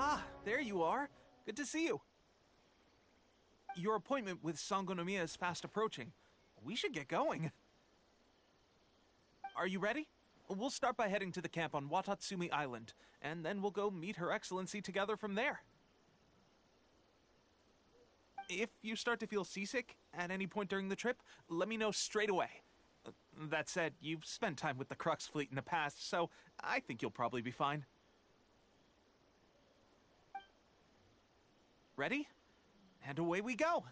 Ah, there you are. Good to see you. Your appointment with Sangonomiya is fast approaching. We should get going. Are you ready? We'll start by heading to the camp on Watatsumi Island, and then we'll go meet Her Excellency together from there. If you start to feel seasick at any point during the trip, let me know straight away. That said, you've spent time with the Crux fleet in the past, so I think you'll probably be fine. Ready? And away we go!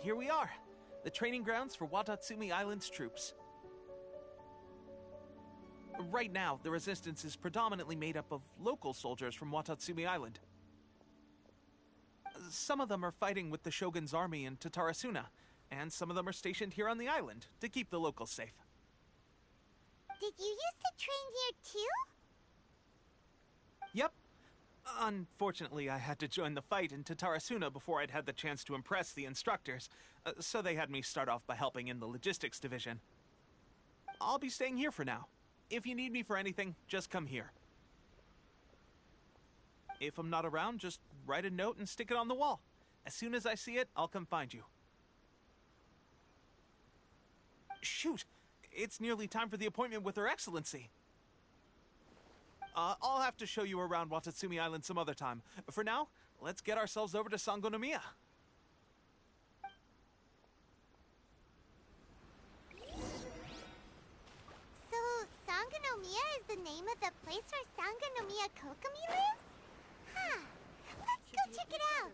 Here we are, the training grounds for Watatsumi Island's troops. Right now, the resistance is predominantly made up of local soldiers from Watatsumi Island. Some of them are fighting with the Shogun's army in Tatarasuna, and some of them are stationed here on the island to keep the locals safe. Did you used to train here too? Yep. Unfortunately, I had to join the fight in Tatarasuna before I'd had the chance to impress the instructors, so they had me start off by helping in the logistics division. I'll be staying here for now. If you need me for anything, just come here. If I'm not around, just write a note and stick it on the wall. As soon as I see it, I'll come find you. Shoot! It's nearly time for the appointment with Her Excellency. I'll have to show you around Watatsumi Island some other time. For now, let's get ourselves over to Sangonomiya. Kokomiya is the name of the place where Sangonomiya Kokomi lives? Huh. Let's go check it out.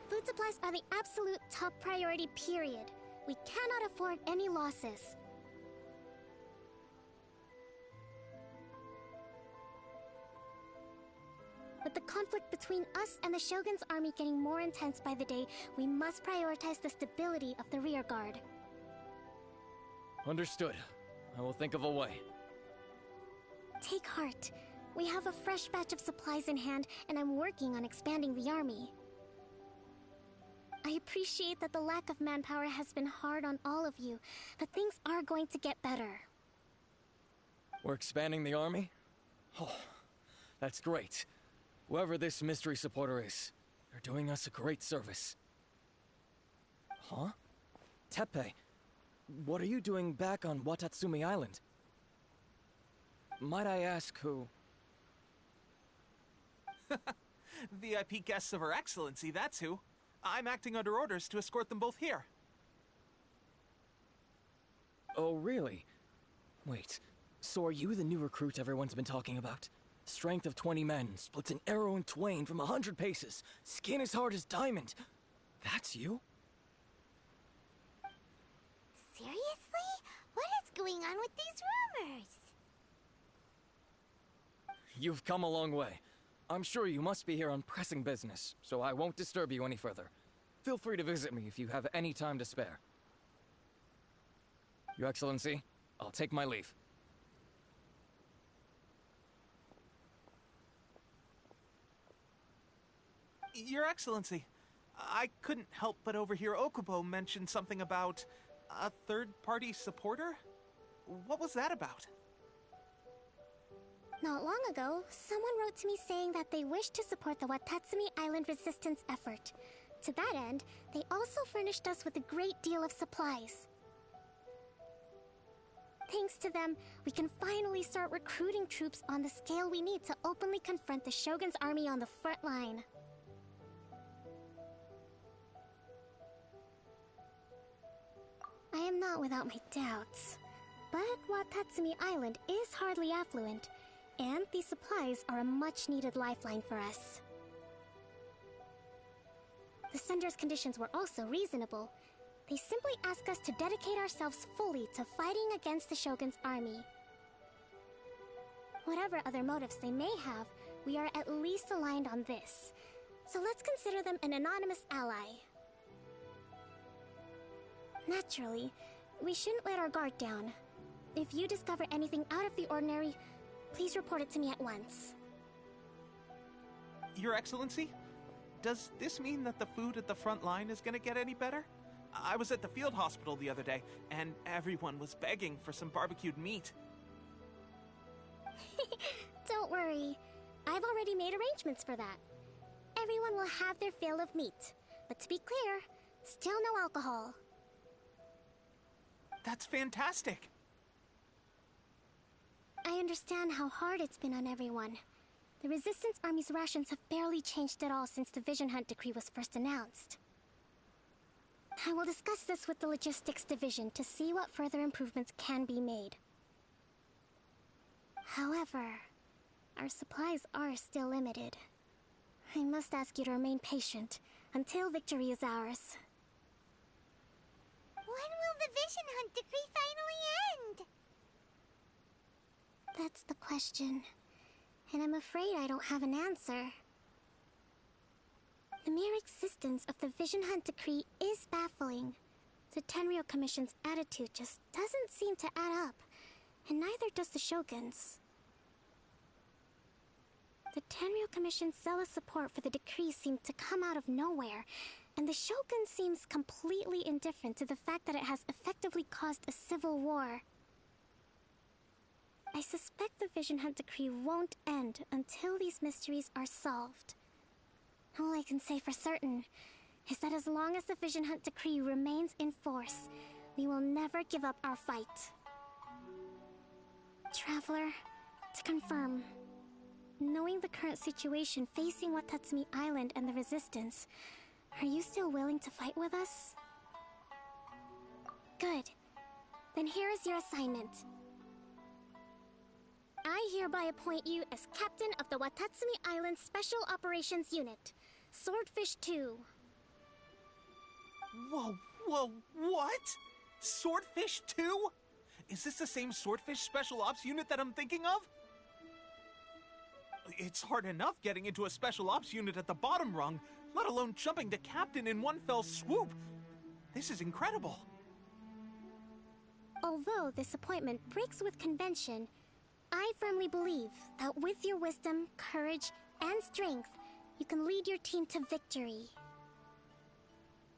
Food supplies are the absolute top priority, period. We cannot afford any losses. With the conflict between us and the Shogun's army getting more intense by the day, we must prioritize the stability of the rear guard. Understood. I will think of a way. Take heart. We have a fresh batch of supplies in hand, and I'm working on expanding the army. I appreciate that the lack of manpower has been hard on all of you, but things are going to get better. We're expanding the army? Oh, that's great. Whoever this mystery supporter is, they're doing us a great service. Huh? Teppei, what are you doing back on Watatsumi Island? Might I ask who? VIP guests of Her Excellency, that's who. I'm acting under orders to escort them both here. Oh, really? Wait, so are you the new recruit everyone's been talking about? Strength of 20 men, splits an arrow in twain from 100 paces, skin as hard as diamond. That's you? Seriously? What is going on with these rumors? You've come a long way. I'm sure you must be here on pressing business, so I won't disturb you any further. Feel free to visit me if you have any time to spare. Your Excellency, I'll take my leave. Your Excellency, I couldn't help but overhear Okubo mention something about a third-party supporter? What was that about? Not long ago, someone wrote to me saying that they wished to support the Watatsumi Island resistance effort. To that end, they also furnished us with a great deal of supplies. Thanks to them, we can finally start recruiting troops on the scale we need to openly confront the Shogun's army on the front line. I am not without my doubts, but Watatsumi Island is hardly affluent, and these supplies are a much-needed lifeline for us. The sender's conditions were also reasonable. They simply ask us to dedicate ourselves fully to fighting against the Shogun's army. Whatever other motives they may have, we are at least aligned on this. So let's consider them an anonymous ally. Naturally, we shouldn't let our guard down. If you discover anything out of the ordinary, please report it to me at once. Your Excellency, does this mean that the food at the front line is gonna get any better? I was at the field hospital the other day, and everyone was begging for some barbecued meat. Don't worry. I've already made arrangements for that. Everyone will have their fill of meat. But to be clear, still no alcohol. That's fantastic! I understand how hard it's been on everyone. The Resistance Army's rations have barely changed at all since the Vision Hunt decree was first announced. I will discuss this with the Logistics Division to see what further improvements can be made. However, our supplies are still limited. I must ask you to remain patient until victory is ours. When will the Vision Hunt decree finally end? That's the question. and I'm afraid I don't have an answer. The mere existence of the Vision Hunt Decree is baffling. The Tenryou Commission's attitude just doesn't seem to add up, and neither does the Shogun's. The Tenryou Commission's zealous support for the decree seemed to come out of nowhere, and the Shogun seems completely indifferent to the fact that it has effectively caused a civil war. I suspect the Vision Hunt Decree won't end until these mysteries are solved. All I can say for certain is that as long as the Vision Hunt Decree remains in force, we will never give up our fight. Traveler, to confirm, knowing the current situation facing Watatsumi Island and the Resistance, are you still willing to fight with us? Good. Then here is your assignment. I hereby appoint you as captain of the Watatsumi Island Special Operations Unit, Swordfish 2. Whoa, what? Swordfish 2? Is this the same Swordfish Special Ops unit that I'm thinking of? It's hard enough getting into a Special Ops unit at the bottom rung, let alone jumping to captain in one fell swoop. This is incredible. Although this appointment breaks with convention, I firmly believe that with your wisdom, courage, and strength, you can lead your team to victory.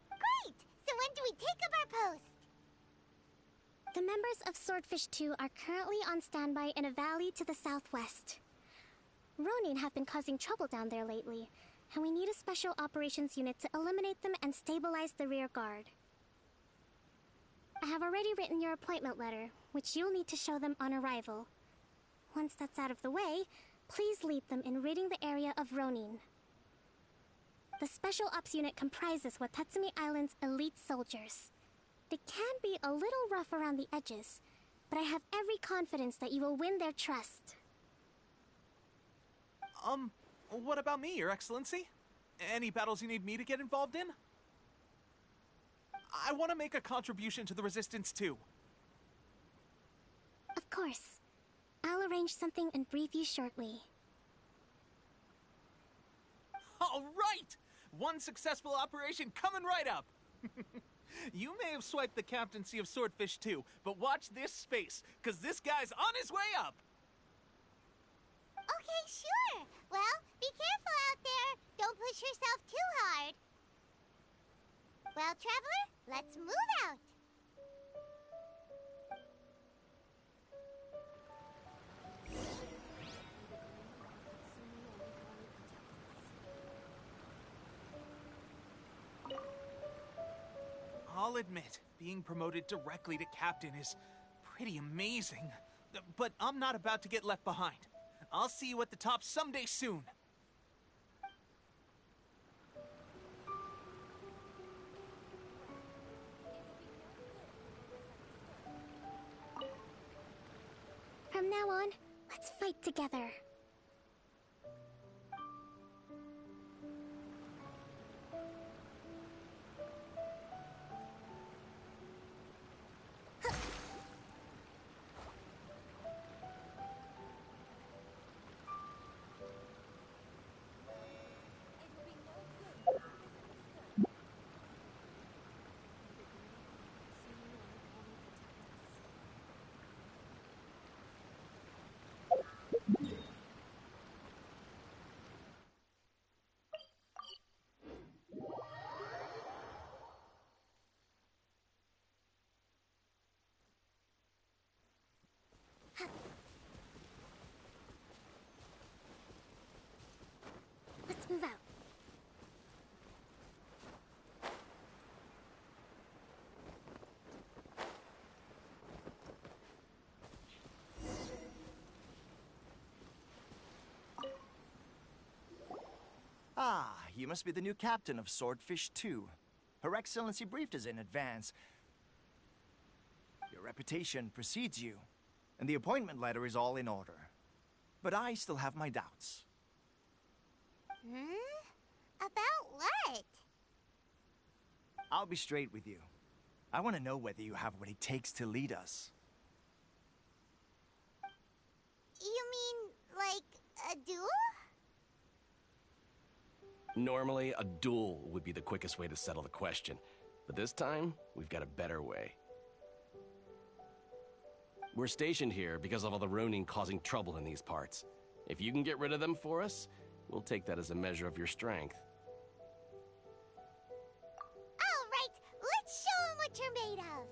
Great! So when do we take up our post? The members of Swordfish 2 are currently on standby in a valley to the southwest. Ronin have been causing trouble down there lately, and we need a special operations unit to eliminate them and stabilize the rear guard. I have already written your appointment letter, which you'll need to show them on arrival. Once that's out of the way, please lead them in ridding the area of Ronin. The Special Ops unit comprises Watatsumi Island's elite soldiers. They can be a little rough around the edges, but I have every confidence that you will win their trust. What about me, Your Excellency? Any battles you need me to get involved in? I want to make a contribution to the Resistance too. Of course. I'll arrange something and brief you shortly. All right! One successful operation coming right up! You may have swiped the captaincy of Swordfish 2, but watch this space, because this guy's on his way up! Okay, sure. Well, be careful out there. Don't push yourself too hard. Well, Traveler, let's move out. I'll admit, being promoted directly to captain is pretty amazing. But I'm not about to get left behind. I'll see you at the top someday soon. From now on, let's fight together. Let's move out. Ah, you must be the new captain of Swordfish 2. Her Excellency briefed us in advance. Your reputation precedes you, and the appointment letter is all in order. But I still have my doubts. About what? I'll be straight with you. I want to know whether you have what it takes to lead us. You mean, like, A duel? Normally, a duel would be the quickest way to settle the question, but this time, we've got a better way. We're stationed here because of all the Ronin causing trouble in these parts. If you can get rid of them for us, we'll take that as a measure of your strength. All right, let's show 'em what you're made of.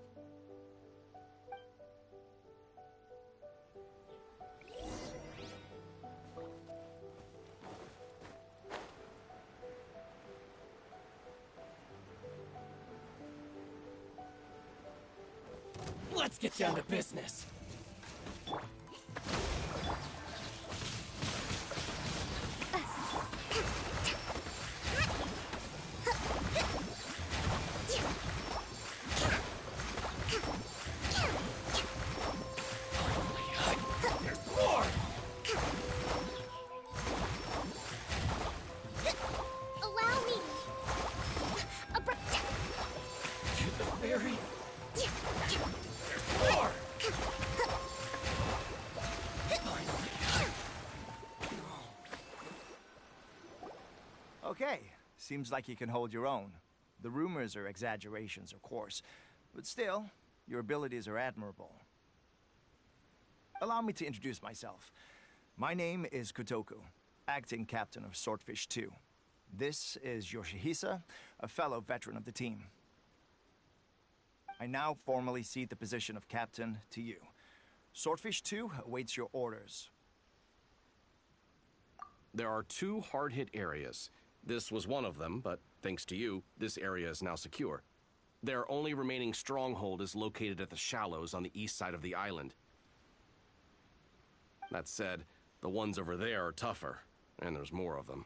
Let's get down to business. Allow me. To the very floor. Okay, seems like you can hold your own. The rumors are exaggerations, of course, but still, your abilities are admirable. Allow me to introduce myself. My name is Kotoku, acting captain of Swordfish 2. This is Yoshihisa, a fellow veteran of the team. I now formally cede the position of captain to you. Swordfish 2 awaits your orders. There are 2 hard-hit areas. This was one of them, but thanks to you, this area is now secure. Their only remaining stronghold is located at the shallows on the east side of the island. That said, the ones over there are tougher, and there's more of them.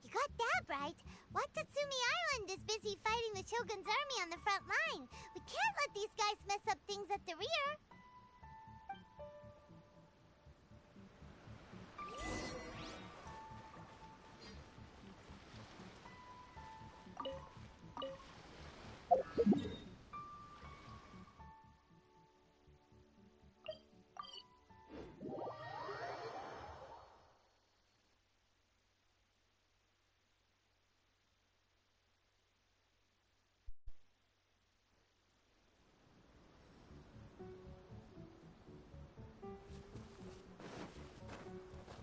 You got that right. Watatsumi Island is busy fighting the Shogun's army on the front line. We can't let these guys mess up things at the rear.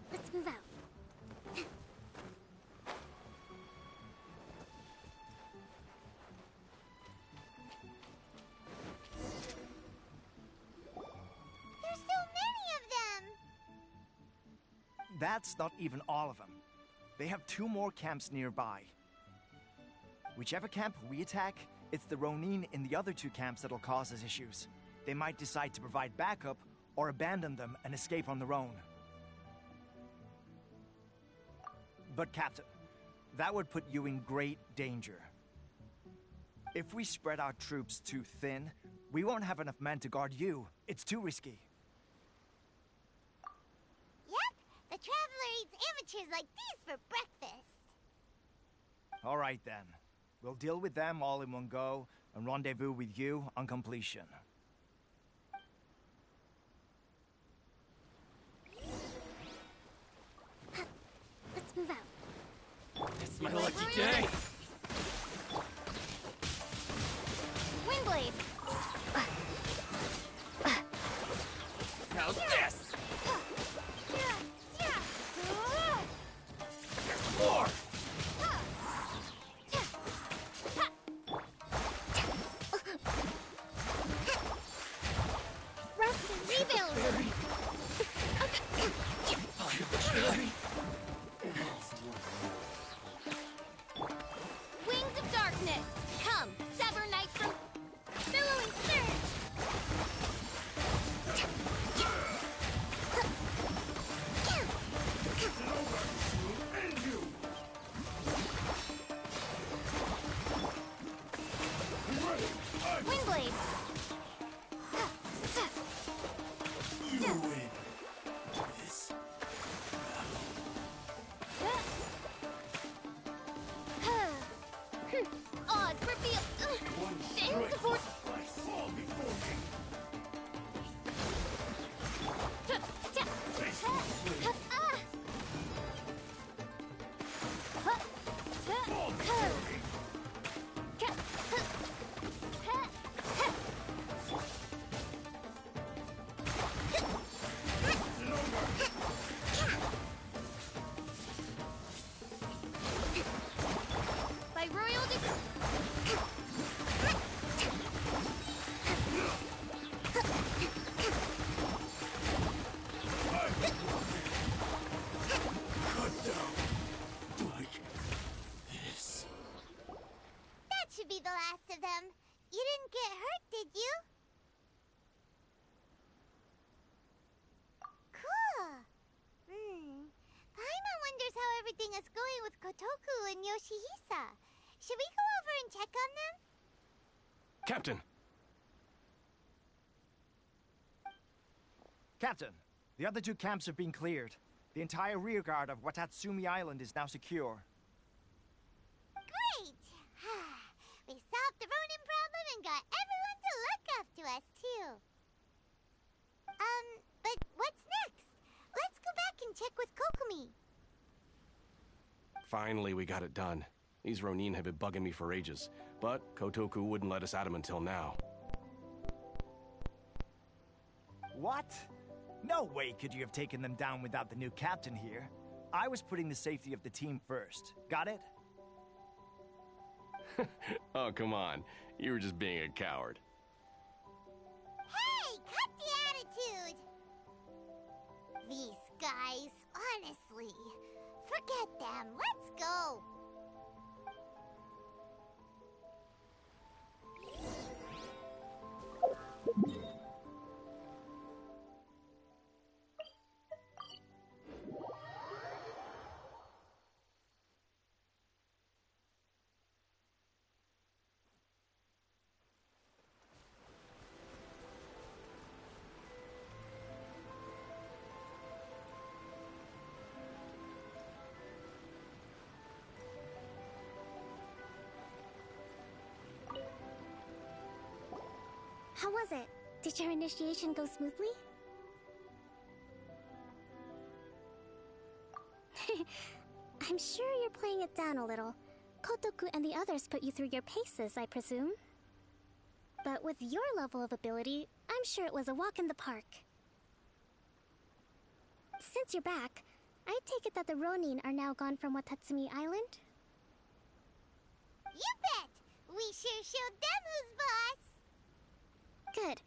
Let's move out. There's so many of them. That's not even all of them. They have 2 more camps nearby. Whichever camp we attack, it's the Ronin in the other 2 camps that'll cause us issues. They might decide to provide backup or abandon them and escape on their own. But Captain, that would put you in great danger. If we spread our troops too thin, we won't have enough men to guard you. It's too risky. Yep, the Traveler eats amateurs like these for breakfast. All right then. We'll deal with them all in one go and rendezvous with you on completion. Let's move out. It's my lucky day. Windblade! How's this? More! Rest and rebuild! Very. Very. everything is going with Kotoku and Yoshihisa. Should we go over and check on them? Captain! Captain, the other two camps have been cleared. The entire rearguard of Watatsumi Island is now secure. Great! We solved the Ronin problem and got everyone to look up to us, too. But what's next? Let's go back and check with Kokumi. Finally, we got it done. These Ronin have been bugging me for ages, but Kotoku wouldn't let us at him until now. What? No way could you have taken them down without the new captain here. I was putting the safety of the team first. Got it? Oh, come on. You were just being a coward. Hey, cut the attitude! These guys, honestly. Forget them. Let's go. How was it? Did your initiation go smoothly? I'm sure you're playing it down a little. Kotoku and the others put you through your paces, I presume. But with your level of ability, I'm sure it was a walk in the park. Since you're back, I take it that the Ronin are now gone from Watatsumi Island? You bet! We sure showed them who's boss! Good.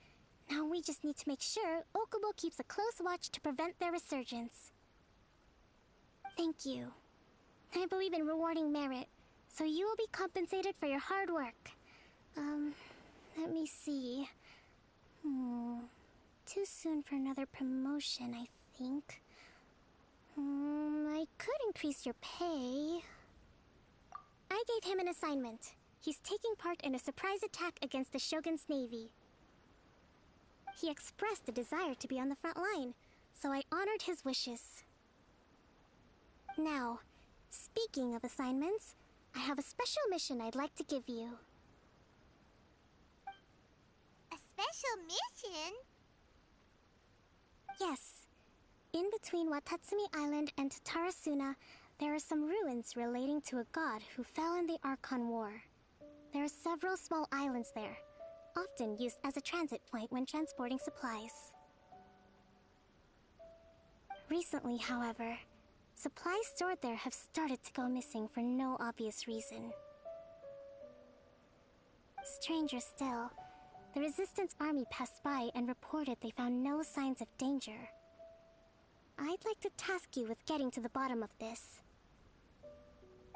Now we just need to make sure Okubo keeps a close watch to prevent their resurgence. Thank you. I believe in rewarding merit, so you will be compensated for your hard work. Let me see. Too soon for another promotion, I think. I could increase your pay. I gave him an assignment. He's taking part in a surprise attack against the Shogun's navy. He expressed a desire to be on the front line, so I honored his wishes. Now, speaking of assignments, I have a special mission I'd like to give you. A special mission? Yes. In between Watatsumi Island and Tatarasuna, there are some ruins relating to a god who fell in the Archon War. There are several small islands there, often used as a transit point when transporting supplies. Recently, however, supplies stored there have started to go missing for no obvious reason. Stranger still, the Resistance army passed by and reported they found no signs of danger. I'd like to task you with getting to the bottom of this.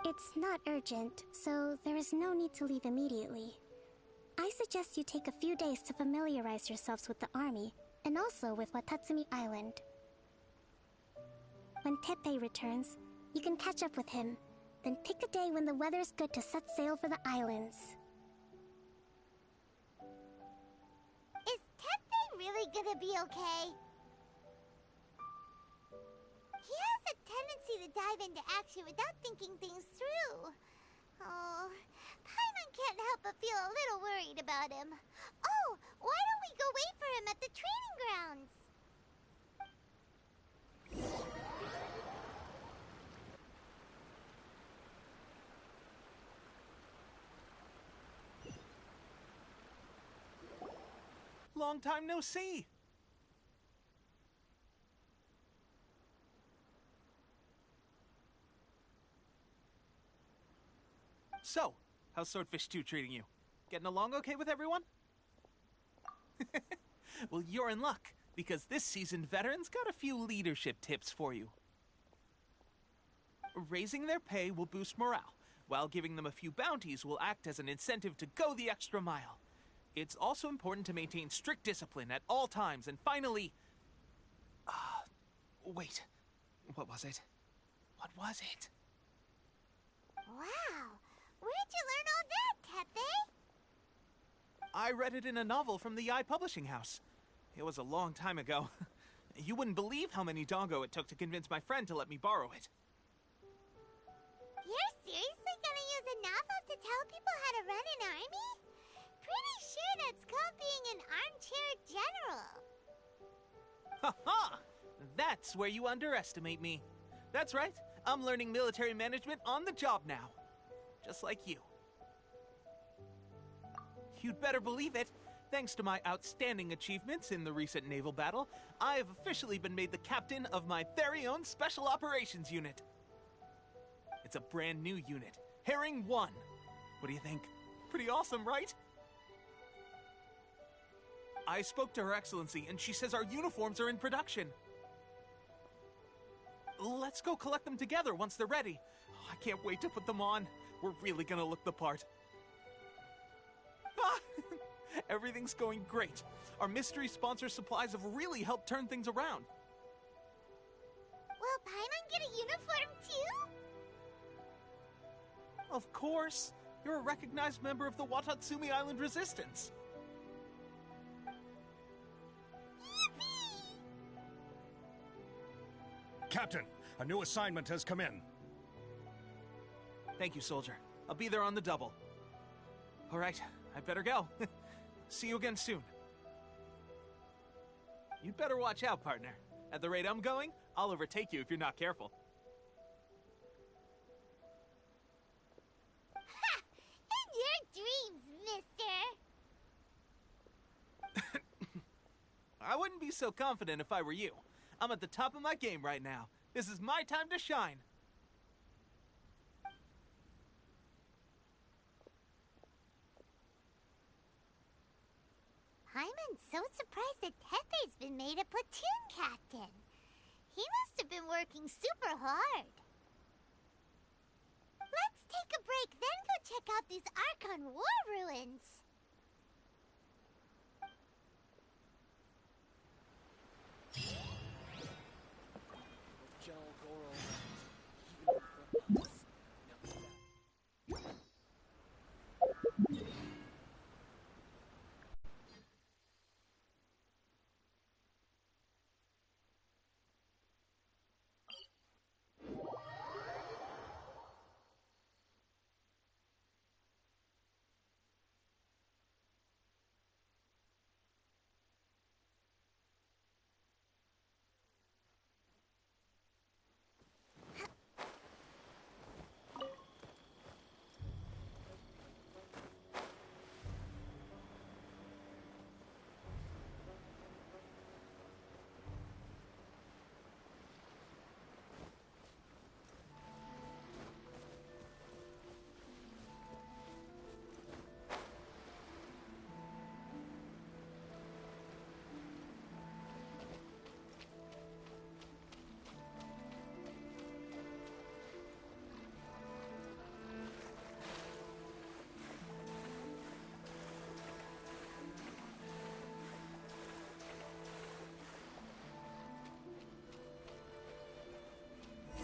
It's not urgent, so there is no need to leave immediately. I suggest you take a few days to familiarize yourselves with the army, and also with Watatsumi Island. When Teppei returns, you can catch up with him, then pick a day when the weather's good to set sail for the islands. Is Teppei really gonna be okay? He has a tendency to dive into action without thinking things through. Oh, Paimon can't help but feel a little worried about him. Oh, why don't we go wait for him at the training grounds? Long time no see. So, how's Swordfish 2 treating you? Getting along okay with everyone? Well, you're in luck, because this seasoned veteran's got a few leadership tips for you. Raising their pay will boost morale, while giving them a few bounties will act as an incentive to go the extra mile. It's also important to maintain strict discipline at all times, and finally... wait. What was it? What was it? Wow! Where'd you learn all that, Tepe? I read it in a novel from the Publishing House. It was a long time ago. You wouldn't believe how many dongo it took to convince my friend to let me borrow it. You're seriously gonna use a novel to tell people how to run an army? Pretty sure that's called being an armchair general. Ha ha! That's where you underestimate me. That's right. I'm learning military management on the job now. Just like you. You'd better believe it. Thanks to my outstanding achievements in the recent naval battle, I have officially been made the captain of my very own Special Operations Unit. It's a brand new unit, Herring 1. What do you think? Pretty awesome, right? I spoke to Her Excellency, and she says our uniforms are in production. Let's go collect them together once they're ready. I can't wait to put them on. We're really gonna look the part. Ah! Everything's going great. Our mystery sponsor supplies have really helped turn things around. Will Paimon get a uniform too? Of course. You're a recognized member of the Watatsumi Island Resistance. Yippee! Captain, a new assignment has come in. Thank you, soldier. I'll be there on the double. All right, I better go. See you again soon. You'd better watch out, partner. At the rate I'm going, I'll overtake you if you're not careful. Ha! In your dreams, mister! I wouldn't be so confident if I were you. I'm at the top of my game right now. This is my time to shine. Paimon's so surprised that Tepe's been made a platoon captain. He must have been working super hard. Let's take a break, then go check out these Archon War ruins. General Goro around, even in front of us. Now that.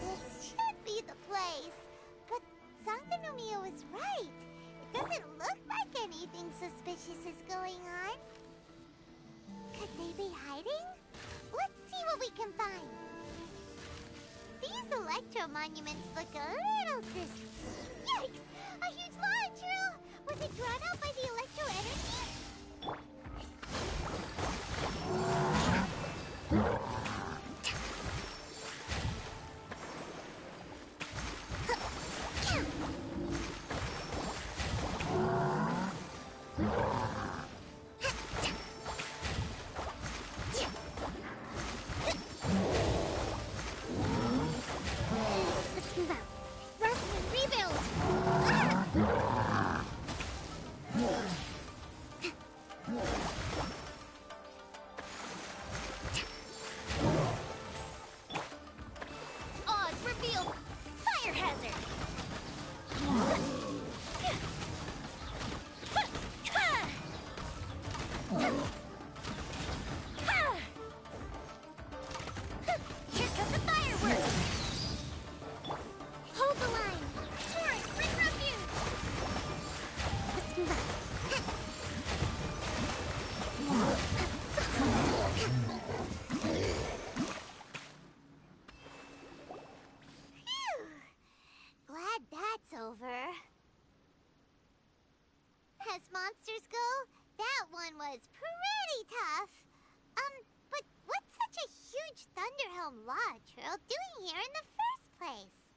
This should be the place. But Sankanomiya was right. It doesn't look like anything suspicious is going on. Could they be hiding? Let's see what we can find. These electro monuments look a little Yikes! A huge lava trail! Was it drawn out by the electro energy? Let's move out. Rest and rebuild! monsters go, that one was pretty tough. But what's such a huge Thunderhelm Lodge Earl doing here in the first place?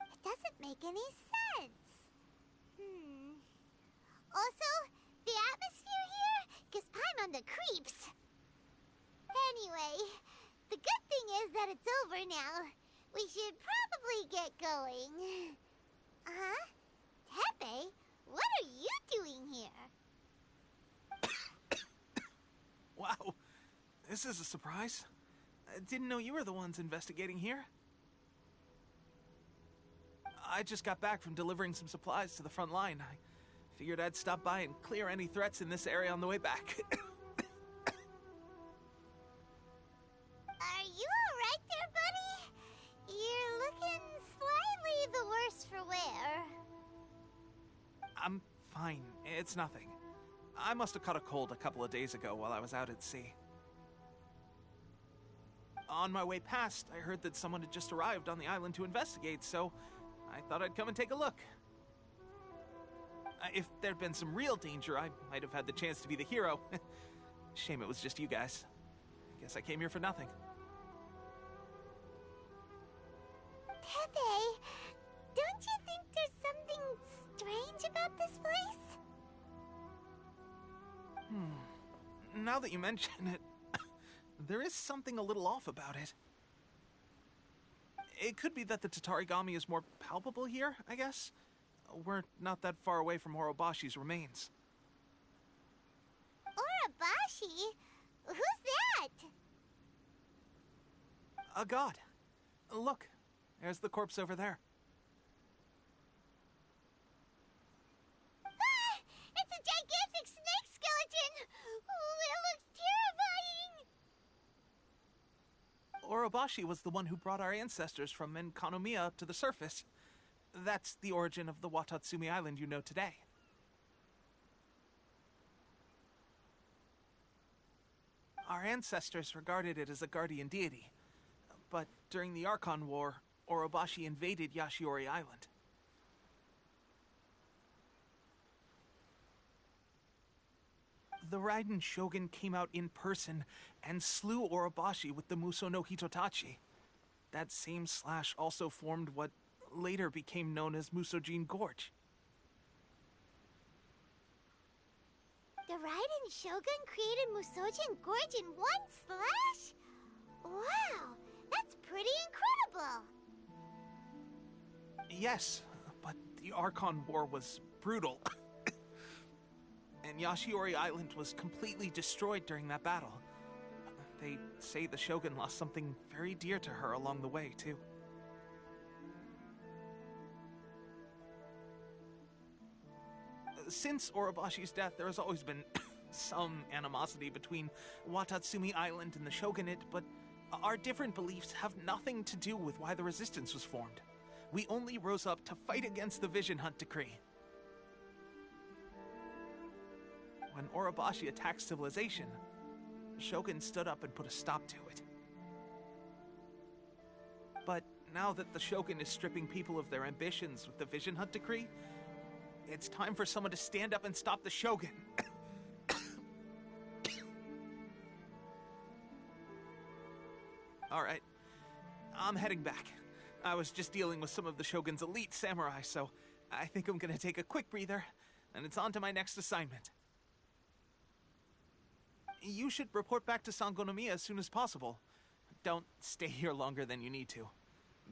It doesn't make any sense. Also, the atmosphere here gives Paimon the creeps. Anyway, the good thing is that it's over now. We should probably get going. Tepe, what are you doing here? Wow, this is a surprise. I didn't know you were the ones investigating here. I just got back from delivering some supplies to the front line. I figured I'd stop by and clear any threats in this area on the way back. Are you alright there, buddy? You're looking slightly the worse for wear. I'm fine. It's nothing. I must have caught a cold a couple of days ago while I was out at sea. On my way past, I heard that someone had just arrived on the island to investigate, so I thought I'd come and take a look. If there'd been some real danger, I might have had the chance to be the hero. Shame it was just you guys. I guess I came here for nothing. Tepe, don't you think there's something strange about this place? Now that you mention it, there is something a little off about it. It could be that the Tatarigami is more palpable here, I guess. We're not that far away from Orobashi's remains. Orobashi? Who's that? A god. Look, there's the corpse over there. Ah! It's a gigantic snake skeleton! Oh, it looks terrifying! Orobashi was the one who brought our ancestors from Enkanomiya up to the surface. That's the origin of the Watatsumi Island you know today. Our ancestors regarded it as a guardian deity. But during the Archon War, Orobashi invaded Yashiori Island. The Raiden Shogun came out in person and slew Orobashi with the Muso no Hitotachi. That same slash also formed what later became known as Musojin Gorge. The Raiden Shogun created Musojin Gorge in one slash? Wow, that's pretty incredible! Yes, but the Archon War was brutal. And Yashiori Island was completely destroyed during that battle. They say the Shogun lost something very dear to her along the way, too. Since Orobashi's death, there has always been some animosity between Watatsumi Island and the Shogunate, but our different beliefs have nothing to do with why the resistance was formed. We only rose up to fight against the Vision Hunt Decree. When Orobashi attacked civilization, Shogun stood up and put a stop to it. But now that the Shogun is stripping people of their ambitions with the Vision Hunt Decree, it's time for someone to stand up and stop the Shogun. All right, I'm heading back. I was just dealing with some of the Shogun's elite samurai, so I think I'm gonna take a quick breather, and it's on to my next assignment. You should report back to Sangonomiya as soon as possible. Don't stay here longer than you need to.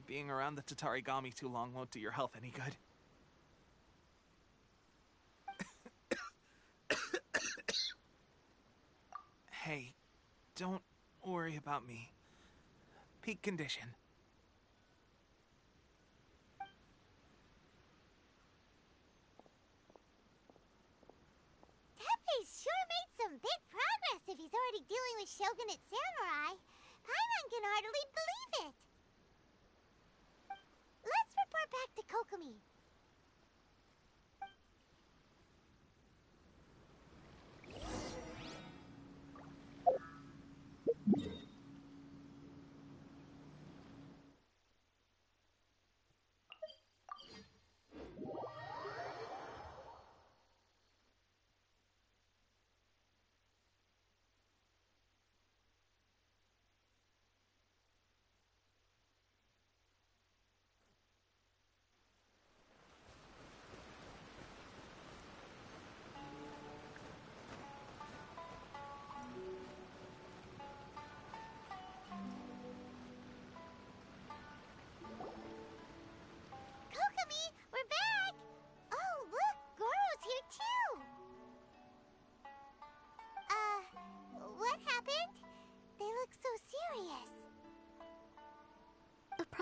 Being around the Tatarigami too long won't do your health any good. Hey, don't worry about me. Peak condition. Tepe's sure made some big progress if he's already dealing with Shogunate samurai. Paimon can hardly believe it. Let's report back to Kokomi.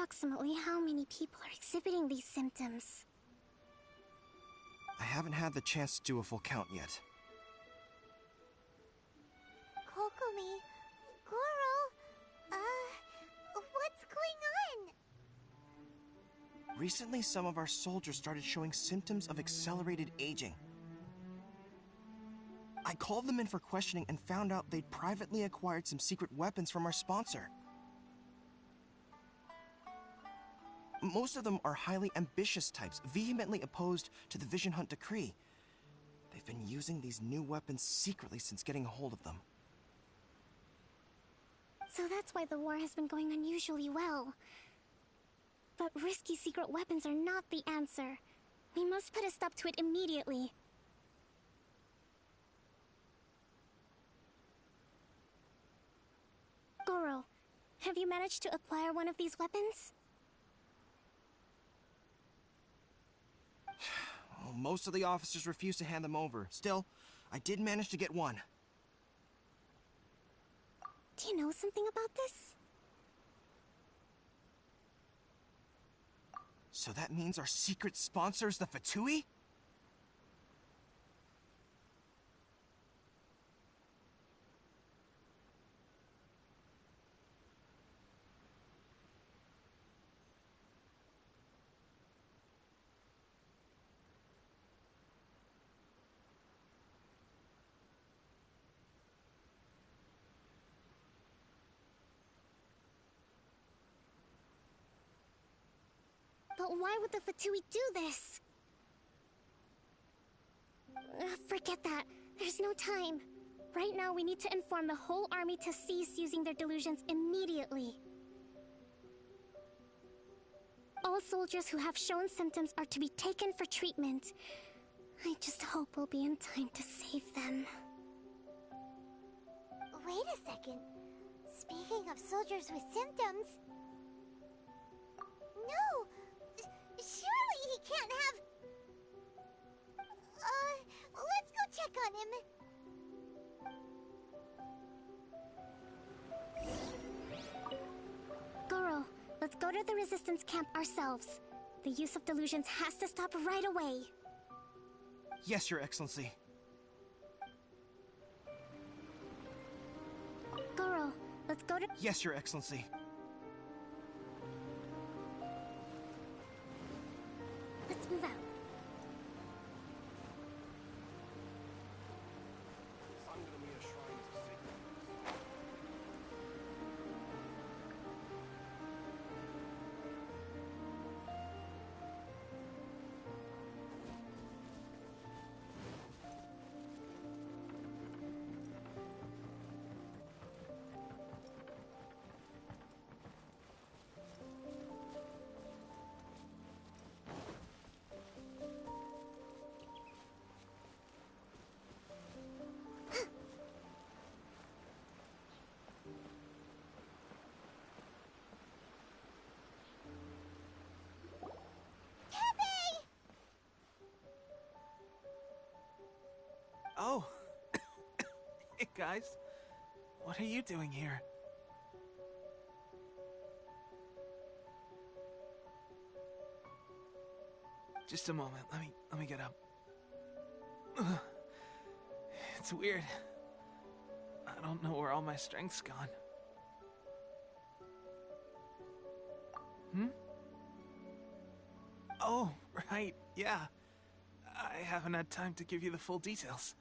approximately how many people are exhibiting these symptoms? I haven't had the chance to do a full count yet. Kokomi, Goro, what's going on? Recently, some of our soldiers started showing symptoms of accelerated aging. I called them in for questioning and found out they'd privately acquired some secret weapons from our sponsor. Most of them are highly ambitious types, vehemently opposed to the Vision Hunt decree. They've been using these new weapons secretly since getting a hold of them. So that's why the war has been going unusually well. But risky secret weapons are not the answer. We must put a stop to it immediately. Goro, have you managed to acquire one of these weapons? Well, most of the officers refuse to hand them over. Still, I did manage to get one. Do you know something about this? So that means our secret sponsor is the Fatui? But why would the Fatui do this? Forget that. There's no time. Right now, we need to inform the whole army to cease using their delusions immediately. All soldiers who have shown symptoms are to be taken for treatment. I just hope we'll be in time to save them. Wait a second. Speaking of soldiers with symptoms... No! Surely he can't have... let's go check on him. Goro, let's go to the resistance camp ourselves. The use of delusions has to stop right away. Yes, Your Excellency. Goro, let's go to... Yes, Your Excellency. Let's move out. Oh. Hey, guys. What are you doing here? Just a moment. Let me get up. Ugh. It's weird. I don't know where all my strength's gone. Oh, right. Yeah. I haven't had time to give you the full details.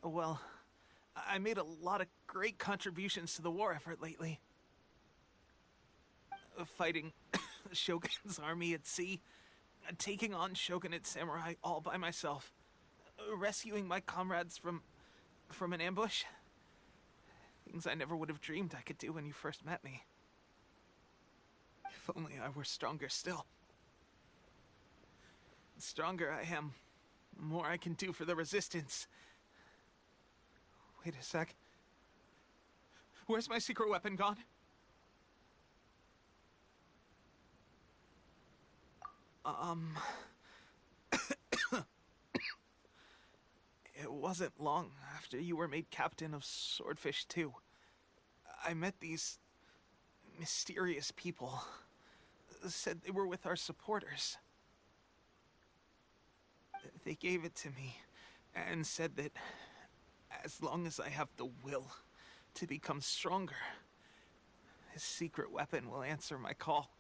Well, I made a lot of great contributions to the war effort lately. Fighting Shogun's army at sea, taking on Shogunate samurai all by myself, rescuing my comrades from an ambush. Things I never would have dreamed I could do when you first met me. If only I were stronger still. The stronger I am, the more I can do for the Resistance. Wait a sec. Where's my secret weapon gone? It wasn't long after you were made captain of Swordfish 2. I met these mysterious people. said they were with our supporters. They gave it to me and said that as long as I have the will to become stronger, his secret weapon will answer my call.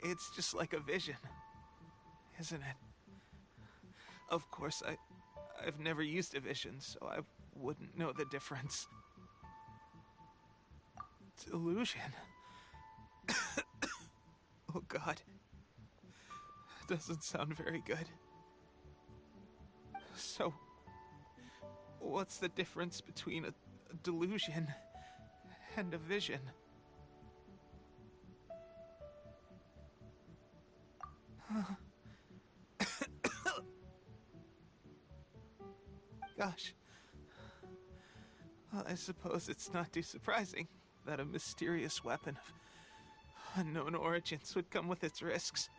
It's just like a vision, isn't it? Of course, I've never used a vision, so I wouldn't know the difference. Delusion. Oh God. Doesn't sound very good. So, what's the difference between a delusion and a vision? Gosh. Well, I suppose it's not too surprising that a mysterious weapon of unknown origins would come with its risks.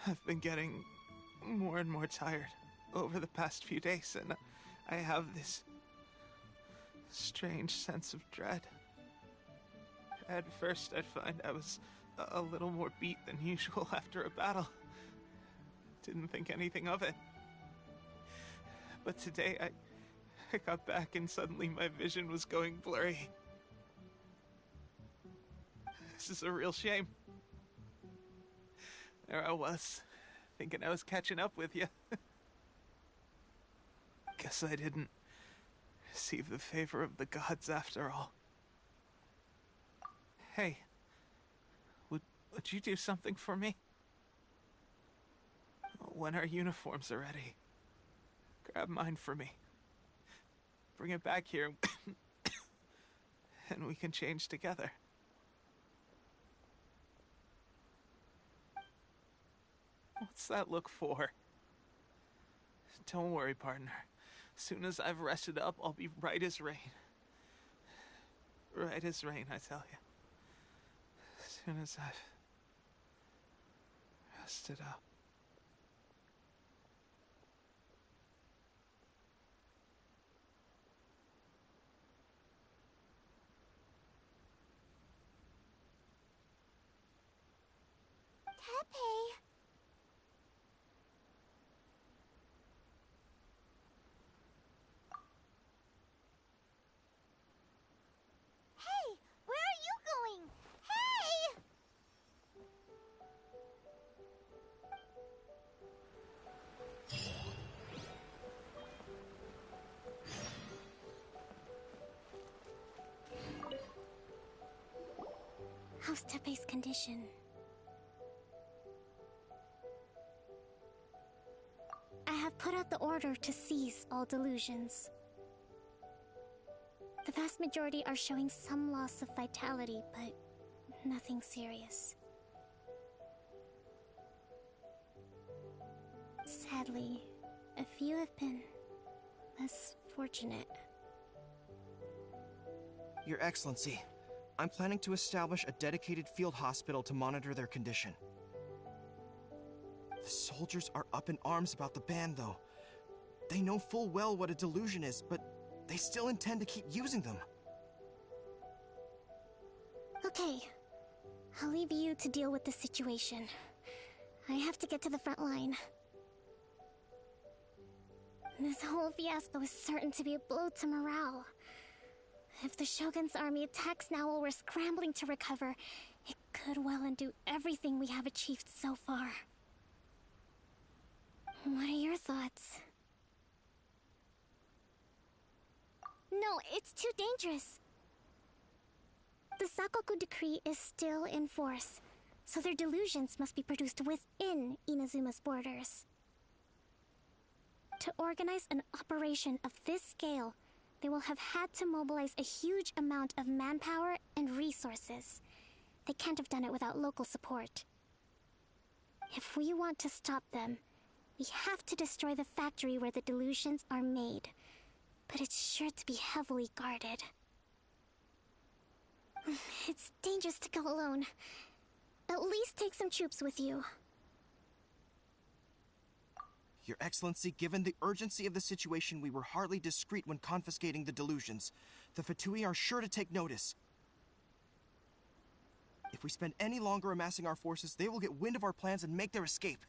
I've been getting more and more tired over the past few days, and I have this strange sense of dread. At first, I'd find I was a little more beat than usual after a battle. Didn't think anything of it. But today, I got back and suddenly my vision was going blurry. This is a real shame. There I was, thinking I was catching up with you. Guess I didn't receive the favor of the gods after all. Hey, would you do something for me? When our uniforms are ready, grab mine for me. Bring it back here, and we can change together. What's that look for? Don't worry, partner. As soon as I've rested up, I'll be right as rain. Right as rain, I tell you. As soon as I've rested up. Tepe. Hey, where are you going? Hey! How's Tepe's condition? I have put out the order to cease all delusions. The vast majority are showing some loss of vitality, but nothing serious. Sadly, a few have been less fortunate. Your Excellency, I'm planning to establish a dedicated field hospital to monitor their condition. The soldiers are up in arms about the ban, though. They know full well what a delusion is, but they still intend to keep using them. Okay, I'll leave you to deal with the situation. I have to get to the front line. This whole fiasco is certain to be a blow to morale. If the Shogun's army attacks now while we're scrambling to recover, it could well undo everything we have achieved so far. What are your thoughts? No, it's too dangerous. The Sakoku decree is still in force, so their delusions must be produced within Inazuma's borders. To organize an operation of this scale, they will have had to mobilize a huge amount of manpower and resources. They can't have done it without local support. If we want to stop them, we have to destroy the factory where the delusions are made. But it's sure to be heavily guarded. It's dangerous to go alone. At least take some troops with you. Your Excellency, given the urgency of the situation, we were hardly discreet when confiscating the delusions. The Fatui are sure to take notice. If we spend any longer amassing our forces, they will get wind of our plans and make their escape.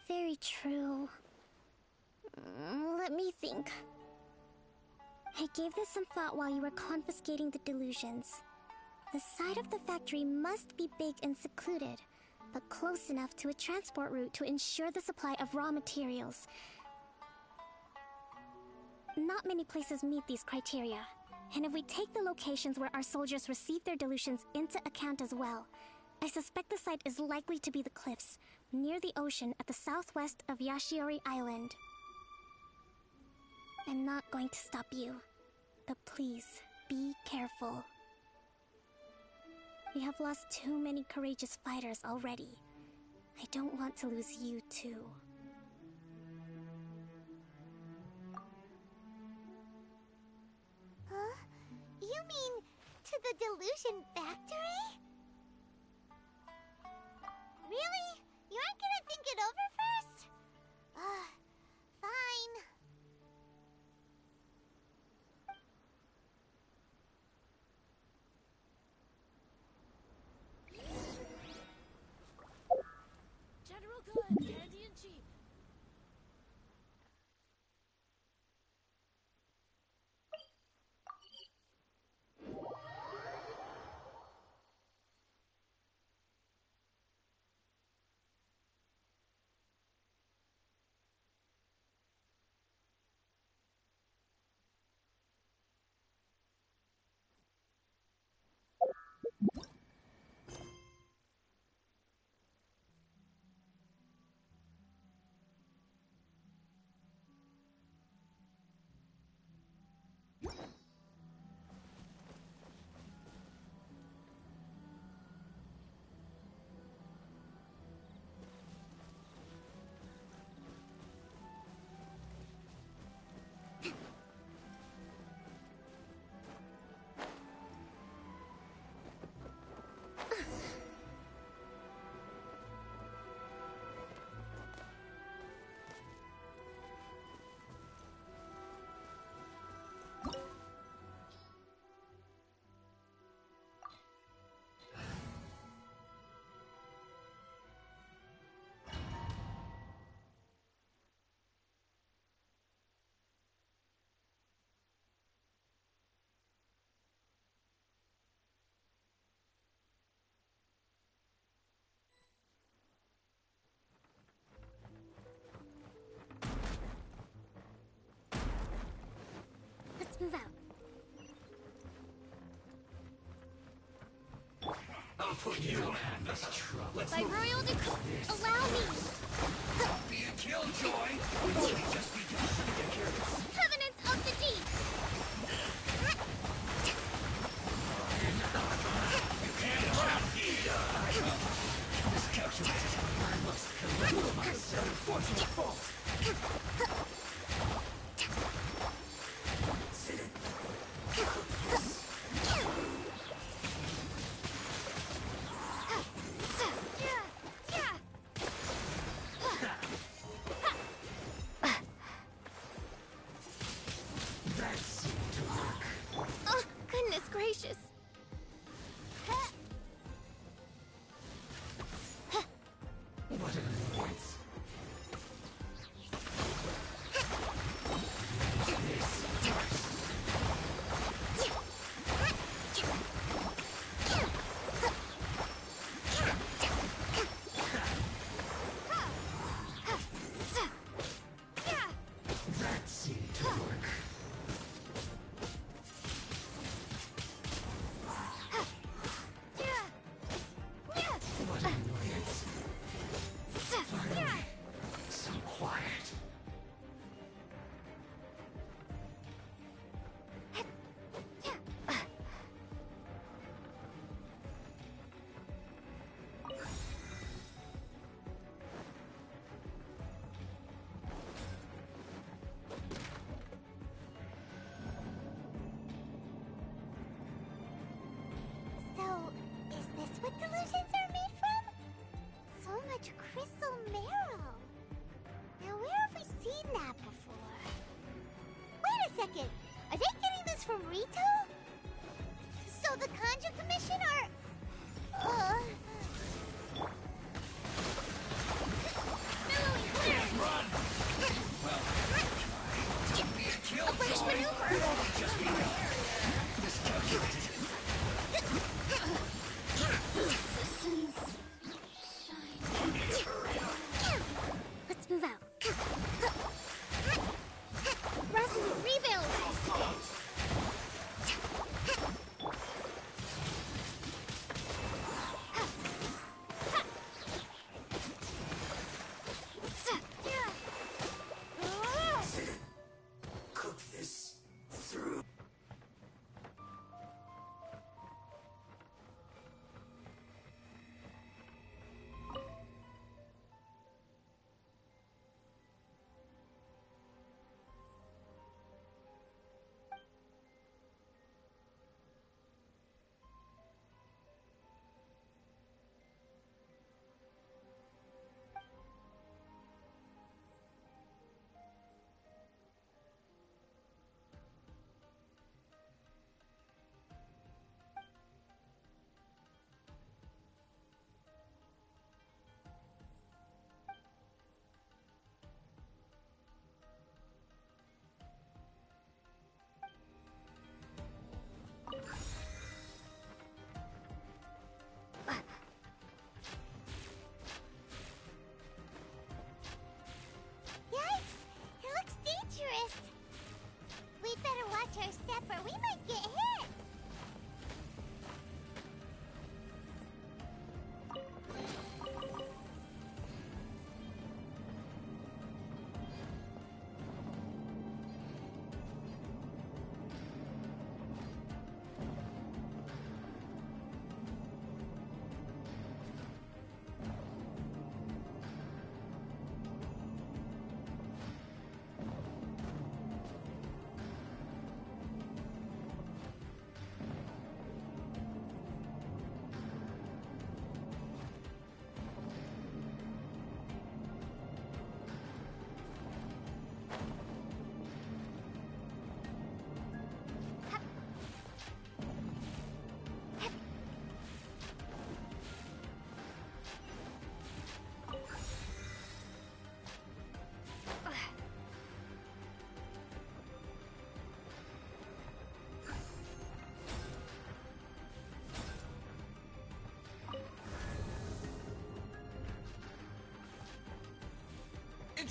Very true. Let me think. I gave this some thought while you were confiscating the delusions. The side of the factory must be big and secluded, but close enough to a transport route to ensure the supply of raw materials. Not many places meet these criteria, and if we take the locations where our soldiers receive their delusions into account as well, I suspect the site is likely to be the cliffs, near the ocean at the southwest of Yashiori Island. I'm not going to stop you, but please, be careful. We have lost too many courageous fighters already. I don't want to lose you too. Huh? You mean to the delusion factory? Really? You aren't gonna think it over first? Fine. General goods, handy and cheap. Let's move out. I'll put you in this trouble. By royal decree, allow me! Be a killjoy! We've only just begun to get careless. Covenants of the Deep! You can't trap here! Miscalculated. I must correct my unfortunate fault.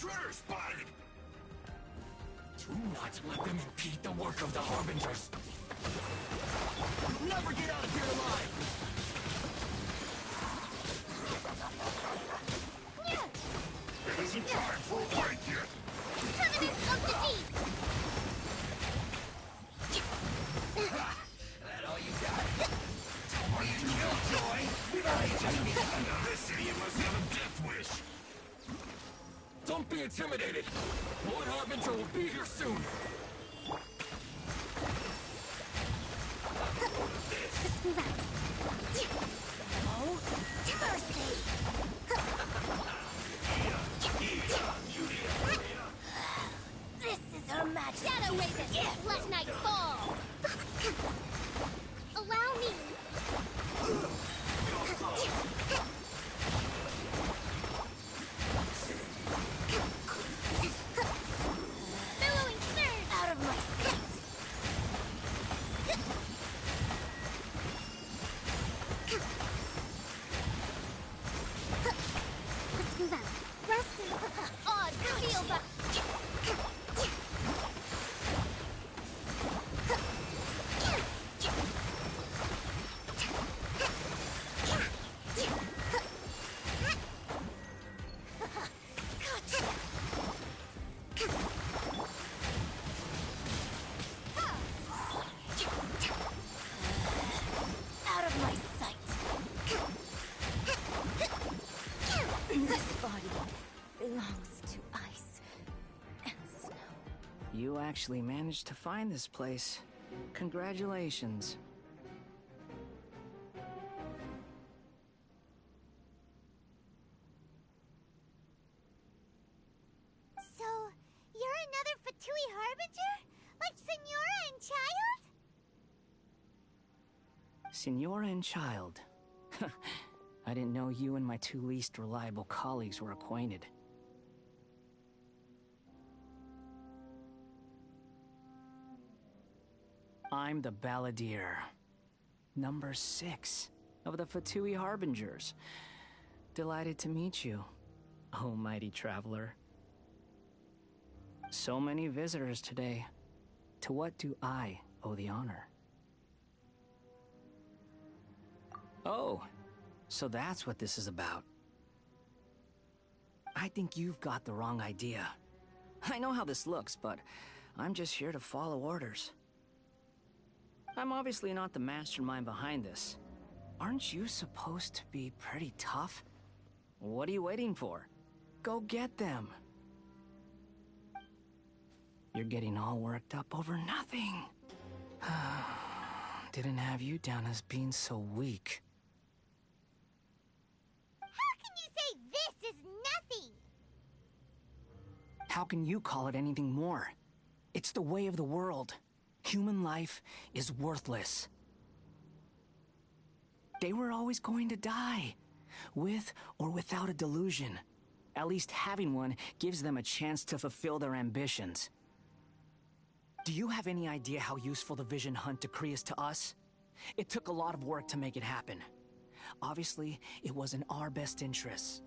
intruder spotted! Do not let them impede the work of the Harbingers. You'll never get out of here alive! It isn't time for a fight yet! Covenant of the Deep! That all you got? Are you killjoy? We've already just begun. This idiot must have a death wish. Don't be intimidated! Lord Harbinger will be here soon! Let's move out. Oh, mercy! This is her magic. Shadow Raven! Let night fall! Allow me. Billowing surge! Out of my sight. Let's move out. Rest in Odd feel the... out of my sight. This body belongs to ice and snow. You actually managed to find this place. Congratulations. So, you're another Fatui Harbinger? Like Senora and Child? Senora and Child. I didn't know you and my two least reliable colleagues were acquainted. I'm the Balladeer. Number 6 of the Fatui Harbingers. Delighted to meet you, oh mighty traveler. So many visitors today. To what do I owe the honor? Oh, so that's what this is about. I think you've got the wrong idea. I know how this looks, but I'm just here to follow orders. I'm obviously not the mastermind behind this. Aren't you supposed to be pretty tough? What are you waiting for? Go get them. You're getting all worked up over nothing. Didn't have you down as being so weak. How can you say this is nothing? How can you call it anything more? It's the way of the world. Human life is worthless. They were always going to die, with or without a delusion. At least having one gives them a chance to fulfill their ambitions. Do you have any idea how useful the Vision Hunt decree is to us? It took a lot of work to make it happen. Obviously, it was in our best interests.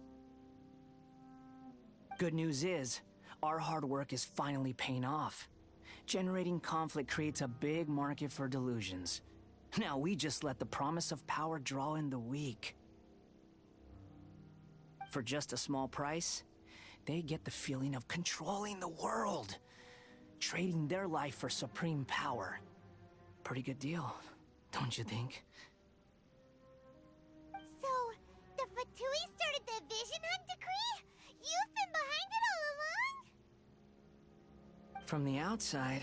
Good news is, our hard work is finally paying off. Generating conflict creates a big market for delusions. Now we just let the promise of power draw in the weak. For just a small price, they get the feeling of controlling the world. Trading their life for supreme power. Pretty good deal, don't you think? So, the Fatui started the Vision Hunt decree? You've been behind it all along? From the outside,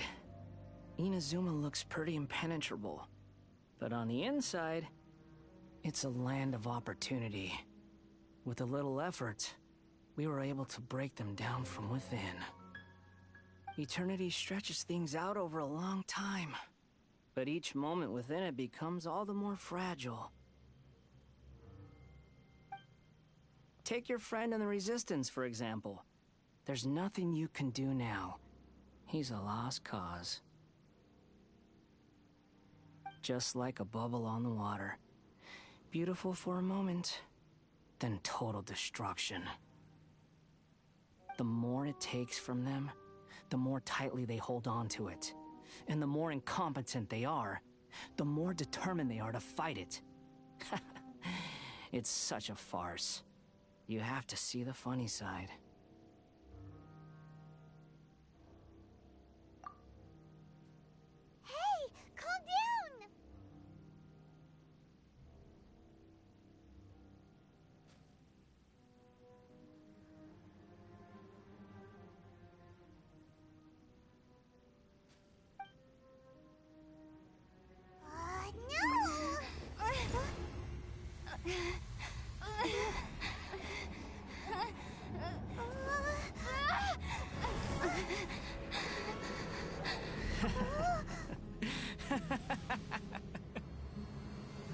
Inazuma looks pretty impenetrable. But on the inside, it's a land of opportunity. With a little effort, we were able to break them down from within. Eternity stretches things out over a long time, but each moment within it becomes all the more fragile. Take your friend in the Resistance, for example. There's nothing you can do now. He's a lost cause. Just like a bubble on the water. Beautiful for a moment, then total destruction. the more it takes from them, the more tightly they hold on to it. And the more incompetent they are, the more determined they are to fight it. It's such a farce. You have to see the funny side. Hey, calm down!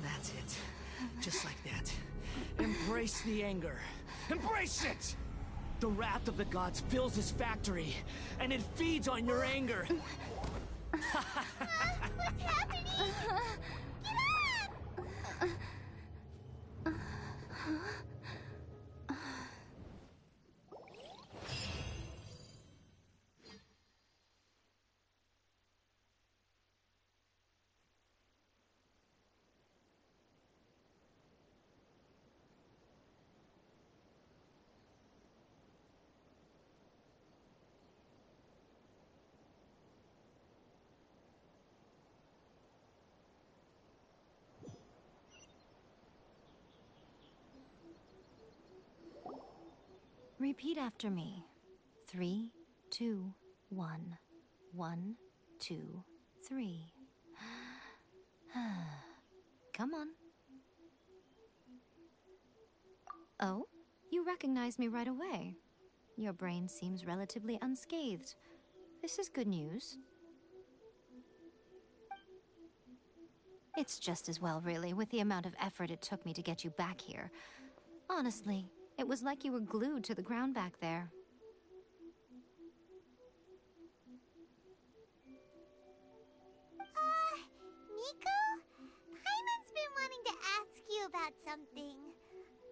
That's it. Just like that. Embrace the anger. Embrace it! The wrath of the gods fills this factory, and it feeds on your anger. What's happening? Get up! Repeat after me. 3, 2, 1. 1, 2, 3. Come on. Oh, you recognize me right away. Your brain seems relatively unscathed. This is good news. It's just as well, really, with the amount of effort it took me to get you back here. Honestly, it was like you were glued to the ground back there. Nico? Paimon's been wanting to ask you about something.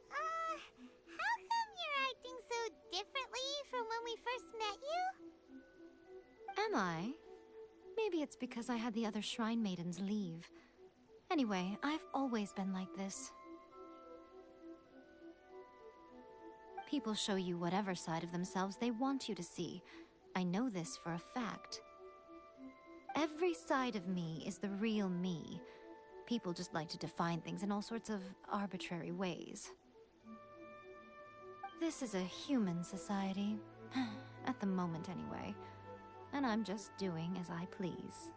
How come you're acting so differently from when we first met you? Am I? Maybe it's because I had the other Shrine Maidens leave. Anyway, I've always been like this. People show you whatever side of themselves they want you to see. I know this for a fact. Every side of me is the real me. People just like to define things in all sorts of arbitrary ways. This is a human society. At the moment, anyway. And I'm just doing as I please.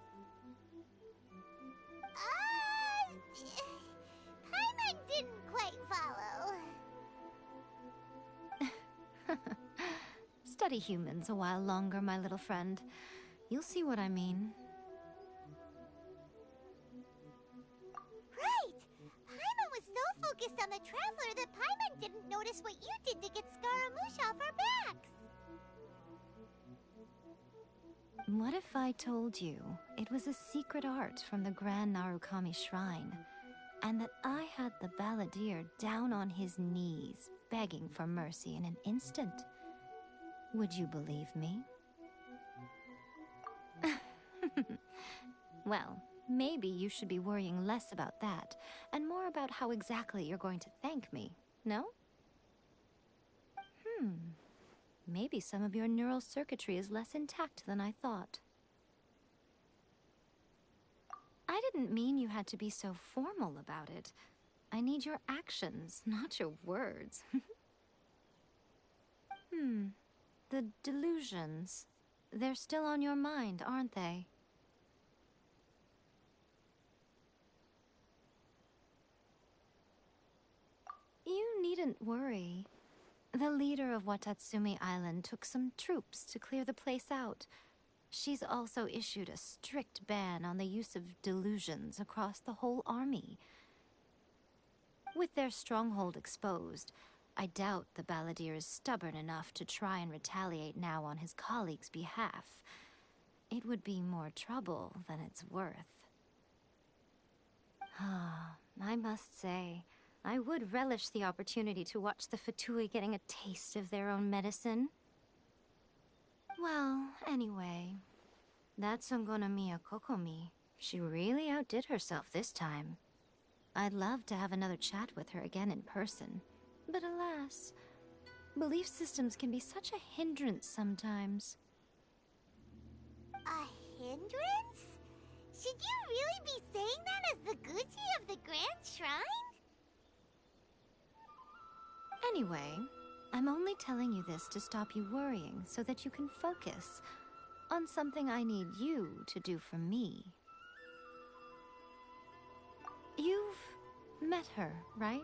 Paimon didn't quite follow. Study humans a while longer, my little friend. You'll see what I mean. Right! Paimon was so focused on the Traveler that Paimon didn't notice what you did to get Scaramouche off our backs. What if I told you it was a secret art from the Grand Narukami Shrine, and that I had the balladeer down on his knees, begging for mercy in an instant? Would you believe me? Well, maybe you should be worrying less about that, and more about how exactly you're going to thank me, no? Maybe some of your neural circuitry is less intact than I thought. I didn't mean you had to be so formal about it. I need your actions, not your words. The delusions. They're still on your mind, aren't they? You needn't worry. The leader of Watatsumi Island took some troops to clear the place out. She's also issued a strict ban on the use of delusions across the whole army. With their stronghold exposed, I doubt the balladeer is stubborn enough to try and retaliate now on his colleagues' behalf. It would be more trouble than it's worth. I must say, I would relish the opportunity to watch the Fatui getting a taste of their own medicine. Well, anyway, that Songonamiya Kokomi, she really outdid herself this time. I'd love to have another chat with her again in person, but alas, belief systems can be such a hindrance sometimes. A hindrance? Should you really be saying that as the Gucci of the Grand Shrine? Anyway, I'm only telling you this to stop you worrying so that you can focus on something I need you to do for me. You've met her, right?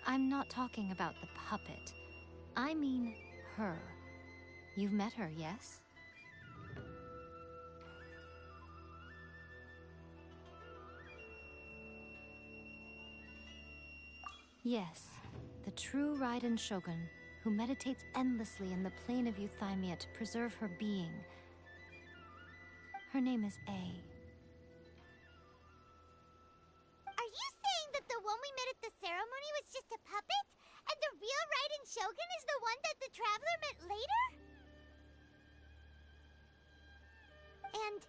I'm not talking about the puppet. I mean her. You've met her, yes? Yes, the true Raiden Shogun, who meditates endlessly in the plane of Euthymia to preserve her being. Her name is A. Are you saying that the one we met at the ceremony was just a puppet? And the real Raiden Shogun is the one that the Traveler met later? And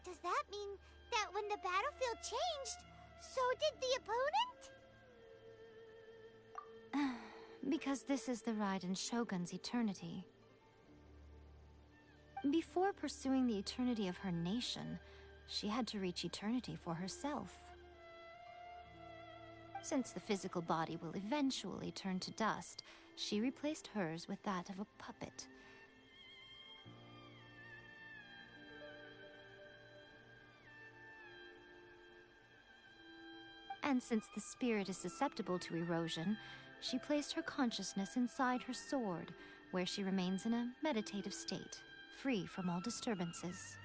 does that mean that when the battlefield changed, so did the opponent? Because this is the Raiden Shogun's eternity. Before pursuing the eternity of her nation, she had to reach eternity for herself. Since the physical body will eventually turn to dust, she replaced hers with that of a puppet. And since the spirit is susceptible to erosion, she placed her consciousness inside her sword, where she remains in a meditative state, free from all disturbances.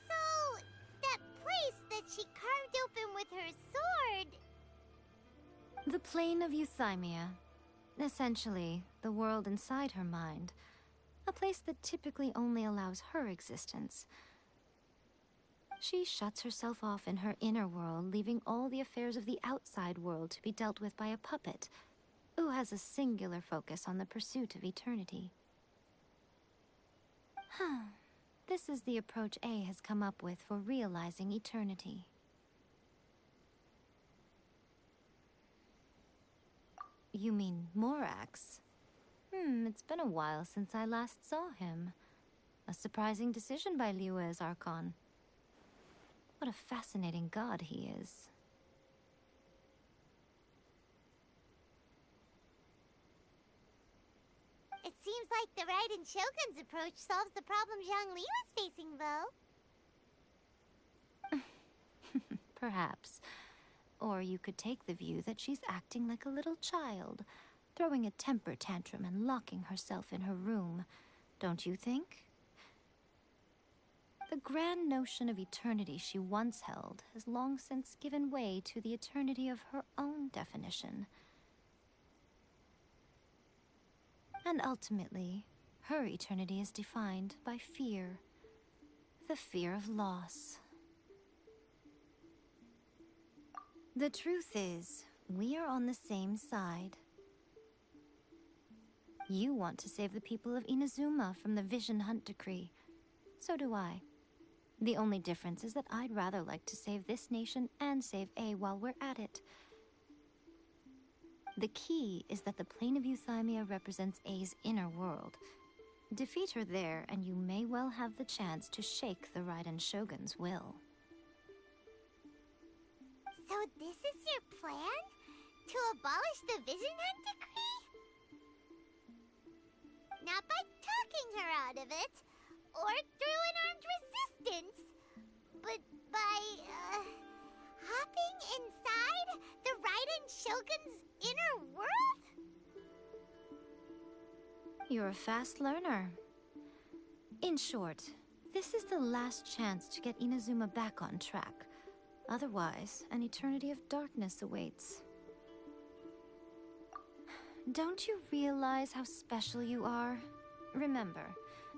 So, that place that she carved open with her sword... The plane of Euthymia. Essentially, the world inside her mind. A place that typically only allows her existence. She shuts herself off in her inner world, leaving all the affairs of the outside world to be dealt with by a puppet, who has a singular focus on the pursuit of eternity. This is the approach A has come up with for realizing eternity. You mean Morax? It's been a while since I last saw him. A surprising decision by Liyue's Archon. What a fascinating god he is. It seems like the Raiden Shogun's approach solves the problem Zhongli was facing, though. Perhaps. Or you could take the view that she's acting like a little child, throwing a temper tantrum and locking herself in her room. Don't you think? The grand notion of eternity she once held has long since given way to the eternity of her own definition. And ultimately, her eternity is defined by fear. The fear of loss. The truth is, we are on the same side. You want to save the people of Inazuma from the Vision Hunt decree. So do I. The only difference is that I'd rather like to save this nation and save A while we're at it. The key is that the plane of Euthymia represents A's inner world. Defeat her there, and you may well have the chance to shake the Raiden Shogun's will. So this is your plan? To abolish the Vision Hunt decree? Not by talking her out of it, or through an armed resistance, but by, hopping inside the Raiden Shogun's inner world? You're a fast learner. In short, this is the last chance to get Inazuma back on track. Otherwise, an eternity of darkness awaits. Don't you realize how special you are? Remember,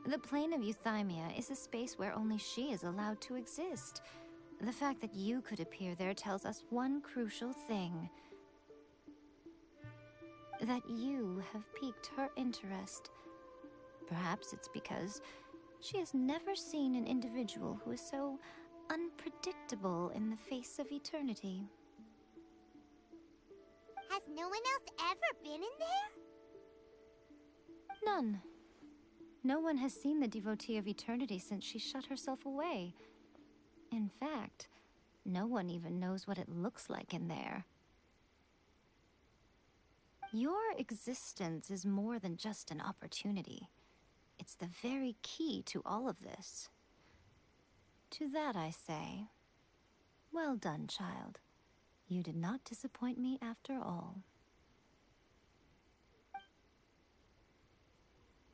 the plane of Euthymia is a space where only she is allowed to exist. The fact that you could appear there tells us one crucial thing. that you have piqued her interest. Perhaps it's because she has never seen an individual who is so unpredictable in the face of eternity. Has no one else ever been in there? None. No one has seen the devotee of eternity since she shut herself away. In fact, no one even knows what it looks like in there. Your existence is more than just an opportunity. It's the very key to all of this. To that I say, well done, child. You did not disappoint me after all.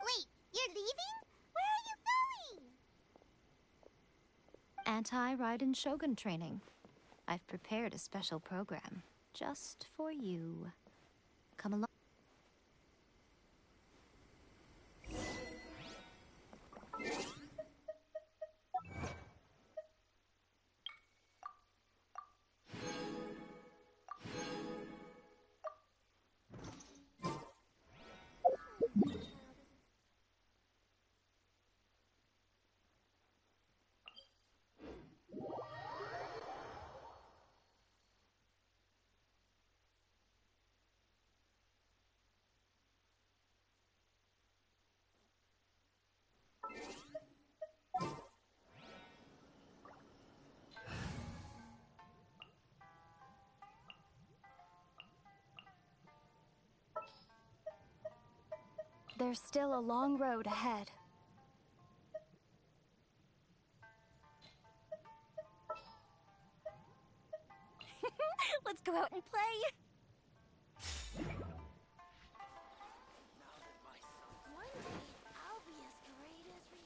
Wait, you're leaving? Where are you going? Anti-Raiden Shogun training. I've prepared a special program just for you. Come along. There's still a long road ahead. Let's go out and play! One day, I'll be as great as Ryu.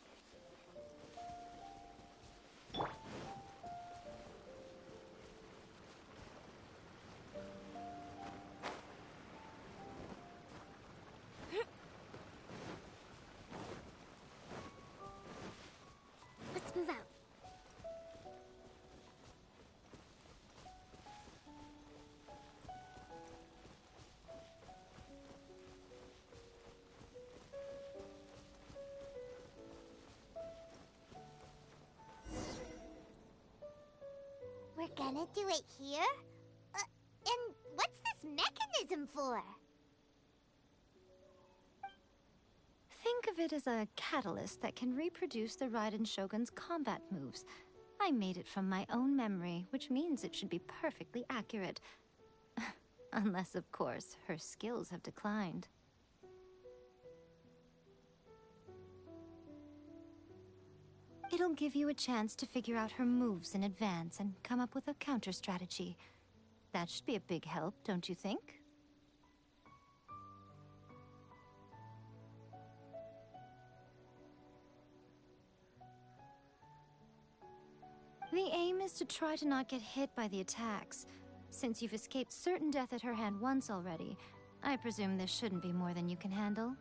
Let's move out. We're gonna do it here? And what's this mechanism for? Think of it as a catalyst that can reproduce the Raiden Shogun's combat moves. I made it from my own memory, which means it should be perfectly accurate. Unless, of course, her skills have declined. It'll give you a chance to figure out her moves in advance and come up with a counter strategy. That should be a big help, don't you think? The aim is to try to not get hit by the attacks. Since you've escaped certain death at her hand once already, I presume this shouldn't be more than you can handle.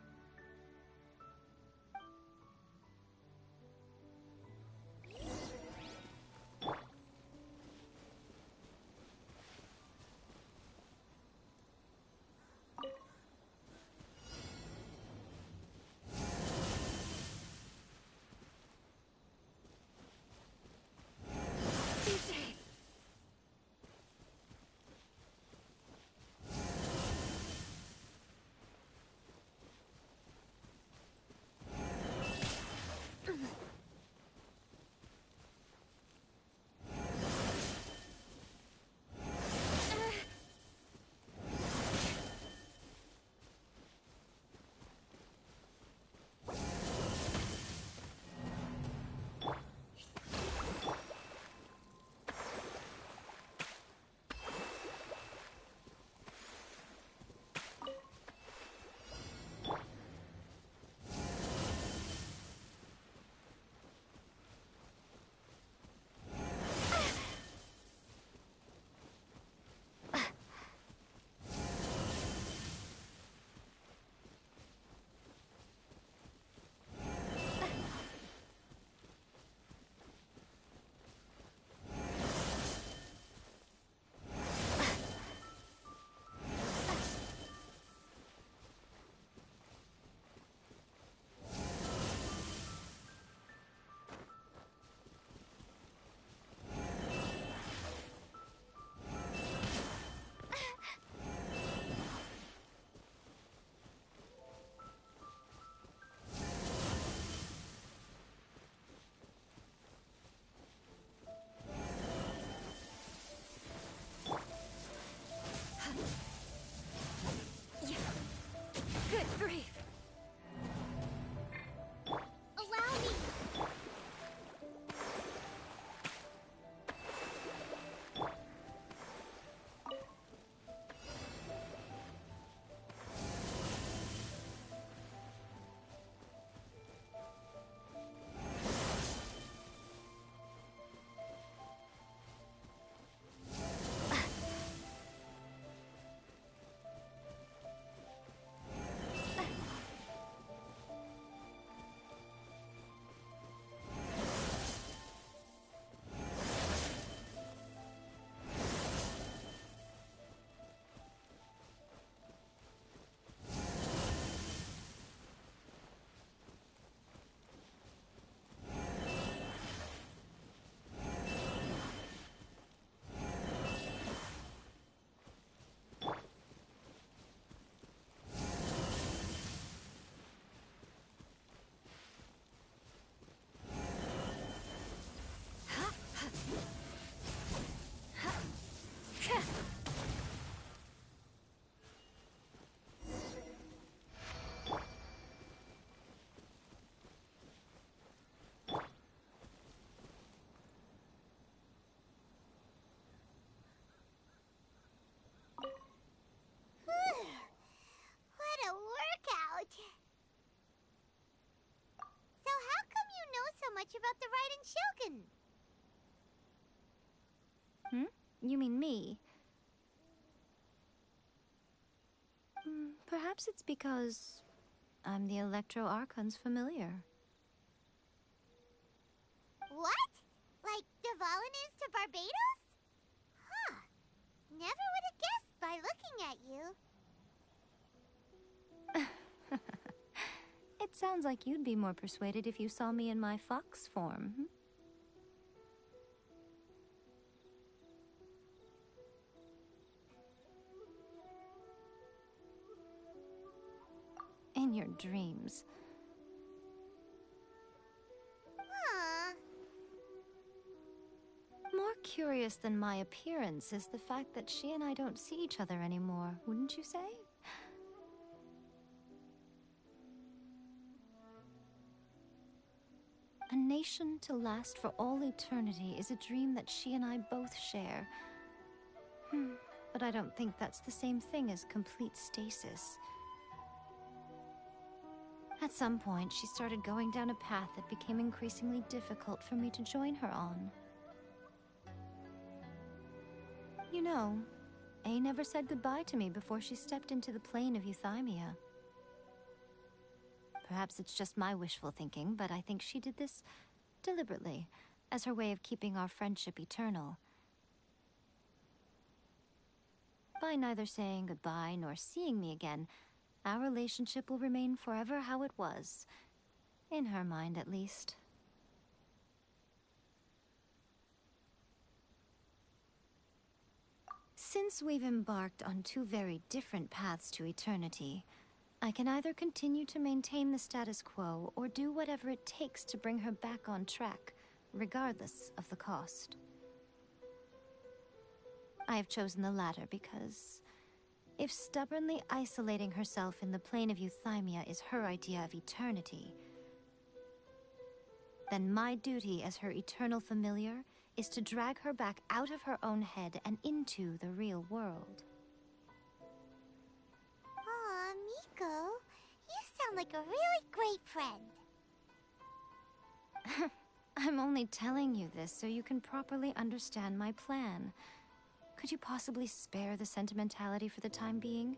much about the Raiden Shogun. You mean me? Perhaps it's because I'm the Electro Archon's familiar. What? Like Devalin is to Barbados? Huh. Never would have guessed by looking at you. It sounds like you'd be more persuaded if you saw me in my fox form. In your dreams. Aww. More curious than my appearance is the fact that she and I don't see each other anymore, wouldn't you say? A nation to last for all eternity is a dream that she and I both share. But I don't think that's the same thing as complete stasis. At some point, she started going down a path that became increasingly difficult for me to join her on. You know, A never said goodbye to me before she stepped into the plane of euthymia. Perhaps it's just my wishful thinking, but I think she did this deliberately, as her way of keeping our friendship eternal. By neither saying goodbye nor seeing me again, our relationship will remain forever how it was. In her mind, at least. Since we've embarked on two very different paths to eternity, I can either continue to maintain the status quo or do whatever it takes to bring her back on track, regardless of the cost. I have chosen the latter because if stubbornly isolating herself in the plane of euthymia is her idea of eternity, then my duty as her eternal familiar is to drag her back out of her own head and into the real world. Aw, Miko, you sound like a really great friend. I'm only telling you this so you can properly understand my plan. Could you possibly spare the sentimentality for the time being?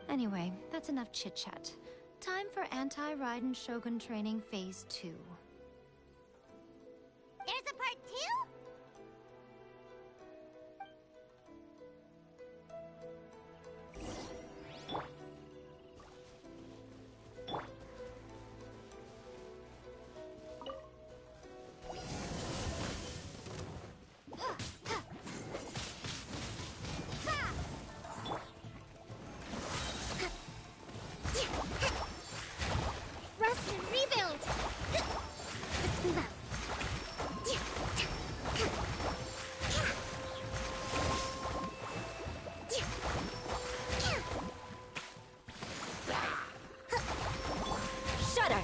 Anyway, that's enough chit-chat. Time for Anti-Raiden Shogun Training Phase 2. There's a part 2? Rest and rebuild! Let's move out. Shudder!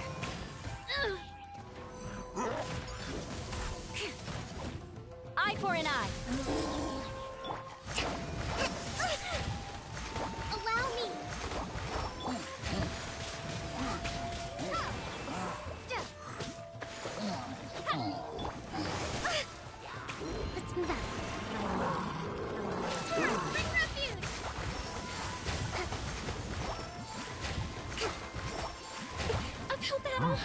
Eye for an eye! Allow me! Let's move out. Bring refuge! Uphill battle!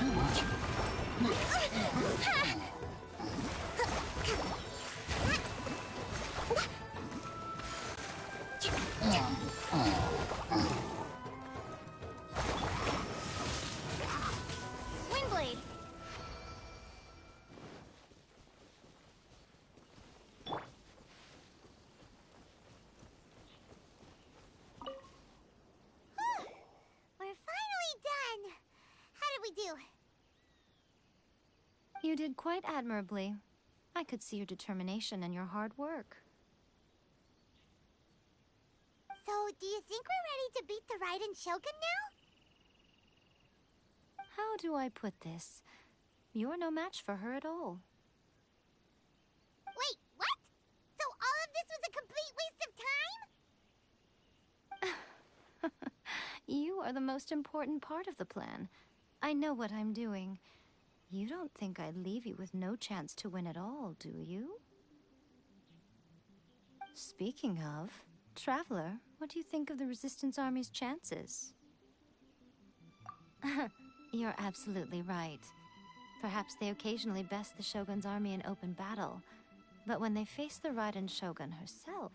Windblade! We're finally done. How did we do? You did quite admirably. I could see your determination and your hard work. So, do you think we're ready to beat the Raiden Shogun now? How do I put this? You're no match for her at all. Wait, are the most important part of the plan. I know what I'm doing. You don't think I'd leave you with no chance to win at all, do you? Speaking of, Traveler, what do you think of the Resistance Army's chances? You're absolutely right. Perhaps they occasionally best the Shogun's army in open battle, but when they face the Raiden Shogun herself...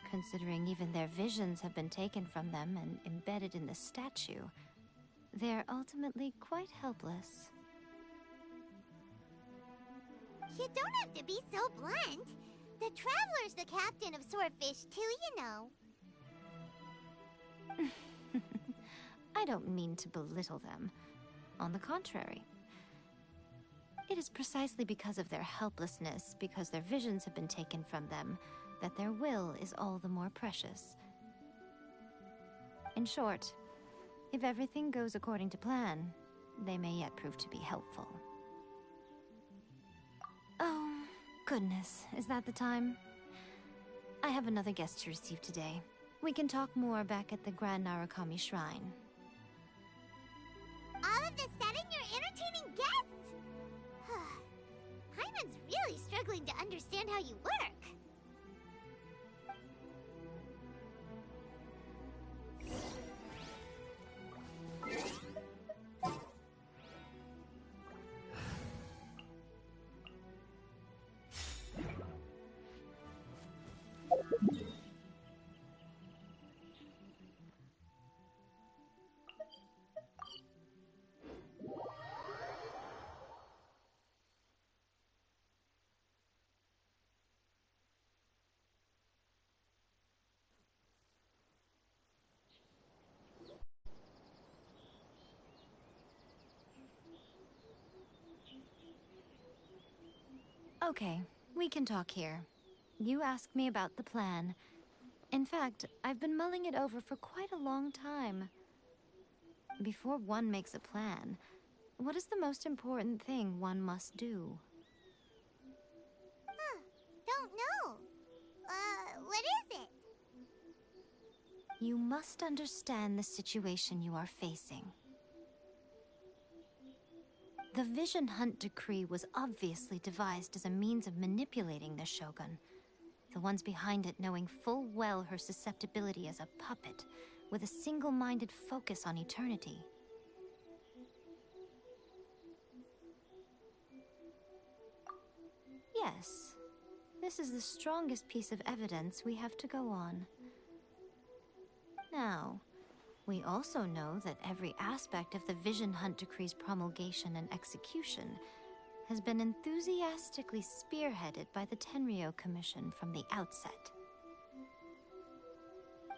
Considering even their visions have been taken from them and embedded in the statue, they're ultimately quite helpless. You don't have to be so blunt. The Traveler's the captain of Swordfish too, you know. I don't mean to belittle them. On the contrary. It is precisely because of their helplessness, because their visions have been taken from them, that their will is all the more precious. In short, if everything goes according to plan, they may yet prove to be helpful. Oh, goodness, is that the time? I have another guest to receive today. We can talk more back at the Grand Narukami Shrine. All of a sudden, you're entertaining guests? Hyman's really struggling to understand how you work. Okay, we can talk here. You asked me about the plan. In fact, I've been mulling it over for quite a long time. Before one makes a plan, what is the most important thing one must do? Don't know. What is it? You must understand the situation you are facing. The Vision Hunt Decree was obviously devised as a means of manipulating the Shogun. The ones behind it knowing full well her susceptibility as a puppet, with a single-minded focus on eternity. Yes, this is the strongest piece of evidence we have to go on. Now, we also know that every aspect of the Vision Hunt Decree's promulgation and execution has been enthusiastically spearheaded by the Tenryou Commission from the outset.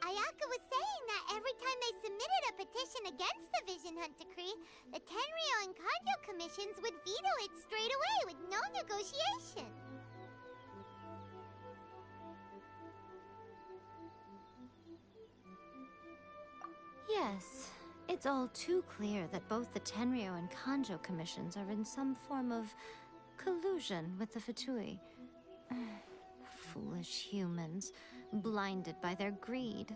Ayaka was saying that every time they submitted a petition against the Vision Hunt Decree, the Tenryou and Kanjo commissions would veto it straight away with no negotiation. Yes, it's all too clear that both the Tenryou and Kanjo commissions are in some form of collusion with the Fatui. Foolish humans, blinded by their greed.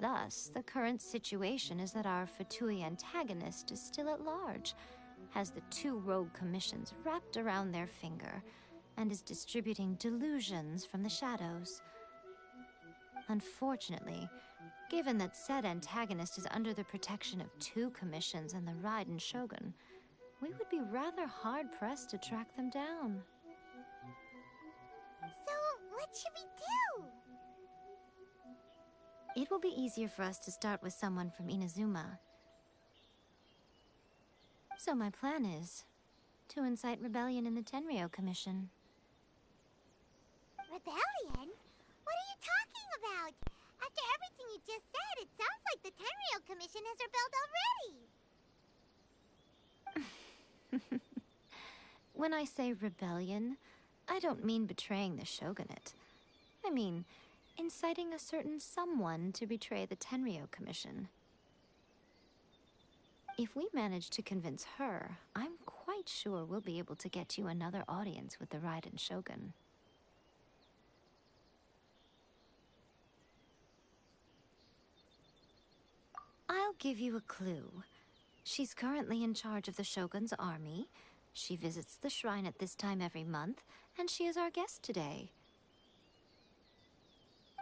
Thus, the current situation is that our Fatui antagonist is still at large, has the two rogue commissions wrapped around their finger, and is distributing delusions from the shadows. Unfortunately, given that said antagonist is under the protection of two commissions and the Raiden Shogun, we would be rather hard-pressed to track them down. So, what should we do? It will be easier for us to start with someone from Inazuma. So my plan is to incite rebellion in the Tenryou Commission. Rebellion? What are you talking about? After everything you just said, it sounds like the Tenryou Commission has rebelled already. When I say rebellion, I don't mean betraying the shogunate. I mean, inciting a certain someone to betray the Tenryou Commission. If we manage to convince her, I'm quite sure we'll be able to get you another audience with the Raiden Shogun. give you a clue. She's currently in charge of the Shogun's army. She visits the shrine at this time every month, and she is our guest today.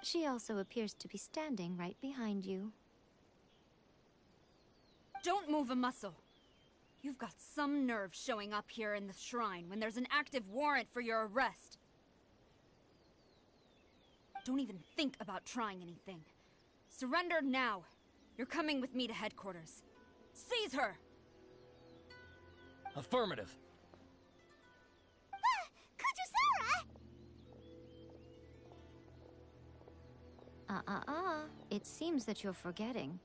She also appears to be standing right behind you. Don't move a muscle. You've got some nerve showing up here in the shrine when there's an active warrant for your arrest. Don't even think about trying anything. Surrender now. You're coming with me to headquarters. Seize her! Affirmative. Kujusara! It seems that you're forgetting.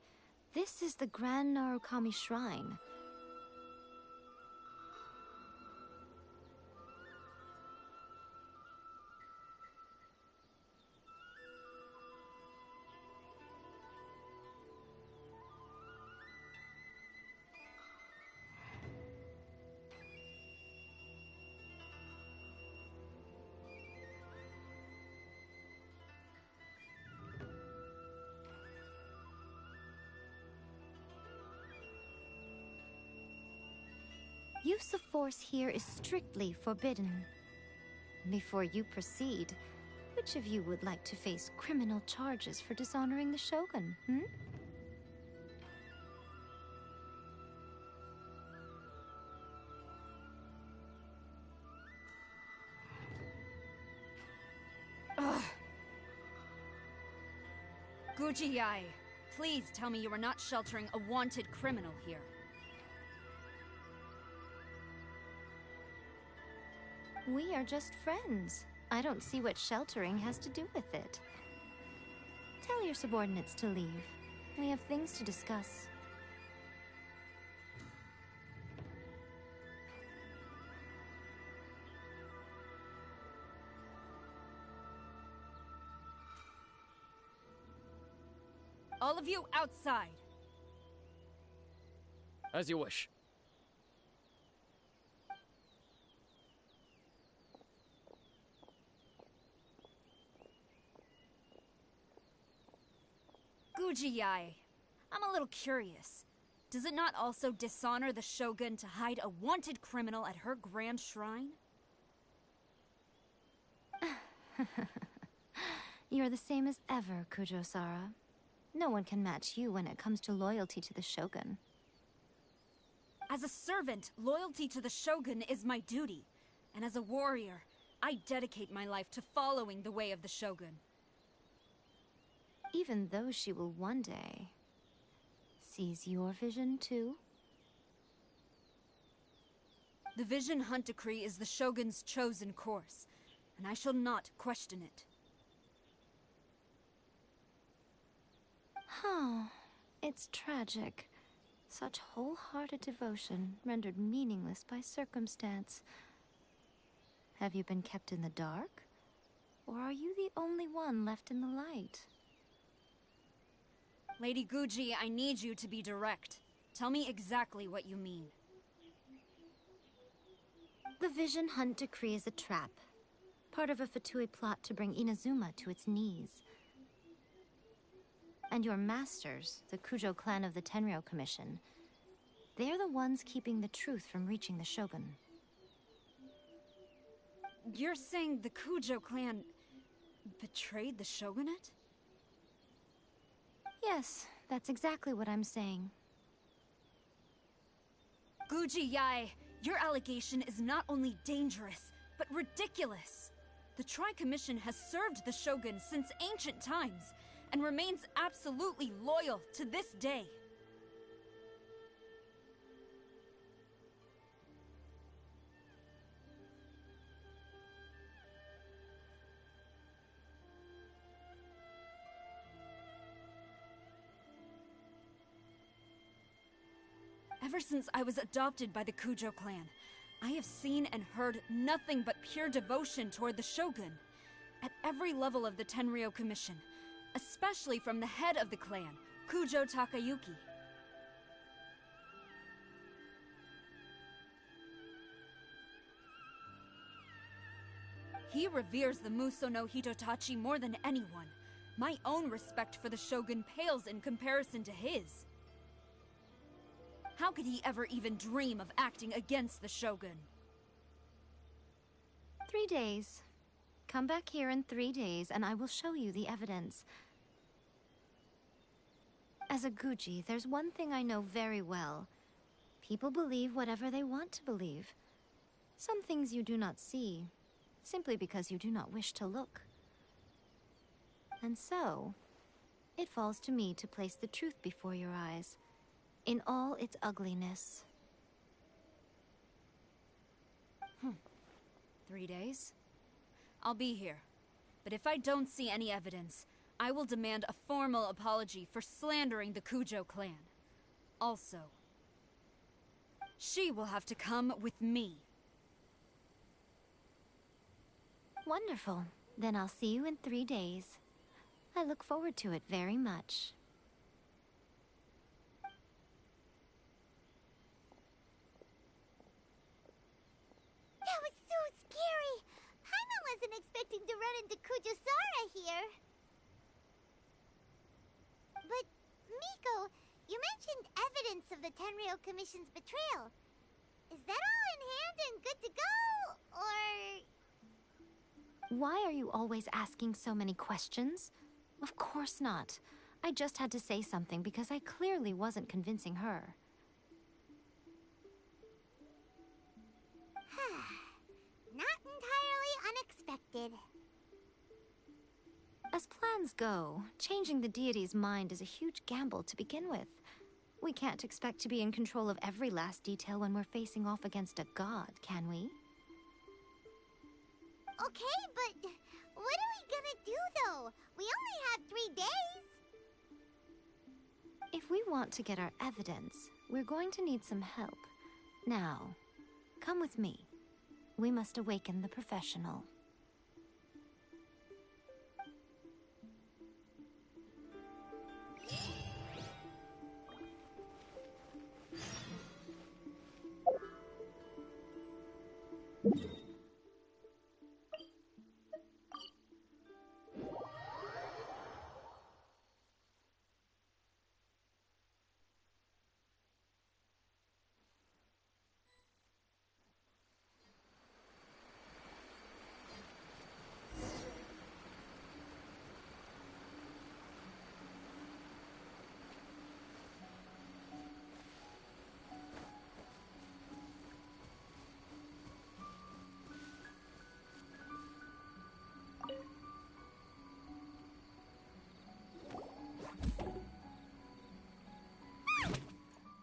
This is the Grand Narukami Shrine. Use of force here is strictly forbidden. Before you proceed, which of you would like to face criminal charges for dishonoring the Shogun, Ugh. Guji-ai, please tell me you are not sheltering a wanted criminal here. We are just friends. I don't see what sheltering has to do with it. Tell your subordinates to leave. We have things to discuss. All of you outside! As you wish. Guji-ai, I'm a little curious. Does it not also dishonor the Shogun to hide a wanted criminal at her grand shrine? You're the same as ever, Kujo-sara. No one can match you when it comes to loyalty to the Shogun. As a servant, loyalty to the Shogun is my duty. And as a warrior, I dedicate my life to following the way of the Shogun. Even though she will one day seize your vision too? The Vision Hunt Decree is the Shogun's chosen course, and I shall not question it. It's tragic. Such wholehearted devotion rendered meaningless by circumstance. Have you been kept in the dark? Or are you the only one left in the light? Lady Guji, I need you to be direct. Tell me exactly what you mean. The Vision Hunt Decree is a trap. Part of a Fatui plot to bring Inazuma to its knees. And your masters, the Kujo clan of the Tenryou Commission, they're the ones keeping the truth from reaching the Shogun. You're saying the Kujo clan betrayed the Shogunate? Yes, that's exactly what I'm saying. Guji-ai, your allegation is not only dangerous, but ridiculous. The Tri-Commission has served the Shogun since ancient times, and remains absolutely loyal to this day. Ever since I was adopted by the Kujo clan, I have seen and heard nothing but pure devotion toward the Shogun, at every level of the Tenryou Commission, especially from the head of the clan, Kujo Takayuki. He reveres the Muso no Hitotachi more than anyone. My own respect for the Shogun pales in comparison to his. How could he ever even dream of acting against the Shogun? 3 days. Come back here in 3 days, and I will show you the evidence. As a Guji, there's one thing I know very well. People believe whatever they want to believe. Some things you do not see, simply because you do not wish to look. And so, it falls to me to place the truth before your eyes, in all its ugliness. 3 days? I'll be here. But if I don't see any evidence, I will demand a formal apology for slandering the Kujo clan. Also, she will have to come with me. Wonderful. Then I'll see you in 3 days. I look forward to it very much. That was so scary! Paimon wasn't expecting to run into Kujosara here. But, Miko, you mentioned evidence of the Tenryou Commission's betrayal. Is that all in hand and good to go, or... Why are you always asking so many questions? Of course not. I just had to say something because I clearly wasn't convincing her. Not entirely unexpected. As plans go, changing the deity's mind is a huge gamble to begin with. We can't expect to be in control of every last detail when we're facing off against a god, can we? Okay, but what are we gonna do, though? We only have 3 days. If we want to get our evidence, we're going to need some help. Now, come with me. We must awaken the professional.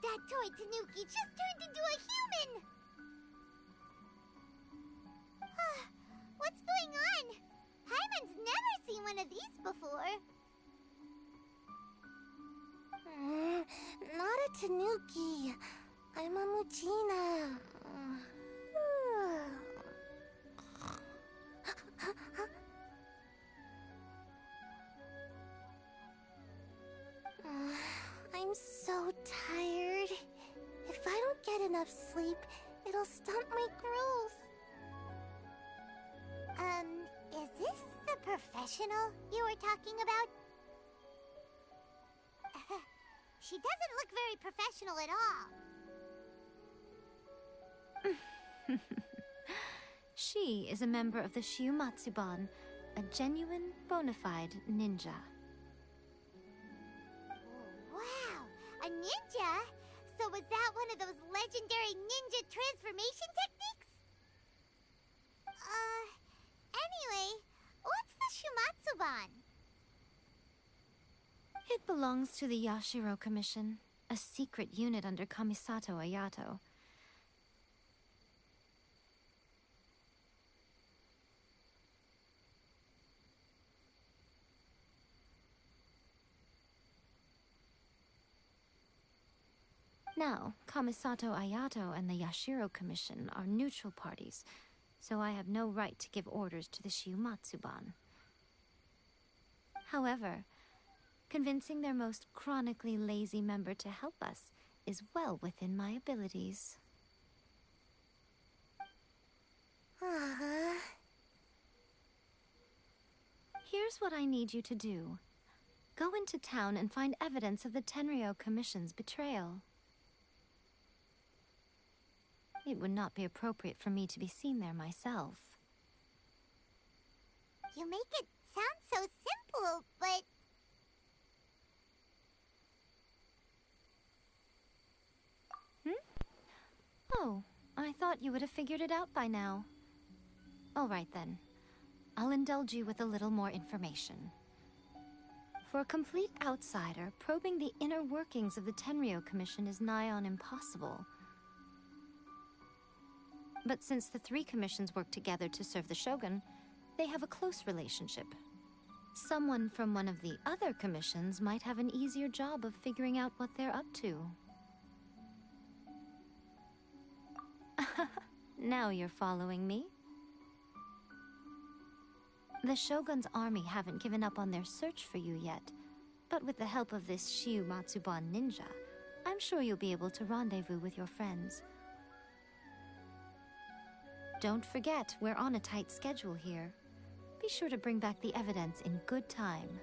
That toy Tanuki just turned into a human! What's going on? Paimon's never seen one of these before. Not a Tanuki. I'm a Muchina. I'm so tired. If I don't get enough sleep, it'll stunt my growth. Is this the professional you were talking about? She doesn't look very professional at all. She is a member of the Shiumatsuban, a genuine, bona fide ninja. Wow, a ninja? So was that one of those legendary ninja transformation techniques? Anyway, what's the Shumatsuban? It belongs to the Yashiro Commission, a secret unit under Kamisato Ayato. Now, Kamisato Ayato and the Yashiro Commission are neutral parties, so I have no right to give orders to the Shiumatsuban. However, convincing their most chronically lazy member to help us is well within my abilities. Here's what I need you to do. Go into town and find evidence of the Tenryou Commission's betrayal. It would not be appropriate for me to be seen there myself. You make it sound so simple, but... Oh, I thought you would have figured it out by now. All right then. I'll indulge you with a little more information. For a complete outsider, probing the inner workings of the Tenryou Commission is nigh on impossible. But since the three commissions work together to serve the Shogun, they have a close relationship. Someone from one of the other commissions might have an easier job of figuring out what they're up to. Now you're following me. The Shogun's army haven't given up on their search for you yet, but with the help of this Shiu Matsuban ninja, I'm sure you'll be able to rendezvous with your friends. Don't forget, we're on a tight schedule here. Be sure to bring back the evidence in good time.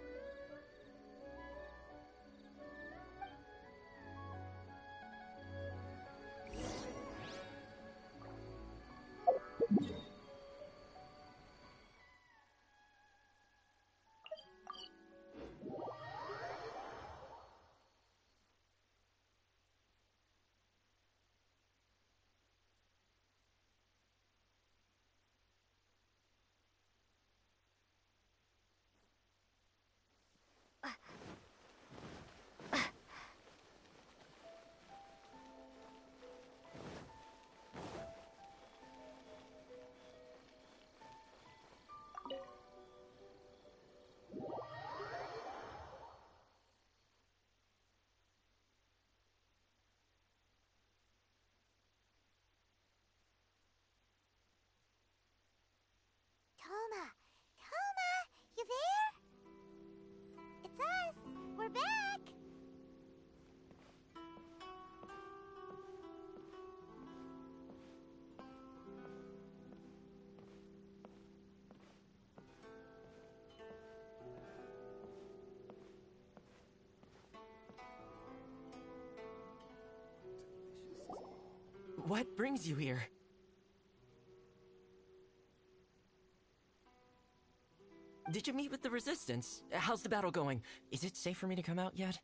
Toma, you there? It's us. We're back. What brings you here? Did you meet with the Resistance? How's the battle going? Is it safe for me to come out yet?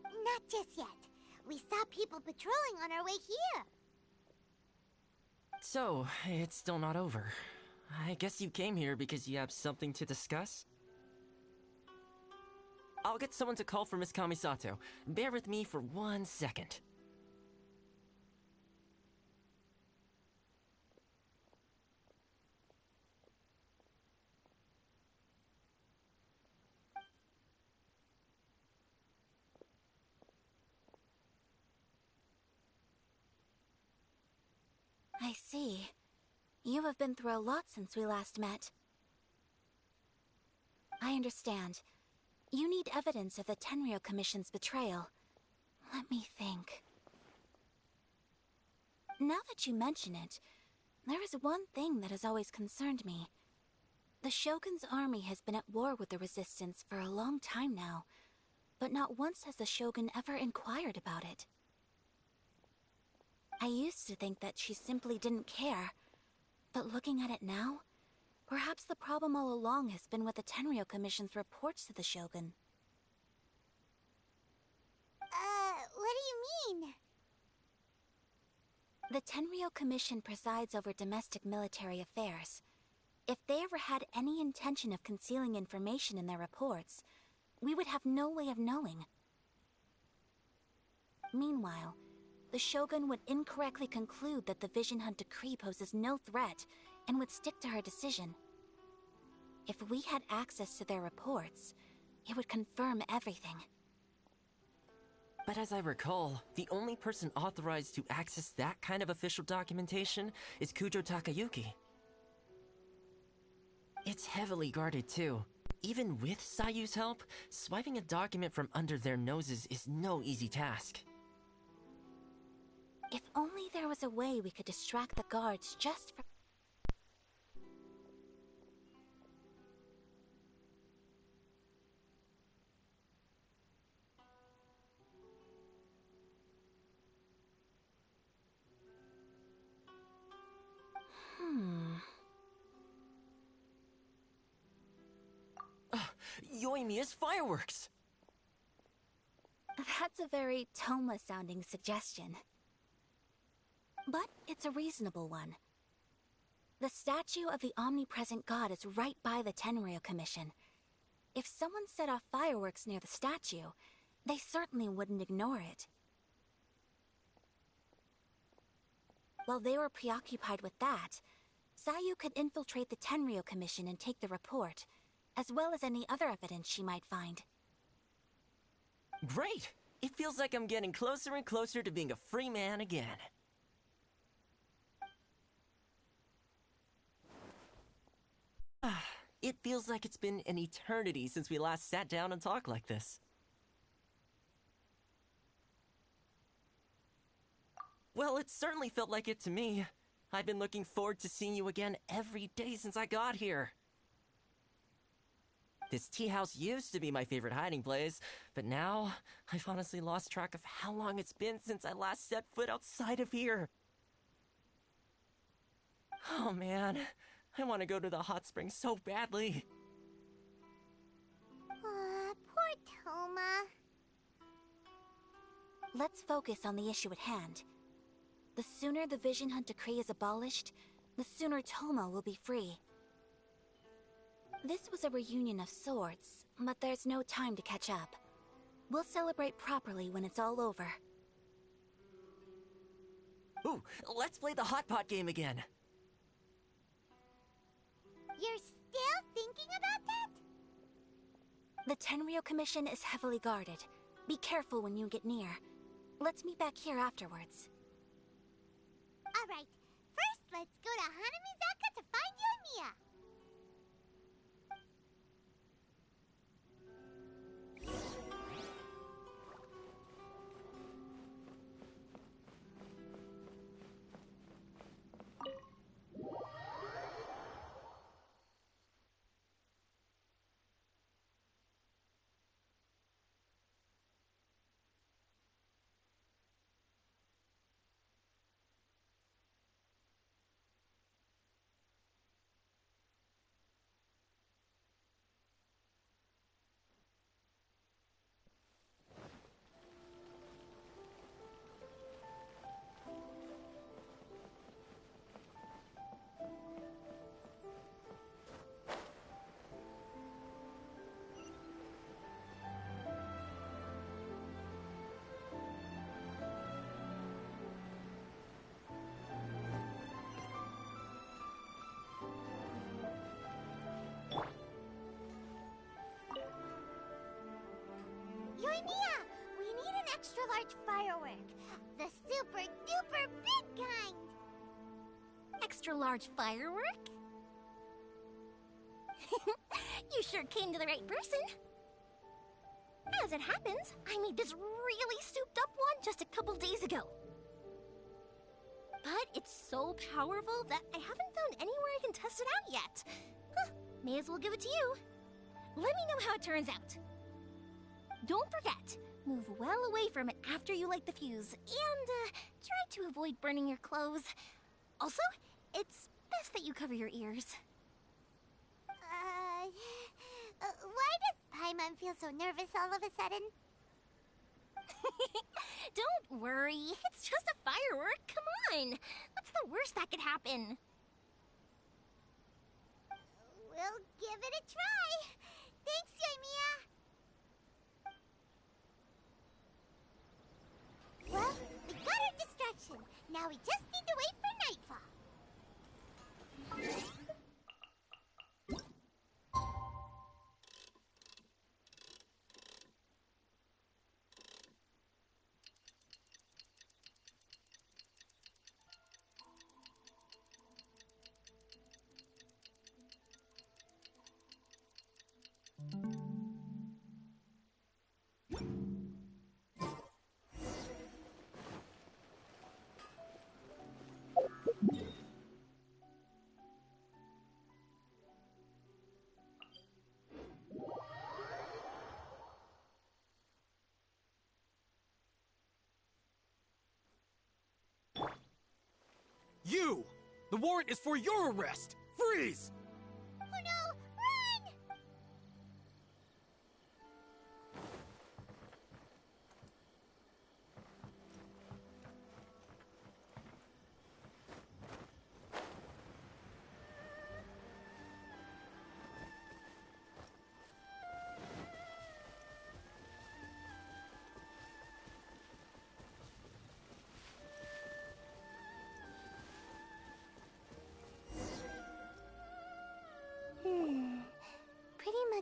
Not just yet. We saw people patrolling on our way here. So, it's still not over. I guess you came here because you have something to discuss? I'll get someone to call for Miss Kamisato. Bear with me for 1 second. I see. You have been through a lot since we last met. I understand. You need evidence of the Tenryou Commission's betrayal. Let me think. Now that you mention it, there is one thing that has always concerned me. The Shogun's army has been at war with the Resistance for a long time now, but not once has the Shogun ever inquired about it. I used to think that she simply didn't care, but looking at it now, perhaps the problem all along has been with the Tenryou Commission's reports to the Shogun. What do you mean? The Tenryou Commission presides over domestic military affairs. If they ever had any intention of concealing information in their reports, we would have no way of knowing. Meanwhile, the Shogun would incorrectly conclude that the Vision Hunt decree poses no threat and would stick to her decision. If we had access to their reports, it would confirm everything. But as I recall, the only person authorized to access that kind of official documentation is Kujo Takayuki. It's heavily guarded too. Even with Sayu's help, swiping a document from under their noses is no easy task. If only there was a way we could distract the guards just for... behind me is fireworks! That's a very Toma-sounding suggestion. But it's a reasonable one. The statue of the omnipresent god is right by the Tenryou Commission. If someone set off fireworks near the statue, they certainly wouldn't ignore it. While they were preoccupied with that, Sayu could infiltrate the Tenryou Commission and take the report, as well as any other evidence she might find. Great! It feels like I'm getting closer and closer to being a free man again. It feels like it's been an eternity since we last sat down and talked like this. Well, it certainly felt like it to me. I've been looking forward to seeing you again every day since I got here. This tea house used to be my favorite hiding place, but now I've honestly lost track of how long it's been since I last set foot outside of here. Oh man, I want to go to the hot springs so badly. Poor Toma. Let's focus on the issue at hand. The sooner the Vision Hunt decree is abolished, the sooner Toma will be free. This was a reunion of sorts, but there's no time to catch up. We'll celebrate properly when it's all over. Ooh, let's play the hot pot game again. You're still thinking about that? The Tenryou Commission is heavily guarded. Be careful when you get near. Let's meet back here afterwards. Alright, first let's go to Hanamizaka to find Yoimiya. Yoimiya, we need an extra large firework. The super duper big kind. Extra large firework? You sure came to the right person. As it happens, I made this really souped up one just a couple days ago. But it's so powerful that I haven't found anywhere I can test it out yet. Huh, may as well give it to you. Let me know how it turns out. Don't forget, move well away from it after you light the fuse, and try to avoid burning your clothes. Also, it's best that you cover your ears. Why does Paimon feel so nervous all of a sudden? Don't worry, it's just a firework, come on! What's the worst that could happen? We'll give it a try. Thanks, Yoimiya. Well, we got our distraction. Now we just need to wait for nightfall. You! The warrant is for your arrest! Freeze! Oh no! Run!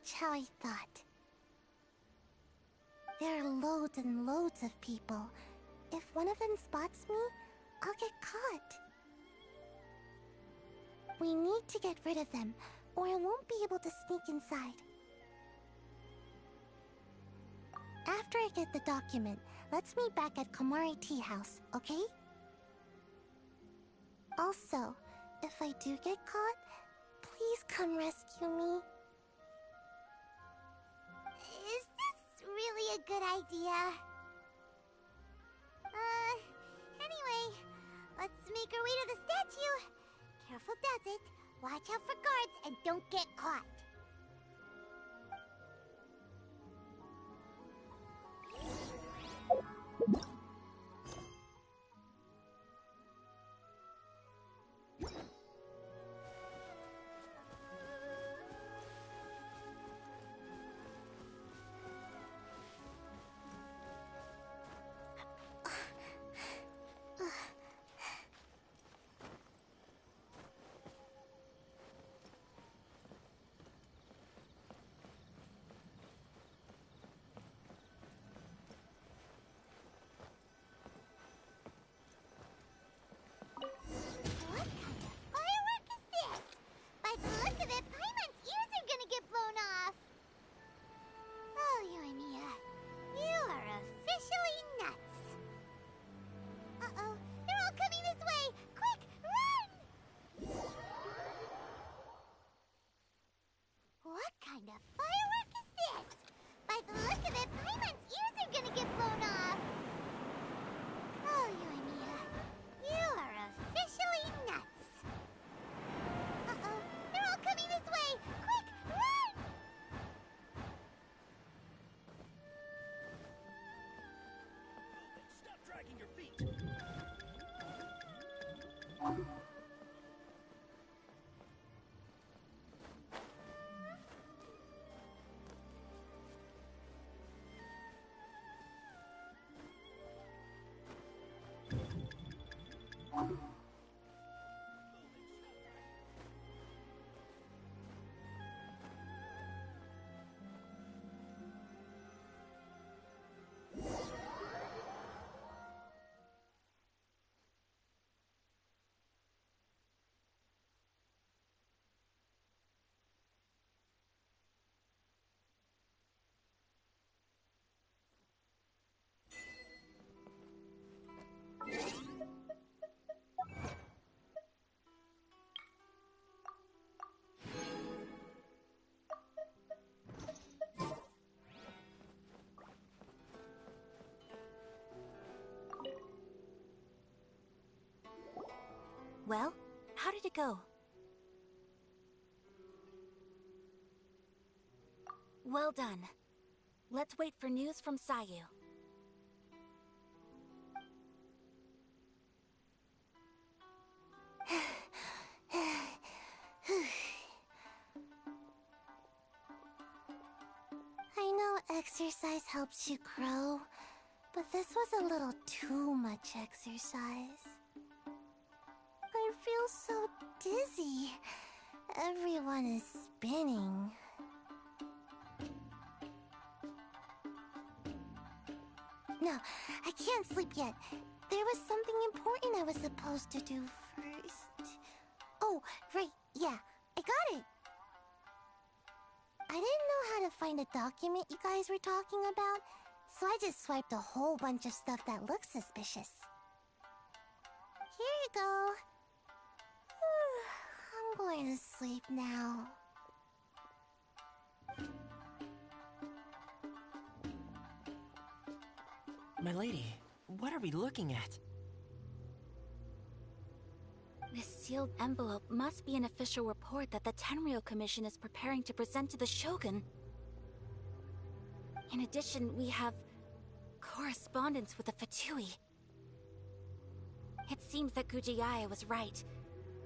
much how I thought. There are loads and loads of people. If one of them spots me, I'll get caught. We need to get rid of them, or I won't be able to sneak inside. After I get the document, let's meet back at Komari Tea House, okay? Also, if I do get caught, please come rescue me. Is this really a good idea? Anyway, let's make our way to the statue. Careful does it. Watch out for guards and don't get caught. Well, how did it go? Well done. Let's wait for news from Sayu. I know exercise helps you grow, but this was a little too much exercise. I feel so dizzy. Everyone is spinning. No, I can't sleep yet. There was something important I was supposed to do first. Oh, right, yeah, I got it. I didn't know how to find a document you guys were talking about, so I just swiped a whole bunch of stuff that looks suspicious. Here you go. I'm going to sleep now. My lady, what are we looking at? This sealed envelope must be an official report that the Tenryou Commission is preparing to present to the Shogun. In addition, we have correspondence with the Fatui. It seems that Gujiae was right.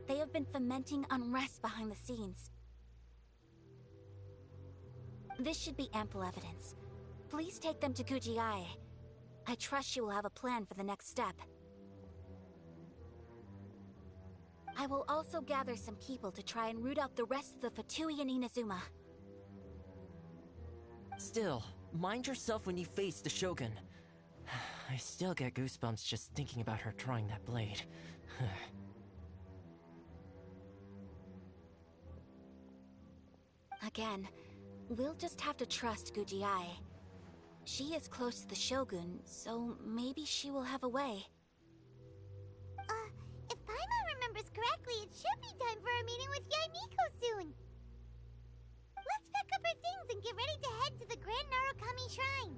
They have been fomenting unrest behind the scenes. This should be ample evidence. Please take them to Gujiae. I trust she will have a plan for the next step. I will also gather some people to try and root out the rest of the Fatui in Inazuma. Still, mind yourself when you face the Shogun. I still get goosebumps just thinking about her drawing that blade. Again, we'll just have to trust Guji-ai. She is close to the Shogun, so maybe she will have a way. If Paimon remembers correctly, it should be time for a meeting with Yaimiko soon. Let's pack up our things and get ready to head to the Grand Narukami Shrine.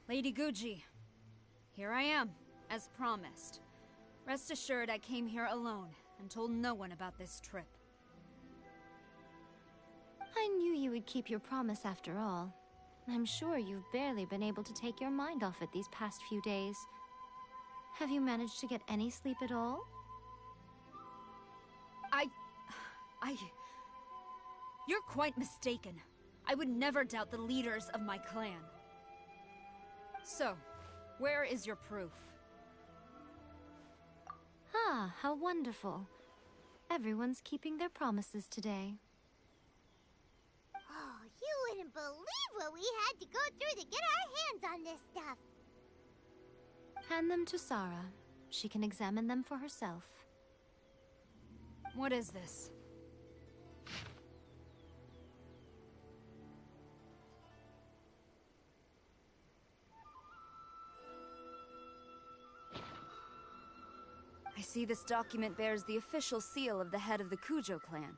Lady Guji, here I am, as promised. Rest assured I came here alone and told no one about this trip. I knew you would keep your promise after all. I'm sure you've barely been able to take your mind off it these past few days. Have you managed to get any sleep at all? You're quite mistaken. I would never doubt the leaders of my clan. So, where is your proof? Ah, how wonderful. Everyone's keeping their promises today. Oh, you wouldn't believe what we had to go through to get our hands on this stuff. Hand them to Sarah. She can examine them for herself. What is this? I see this document bears the official seal of the head of the Kujo clan,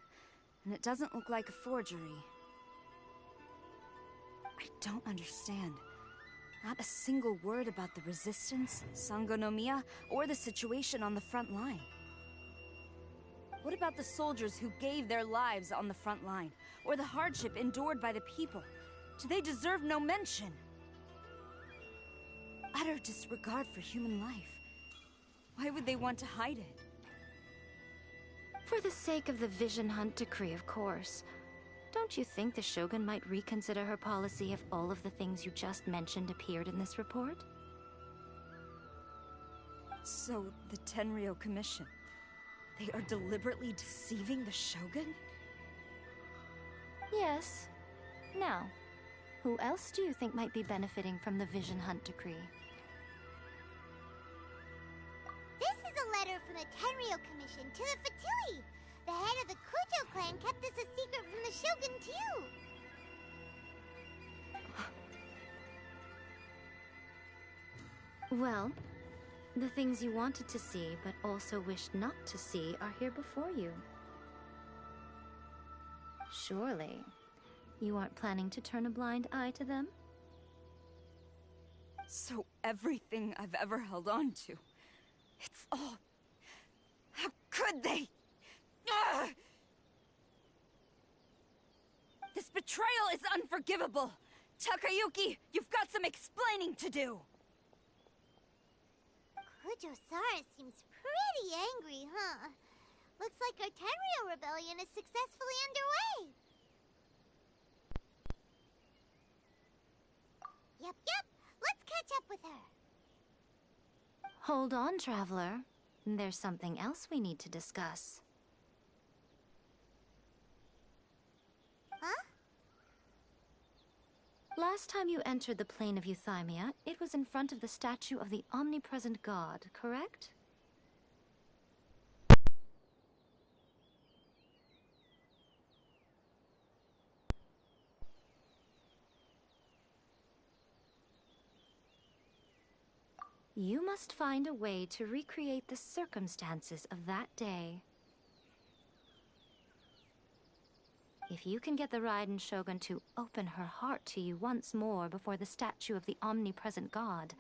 and it doesn't look like a forgery. I don't understand. Not a single word about the resistance, Sangonomiya, or the situation on the front line. What about the soldiers who gave their lives on the front line, or the hardship endured by the people? Do they deserve no mention? Utter disregard for human life. Why would they want to hide it? For the sake of the Vision Hunt decree, of course. Don't you think the Shogun might reconsider her policy if all of the things you just mentioned appeared in this report? So, the Tenryou Commission, they are deliberately deceiving the Shogun? Yes. Now, who else do you think might be benefiting from the Vision Hunt decree? from the Tenryou Commission to the Fatui. The head of the Kujo clan kept this a secret from the Shogun, too. Well, the things you wanted to see but also wished not to see are here before you. Surely, you aren't planning to turn a blind eye to them? So everything I've ever held on to, it's all... How could they? Ugh! This betrayal is unforgivable! Takayuki, you've got some explaining to do! Kujo-Sara seems pretty angry, huh? Looks like our Tenryou rebellion is successfully underway. Yep. Let's catch up with her. Hold on, Traveler. There's something else we need to discuss. Huh? Last time you entered the plane of Euthymia, it was in front of the statue of the Omnipresent God, correct? You must find a way to recreate the circumstances of that day. If you can get the Raiden Shogun to open her heart to you once more before the statue of the Omnipresent God,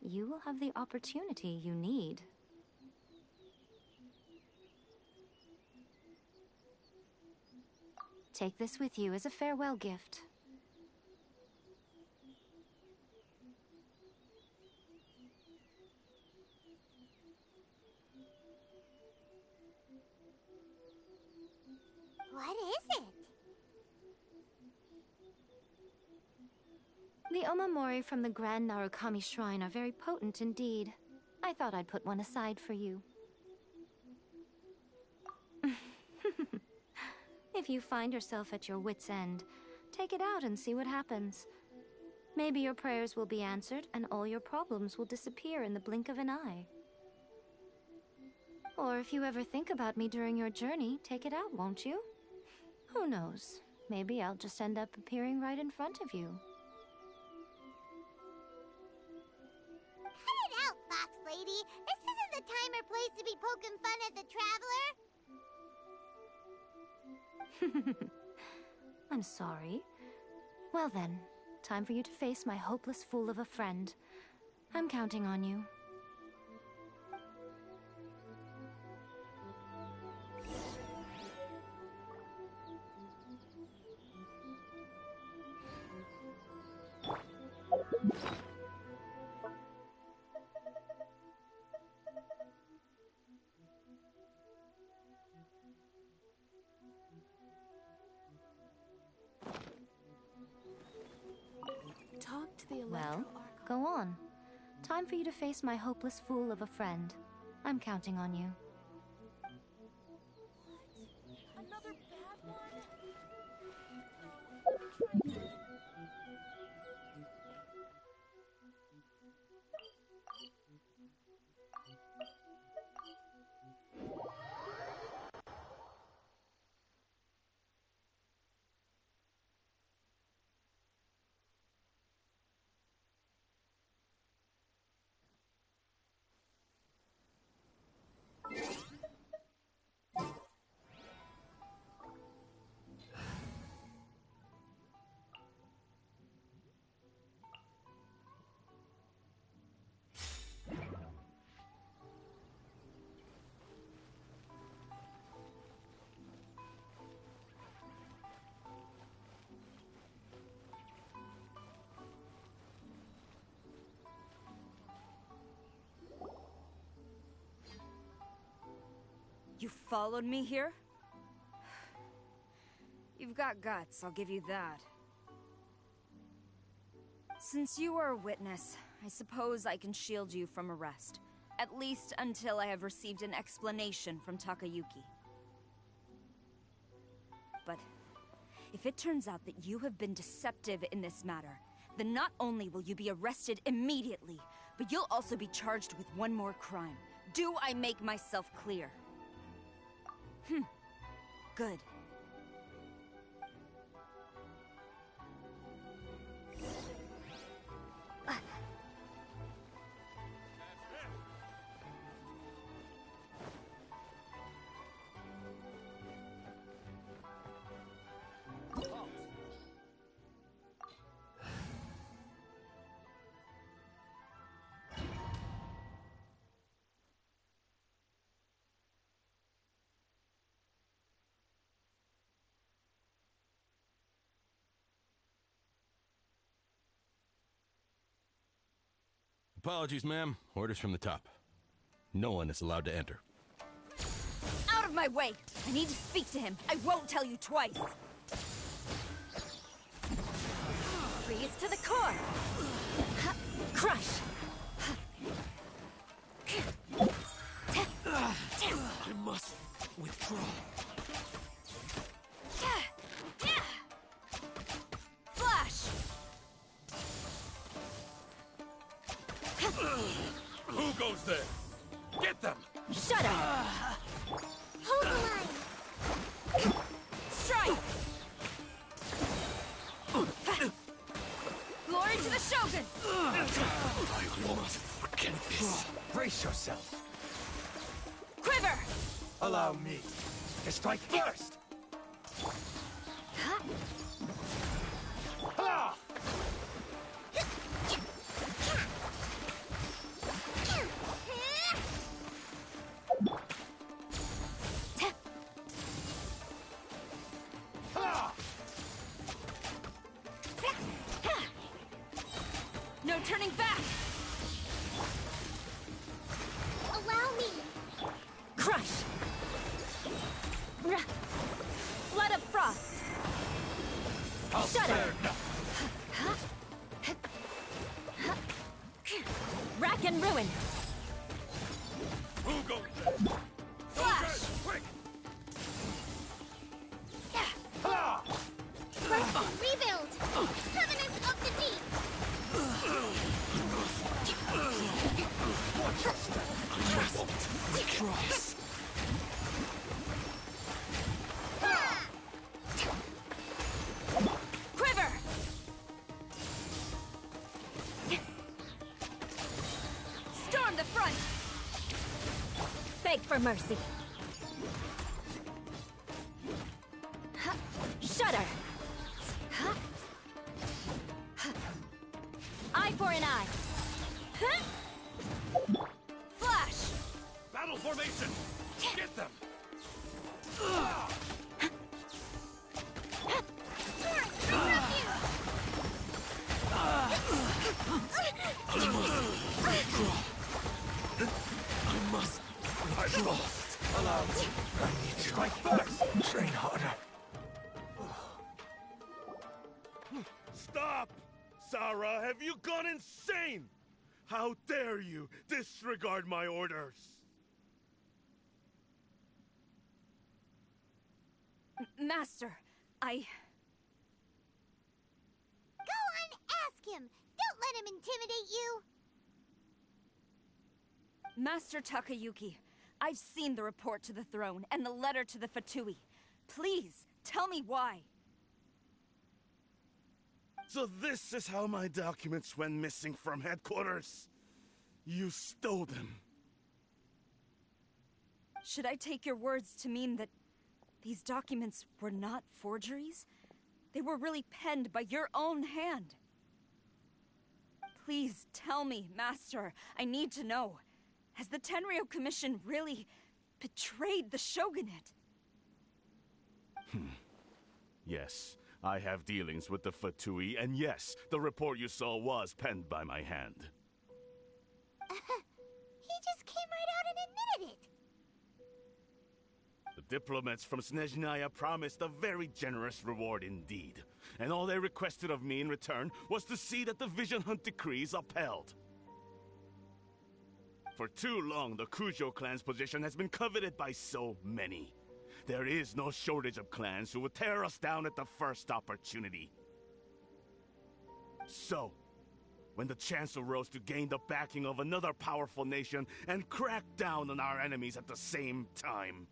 you will have the opportunity you need. Take this with you as a farewell gift. What is it? The omamori from the Grand Narukami Shrine are very potent indeed. I thought I'd put one aside for you. If you find yourself at your wit's end, take it out and see what happens. Maybe your prayers will be answered and all your problems will disappear in the blink of an eye. Or if you ever think about me during your journey, take it out, won't you? Who knows? Maybe I'll just end up appearing right in front of you. Cut it out, Fox Lady. This isn't the time or place to be poking fun at the Traveler. I'm sorry. Well then, time for you to face my hopeless fool of a friend. I'm counting on you. Talk to the Well, go on. Time for you to face my hopeless fool of a friend. I'm counting on you. Another bad one? You followed me here? You've got guts, I'll give you that. Since you are a witness, I suppose I can shield you from arrest. At least until I have received an explanation from Takayuki. But if it turns out that you have been deceptive in this matter, then not only will you be arrested immediately, but you'll also be charged with one more crime. Do I make myself clear? Good. Apologies, ma'am. Orders from the top. No one is allowed to enter. Out of my way! I need to speak to him. I won't tell you twice. Freeze to the core! Crush! I must withdraw. Flash! Who goes there? Get them! Shut up! Hold the line! Strike! Glory to the Shogun! I won't forget this. Brace yourself. Quiver! Allow me to strike first. Ha! No turning back! Allow me! Crush! Flood of frost! Shudder! Rack and ruin! Who goes there? Flash! Quick! Rebuild! Covenant of the Deep! Watch your step. I must cross. Quiver! Storm the front! Beg for mercy. Shudder! Eye for an eye! Flash! Battle formation! Get them! I must withdraw. Allow me. I need to strike first. Train harder. Stop! Sarah, have you gone insane? How dare you disregard my orders? Master, Go on, ask him! Don't let him intimidate you! Master Takayuki, I've seen the report to the throne and the letter to the Fatui. Please, tell me why. So this is how my documents went missing from headquarters? You stole them. Should I take your words to mean that these documents were not forgeries? They were really penned by your own hand. Please tell me, Master. I need to know. Has the Tenryou Commission really betrayed the Shogunate? Yes, I have dealings with the Fatui, and yes, the report you saw was penned by my hand. He just came right out and admitted it! The diplomats from Snezhnaya promised a very generous reward indeed, and all they requested of me in return was to see that the Vision Hunt decrees upheld. For too long, the Kujo clan's position has been coveted by so many. There is no shortage of clans who would tear us down at the first opportunity. So, when the chance arose to gain the backing of another powerful nation and crack down on our enemies at the same time.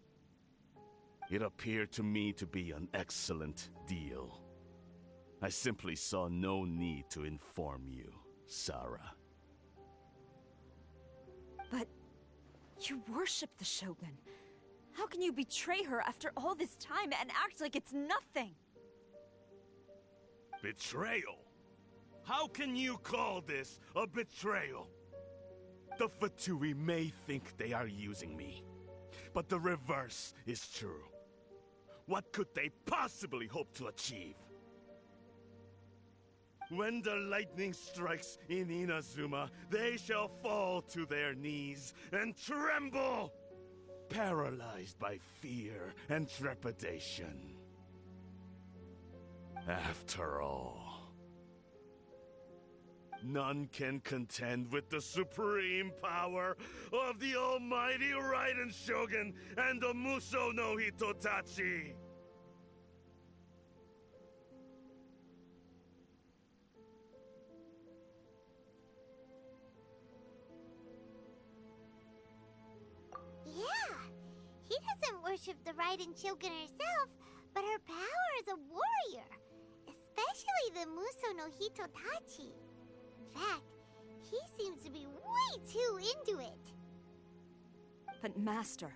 It appeared to me to be an excellent deal. I simply saw no need to inform you, Sarah. But you worship the Shogun. How can you betray her after all this time and act like it's nothing? Betrayal? How can you call this a betrayal? The Fatui may think they are using me, but the reverse is true. What could they possibly hope to achieve? When the lightning strikes in Inazuma, they shall fall to their knees and tremble, paralyzed by fear and trepidation. After all, none can contend with the supreme power of the almighty Raiden Shogun and the Muso no Hitotachi! Yeah, he doesn't worship the Raiden Shogun herself, but her power as a warrior, especially the Muso no Hitotachi. In fact, he seems to be way too into it. But Master,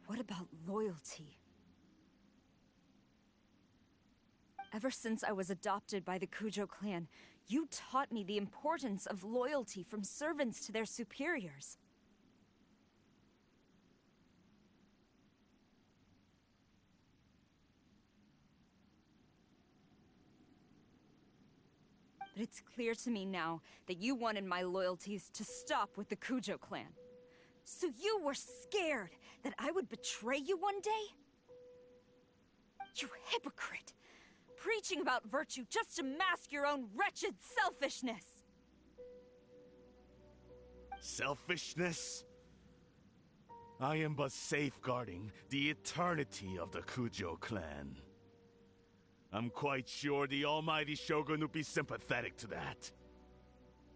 what about loyalty? Ever since I was adopted by the Kujo clan, you taught me the importance of loyalty from servants to their superiors. But it's clear to me now that you wanted my loyalties to stop with the Kujo clan. So you were scared that I would betray you one day? You hypocrite! Preaching about virtue just to mask your own wretched selfishness! Selfishness? I am but safeguarding the eternity of the Kujo clan. I'm quite sure the almighty Shogun would be sympathetic to that.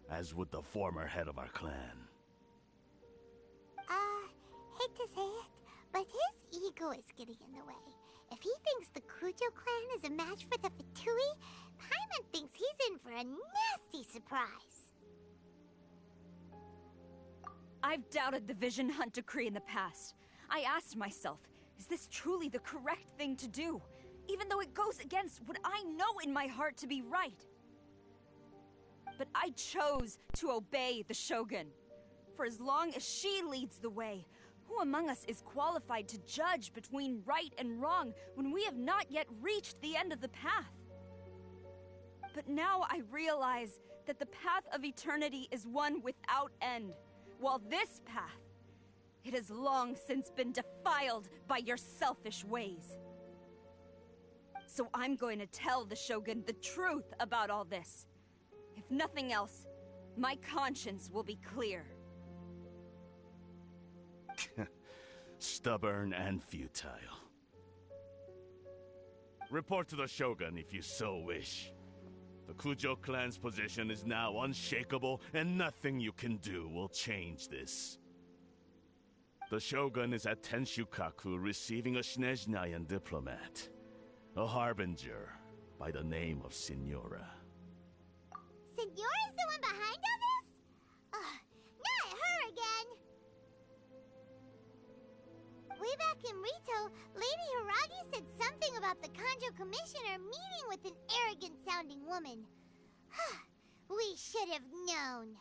As would the former head of our clan. Hate to say it, but his ego is getting in the way. If he thinks the Kujo clan is a match for the Fatui, Paimon thinks he's in for a nasty surprise. I've doubted the Vision Hunt decree in the past. I asked myself, is this truly the correct thing to do? Even though it goes against what I know in my heart to be right. But I chose to obey the Shogun. For as long as she leads the way, who among us is qualified to judge between right and wrong when we have not yet reached the end of the path? But now I realize that the path of eternity is one without end, while this path, it has long since been defiled by your selfish ways. So I'm going to tell the Shogun the truth about all this. If nothing else, my conscience will be clear. Stubborn and futile. Report to the Shogun if you so wish. The Kujo clan's position is now unshakable, and nothing you can do will change this. The Shogun is at Tenshukaku receiving a Snezhnayan diplomat. A harbinger by the name of Signora. Signora's the one behind all this? Not her again! Way back in Rito, Lady Hiragi said something about the Kanjo Commissioner meeting with an arrogant-sounding woman. We should have known.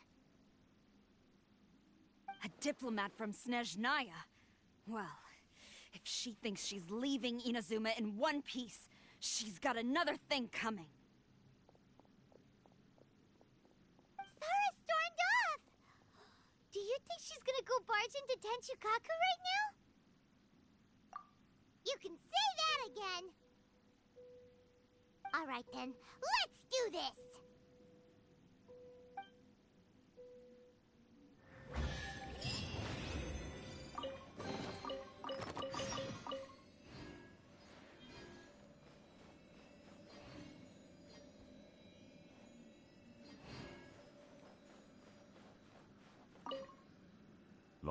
A diplomat from Snezhnaya? Well, if she thinks she's leaving Inazuma in one piece, she's got another thing coming. Sarah stormed off! Do you think she's gonna go barge into Tenshukaku right now? You can say that again! Alright then, let's do this!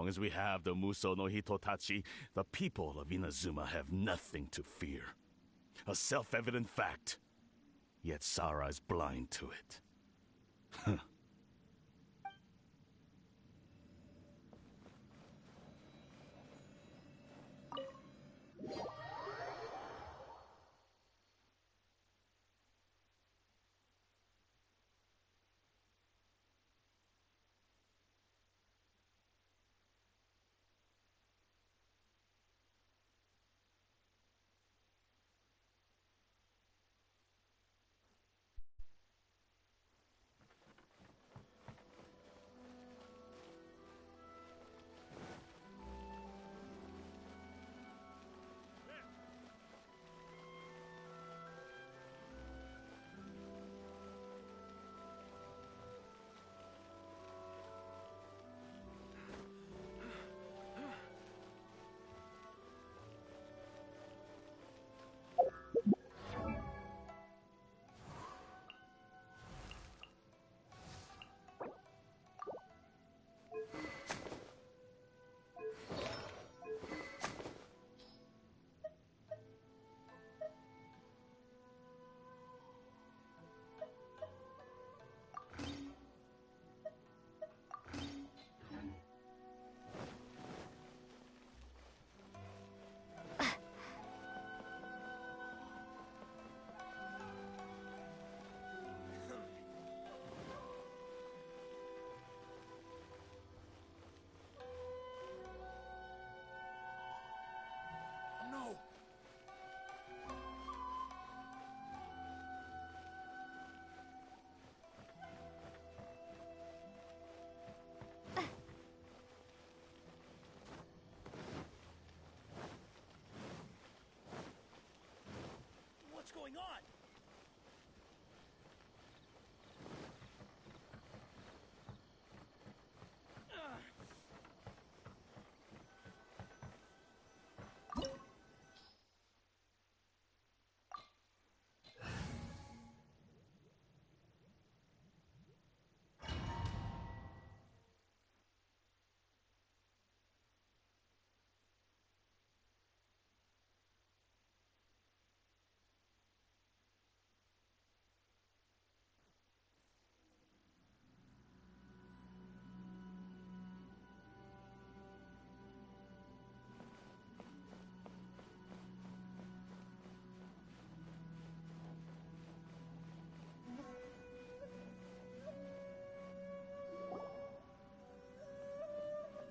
long as we have the Muso no Hitotachi, the people of Inazuma have nothing to fear. A self-evident fact. Yet Sara is blind to it. Huh. What's going on?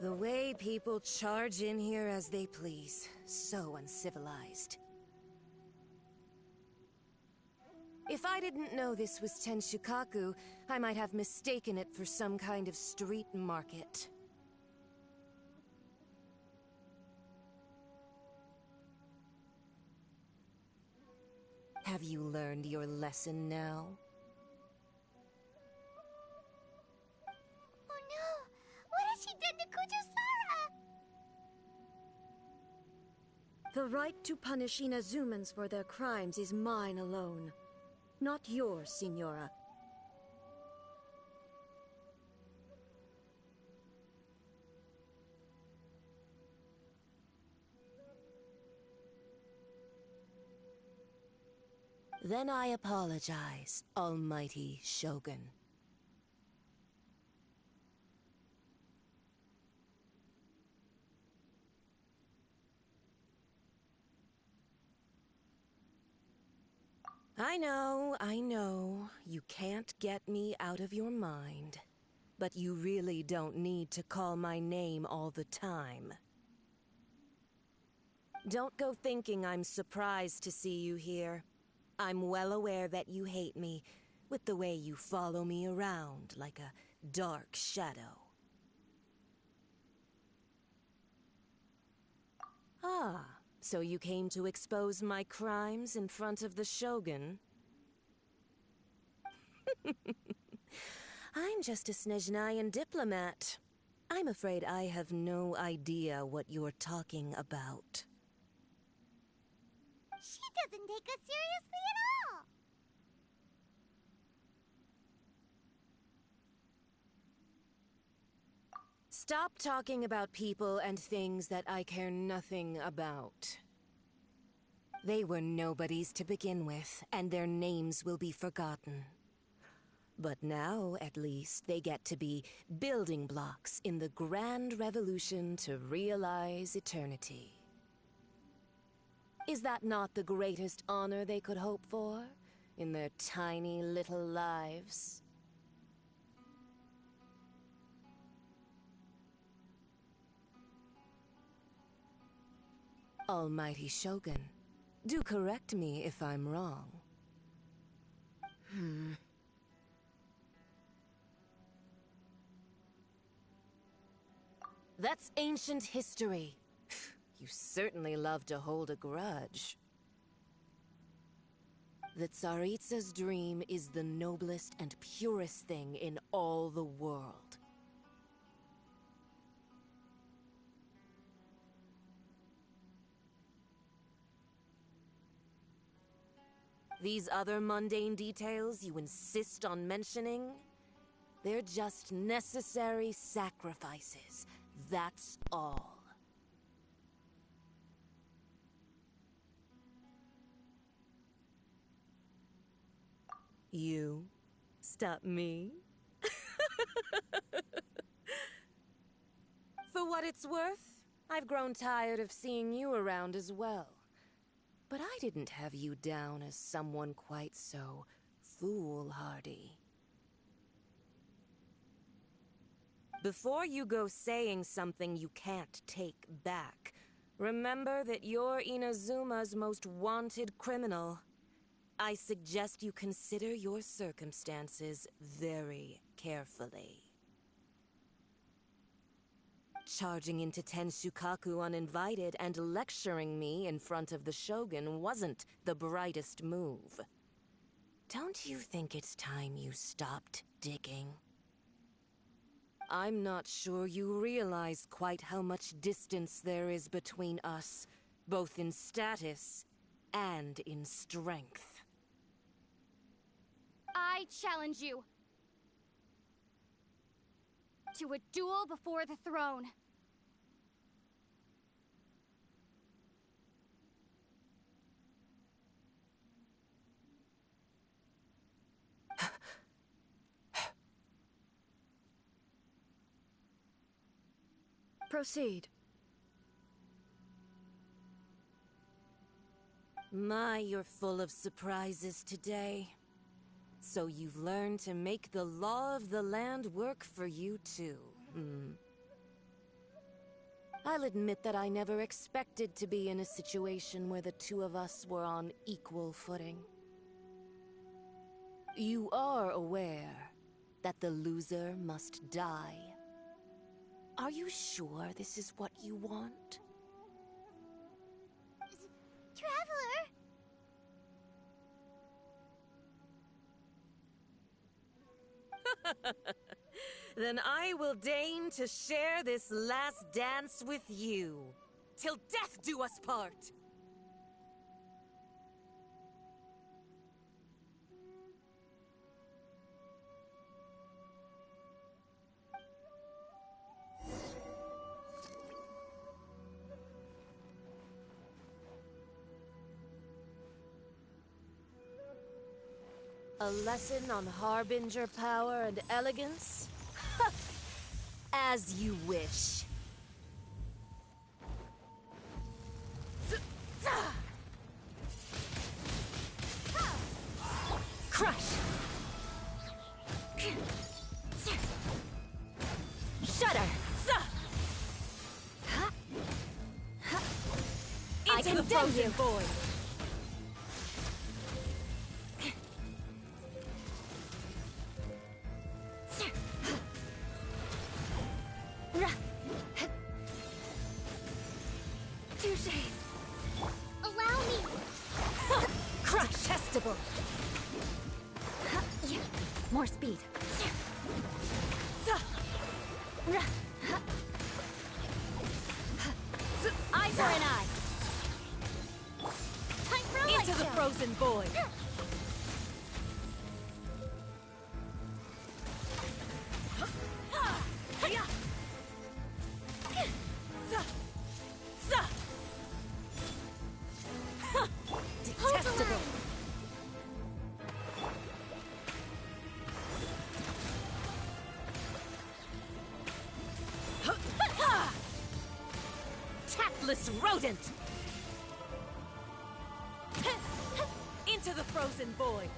The way people charge in here as they please. So uncivilized. If I didn't know this was Tenshukaku, I might have mistaken it for some kind of street market. Have you learned your lesson now? Oh no! What has she done to Kujo-Sara? The right to punish Inazumans for their crimes is mine alone. Not yours, Signora. Then I apologize, Almighty Shogun. I know, you can't get me out of your mind. But you really don't need to call my name all the time. Don't go thinking I'm surprised to see you here. I'm well aware that you hate me, with the way you follow me around like a dark shadow. Ah, so you came to expose my crimes in front of the Shogun? I'm just a Snezhnayan diplomat. I'm afraid I have no idea what you're talking about. She doesn't take us seriously at all! Stop talking about people and things that I care nothing about. They were nobodies to begin with, and their names will be forgotten. But now, at least, they get to be building blocks in the grand revolution to realize eternity. Is that not the greatest honor they could hope for in their tiny little lives? Almighty Shogun, do correct me if I'm wrong. That's ancient history. You certainly love to hold a grudge. The Tsaritsa's dream is the noblest and purest thing in all the world. These other mundane details you insist on mentioning, they're just necessary sacrifices. That's all. You stop me? For what it's worth, I've grown tired of seeing you around as well. But I didn't have you down as someone quite so foolhardy. Before you go saying something you can't take back, remember that you're Inazuma's most wanted criminal. I suggest you consider your circumstances very carefully. Charging into Tenshukaku uninvited and lecturing me in front of the Shogun wasn't the brightest move. Don't you think it's time you stopped digging? I'm not sure you realize quite how much distance there is between us, both in status and in strength. I challenge you to a duel before the throne. Proceed. My, you're full of surprises today. So you've learned to make the law of the land work for you too, I'll admit that I never expected to be in a situation where the two of us were on equal footing. You are aware that the loser must die. Are you sure this is what you want? Traveler! Then I will deign to share this last dance with you. Till death do us part! A lesson on Harbinger power and elegance? As you wish. Crush! Shudder! Into the frozen void! Allow me! Crush! Testable! More speed. Eye for an eye! Time for a light Into the show. frozen void! useless rodent! Into the frozen void!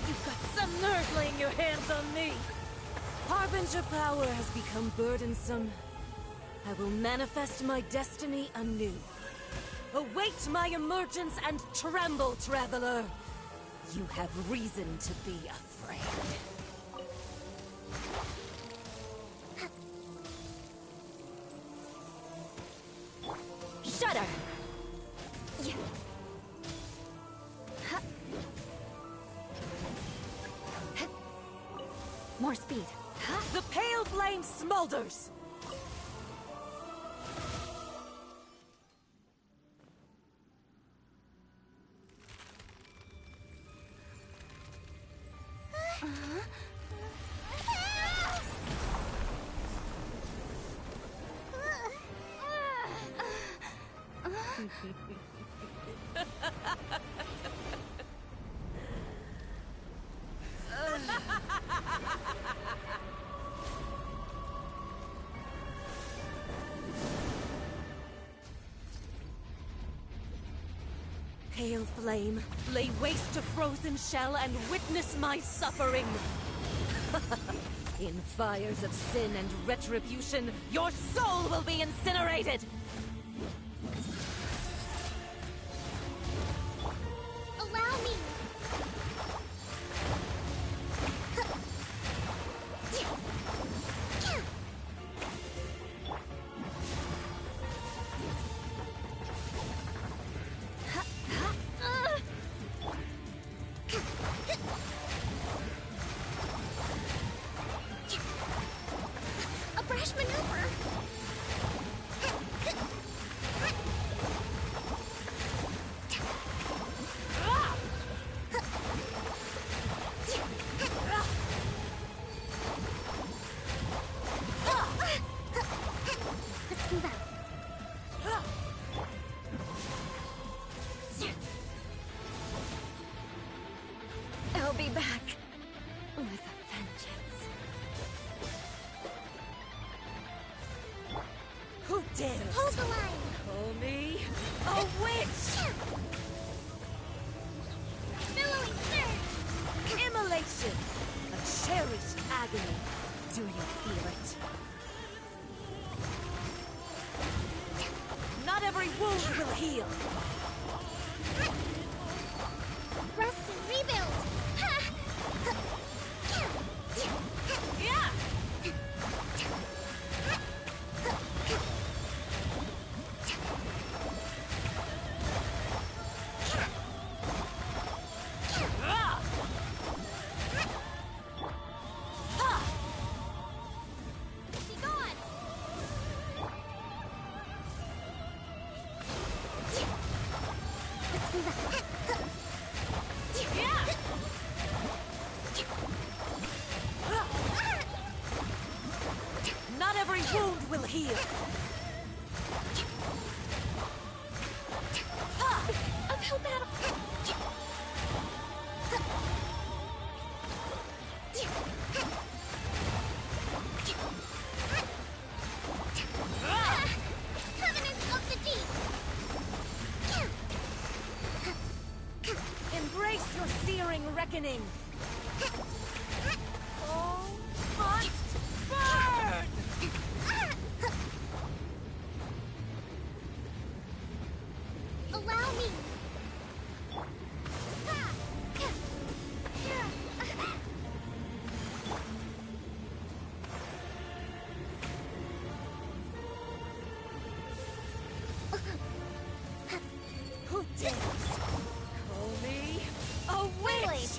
You've got some nerve laying your hands on me! Harbinger power has become burdensome. I will manifest my destiny anew. Await my emergence and tremble, traveler! You have reason to be afraid. Shudder! More speed. The pale flame smolders! Pale flame, lay waste to frozen shell and witness my suffering! In fires of sin and retribution, your soul will be incinerated! Allow me. A brash maneuver! Let's move out. I'll be back with a vengeance. Who dares? Hold the line. Call me a witch! Billowing surge. Immolation! A cherished agony. Do you feel it? Not every wound will heal. Rest and rebuild. Yeah! Be gone. Let's move out. Not every wound will heal. Uphill battle! Covenant of the Deep. Embrace your searing reckoning. Oh, must burn! Allow me. Who dares? Call me a witch!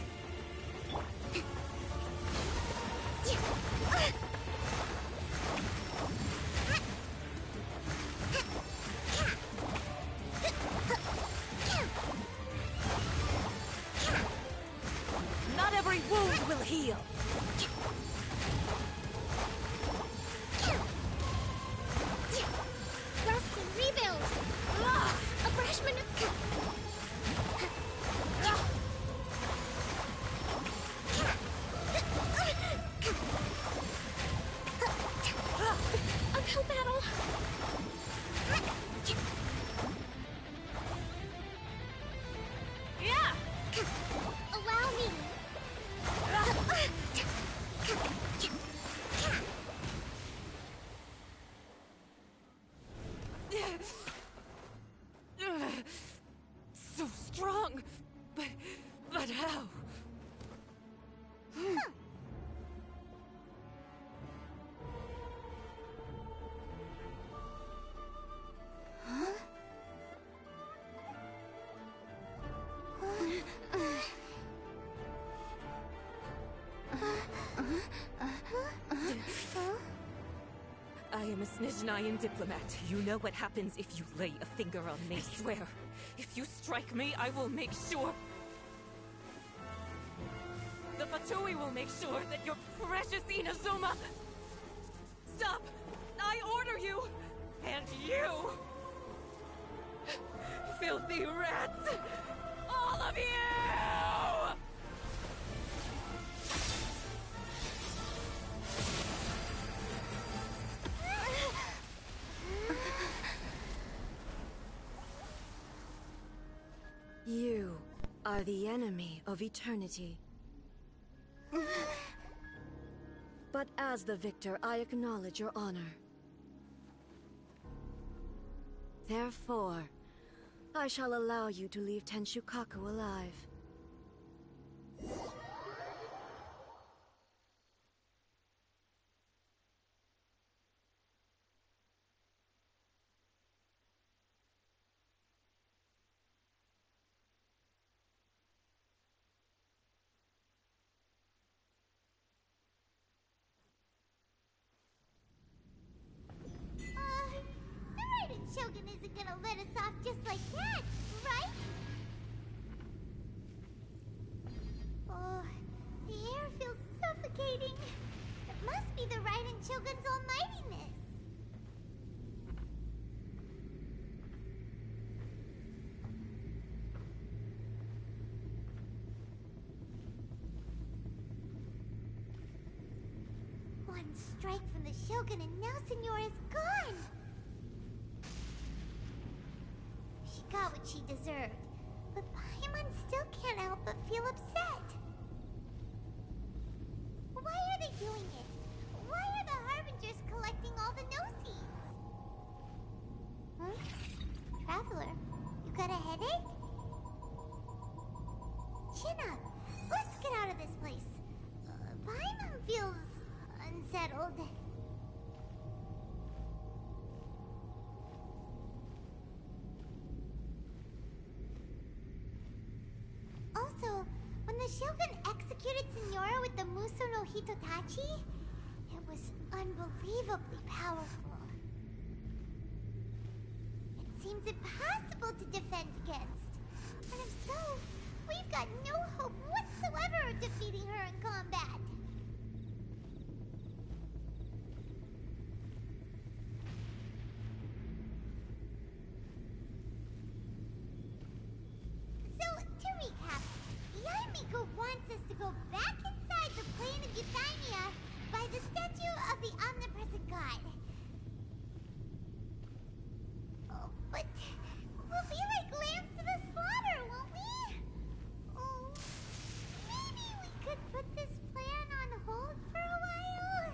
Will battle! Yeah! Allow me! So strong! But how? I am a Snezhnayan diplomat. You know what happens if you lay a finger on me, swear. If you strike me, I will make sure... The Fatui will make sure that your precious Inazuma... Stop! I order you! And you! Filthy rats! All of you! You are the enemy of eternity. But as the victor, I acknowledge your honor. Therefore, I shall allow you to leave Tenshukaku alive. Shogun isn't gonna let us off just like that, right? Oh, the air feels suffocating. It must be the Raiden Shogun's almightiness. One strike from the Shogun and now Senora is gone. Got what she deserved, but Paimon still can't help but feel upset. Why are they doing it? Why are the Harbingers collecting all the no-seeds? Huh? Traveler, you got a headache? Chin up. Let's get out of this place. Paimon feels unsettled. When the Shogun executed Senora with the Muso no Hitotachi, it was unbelievably powerful. It seems impossible to defend against. And if so, we've got no hope whatsoever of defeating her in combat. Miko wants us to go back inside the plane of Euthymia by the statue of the Omnipresent God. Oh, but we'll be like lambs to the slaughter, won't we? Oh, maybe we could put this plan on hold for a while?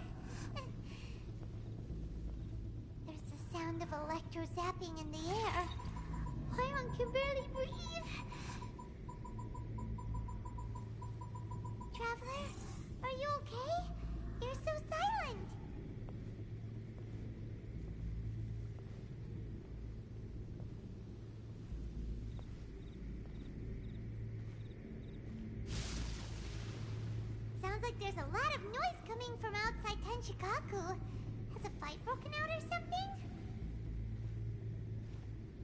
There's the sound of electro zapping in the air. Paimon can barely breathe. Traveler, are you okay? You're so silent. Sounds like there's a lot of noise coming from outside Tenshukaku. Has a fight broken out or something?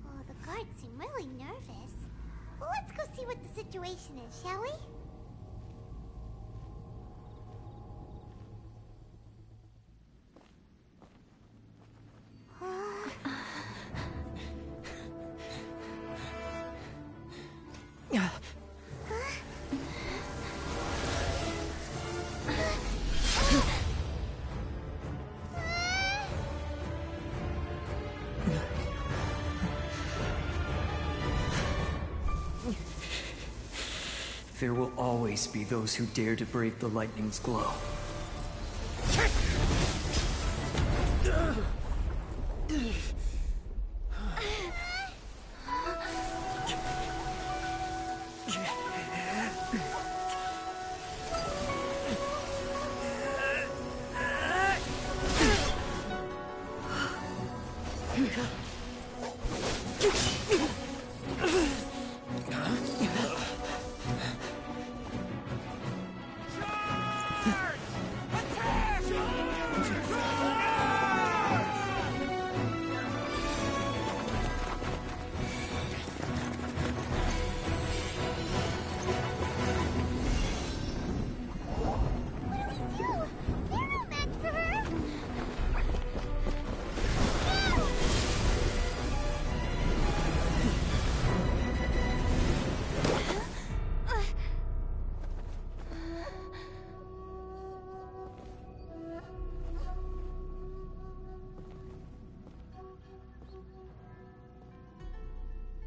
Oh, the guards seem really nervous. Well, let's go see what the situation is, shall we? There will always be those who dare to brave the lightning's glow.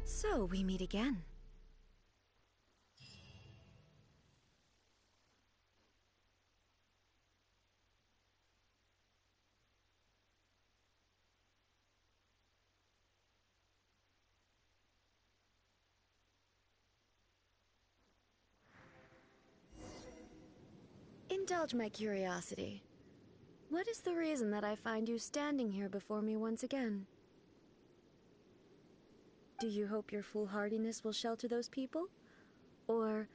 So, we meet again. Indulge my curiosity. What is the reason that I find you standing here before me once again? Do you hope your foolhardiness will shelter those people? Or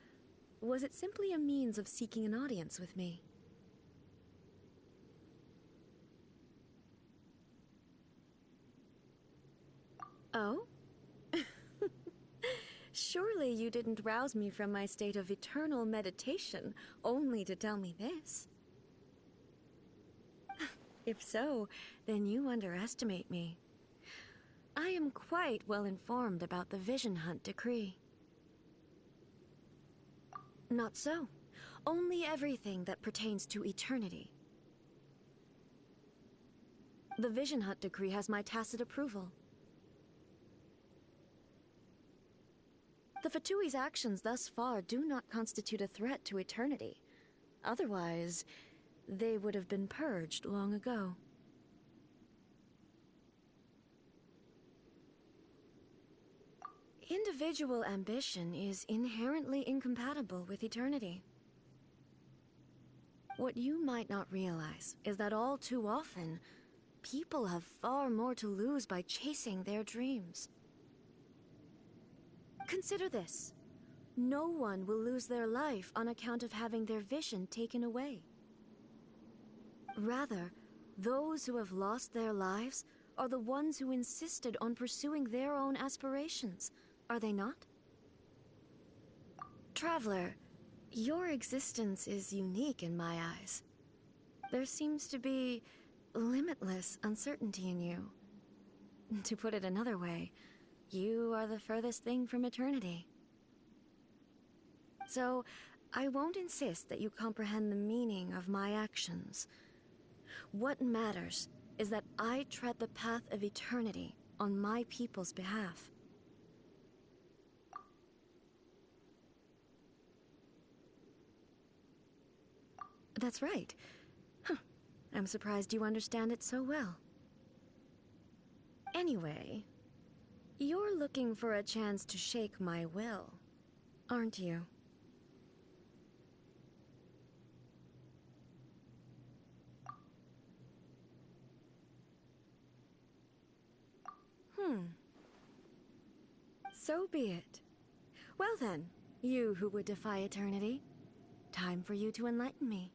was it simply a means of seeking an audience with me? Oh? Surely you didn't rouse me from my state of eternal meditation only to tell me this. If so, then you underestimate me. I am quite well informed about the Vision Hunt decree. Not so. Only everything that pertains to eternity. The Vision Hunt decree has my tacit approval. The Fatui's actions thus far do not constitute a threat to eternity. Otherwise, they would have been purged long ago. Individual ambition is inherently incompatible with eternity. What you might not realize is that all too often, people have far more to lose by chasing their dreams. Consider this. No one will lose their life on account of having their vision taken away. Rather, those who have lost their lives are the ones who insisted on pursuing their own aspirations. Are they not? Traveler, your existence is unique in my eyes. There seems to be limitless uncertainty in you. To put it another way, you are the furthest thing from eternity. So, I won't insist that you comprehend the meaning of my actions. What matters is that I tread the path of eternity on my people's behalf. That's right. Huh. I'm surprised you understand it so well. Anyway, you're looking for a chance to shake my will, aren't you? So be it. Well then, you who would defy eternity, time for you to enlighten me.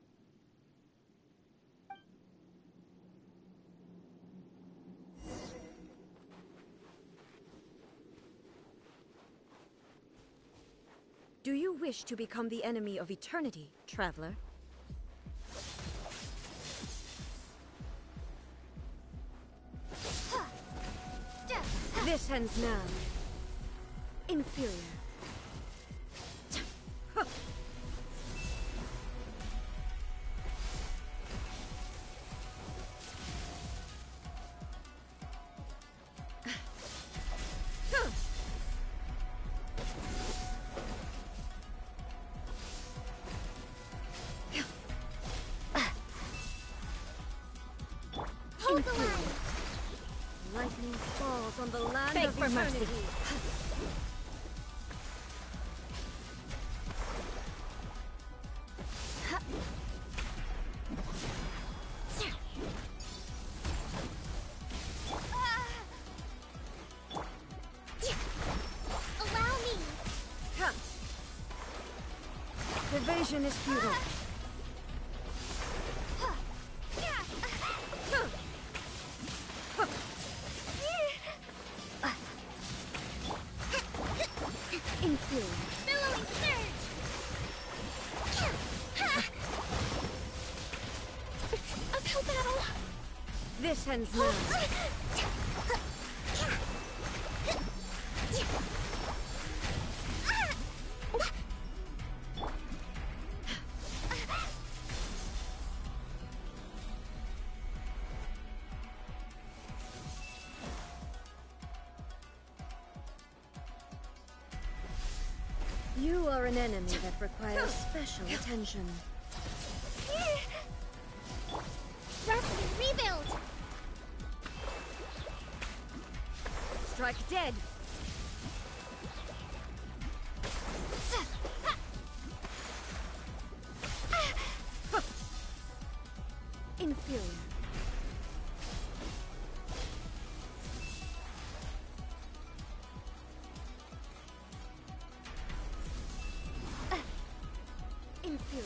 Do you wish to become the enemy of eternity, traveler? This ends now. Inferior. Hold the line. Lightning falls on the land Beg of for mercy. eternity. Allow me. Evasion is futile. Inferior. Billowing surge. Uphill battle. This ends now. You are an enemy that requires special attention. Rest and rebuild. Strike dead. Inferior. Inferior.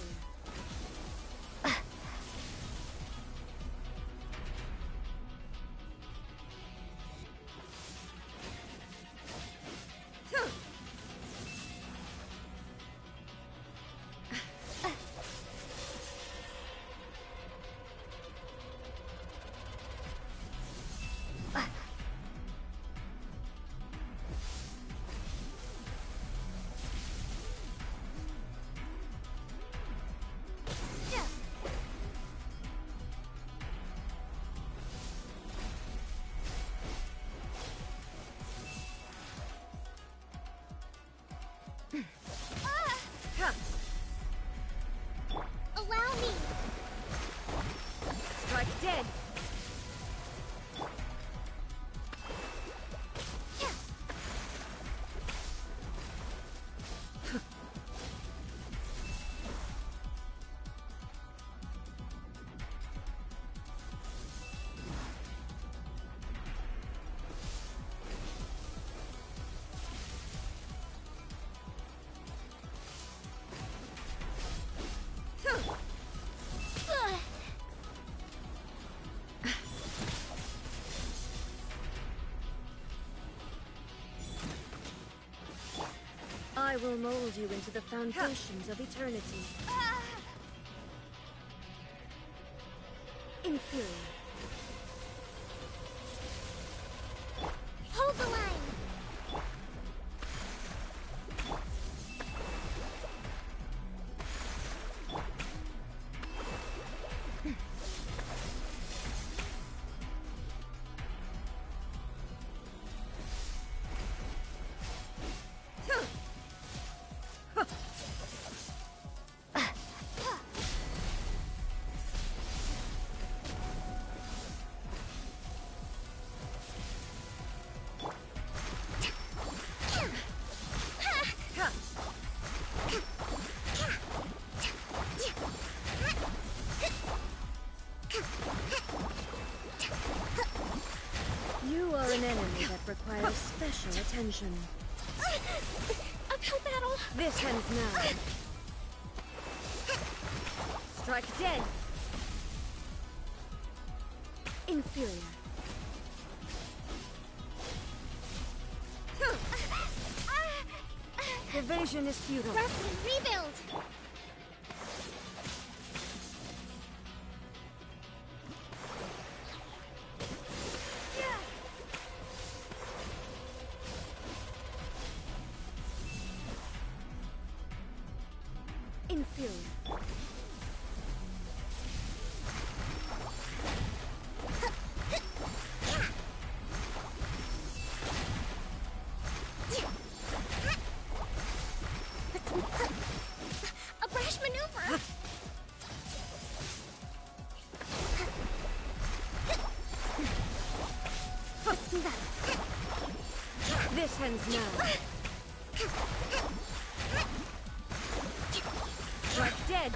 Allow me. Strike dead. I will mold you into the foundations of eternity. Inferior. Hold the line. You are an enemy that requires special attention. Uphill battle. This ends now. Strike dead. Inferior. Evasion is futile. Rest and rebuild. Inferior. This ends now. Strike dead.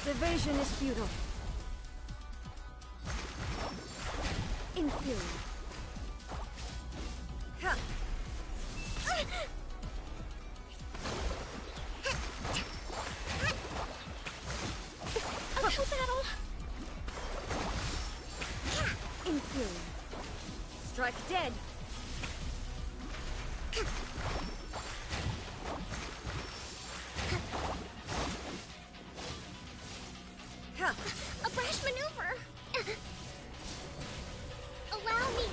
Evasion is futile. Inferior. Ha. Uphill battle. Inferior. Strike dead. A brash maneuver. Allow me.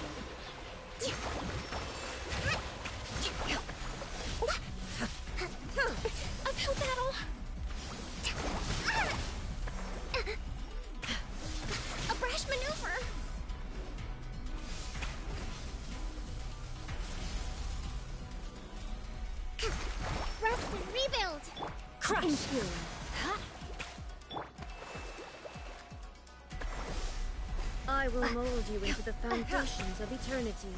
Uphill battle. A brash maneuver. Rest and rebuild. Crush. Inferior. I will mold you into the foundations of eternity.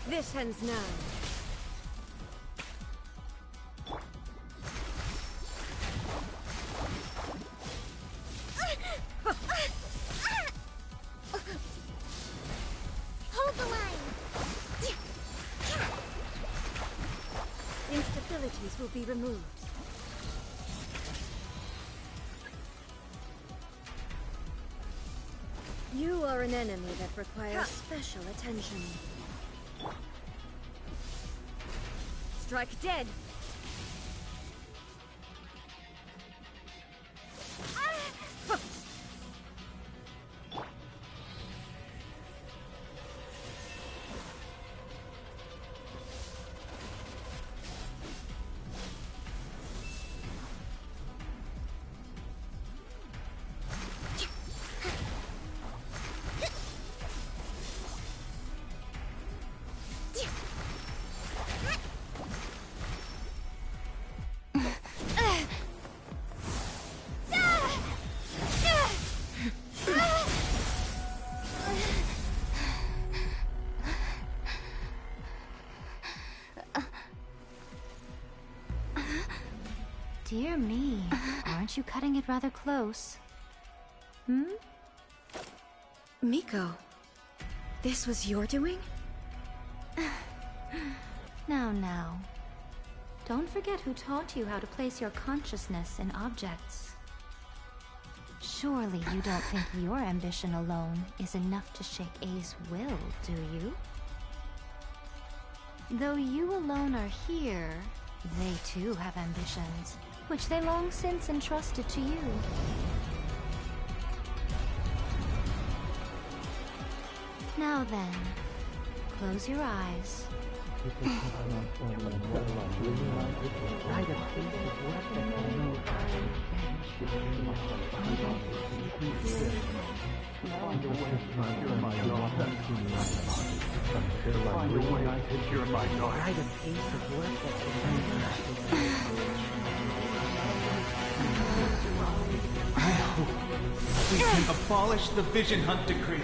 This ends now. Hold the line. Instabilities will be removed. You are an enemy that requires special attention. Strike dead. Dear me, aren't you cutting it rather close? Hmm? Miko, this was your doing? Now. Don't forget who taught you how to place your consciousness in objects. Surely you don't think your ambition alone is enough to shake A's will, do you? Though you alone are here, they too have ambitions, which they long since entrusted to you. Now then, close your eyes. I hope we can abolish the Vision Hunt Decree.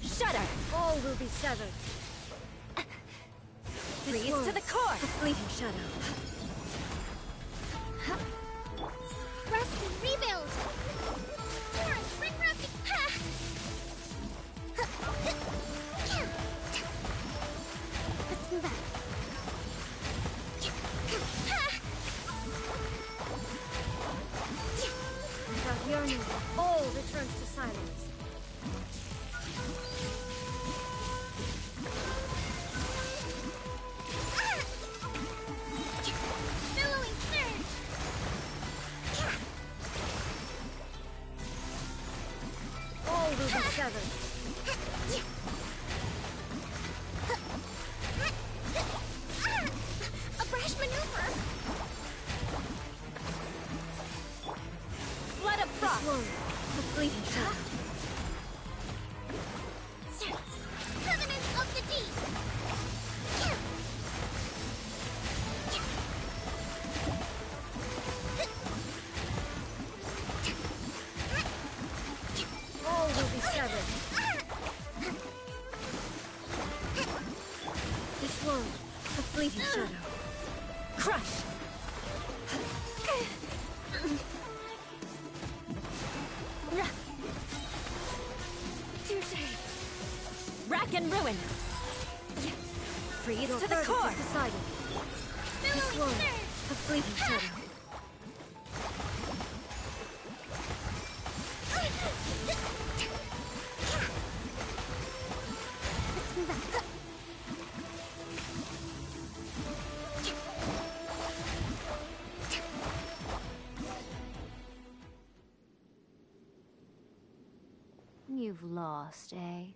Shudder! All will be severed. Freeze to the core! The fleeting shadow. Rest and rebuild. Taurus, bring rest. Let's move out. Without yearning, all returns to silence. Billowing surge. All will be severed. A brash maneuver. Blood of frost! This one. fleeting shadow. Covenant of the Deep! All will be severed. This one, a fleeting shadow. Crush! Touché! Rack and ruin! Freeze Your to the verdict core! is decided. This one, a fleeting shadow. You've lost, eh?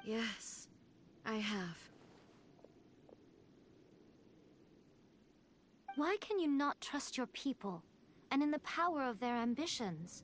Yes, I have. Why can you not trust your people, and in the power of their ambitions?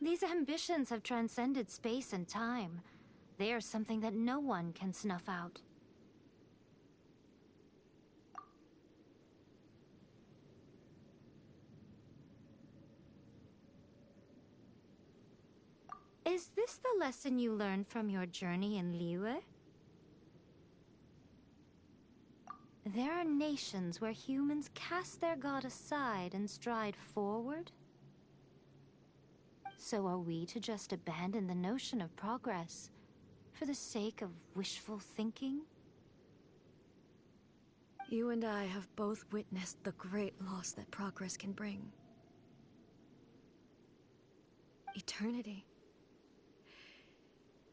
These ambitions have transcended space and time. They are something that no one can snuff out. Is this the lesson you learned from your journey in Liyue? There are nations where humans cast their god aside and stride forward. So are we to just abandon the notion of progress for the sake of wishful thinking? You and I have both witnessed the great loss that progress can bring. Eternity.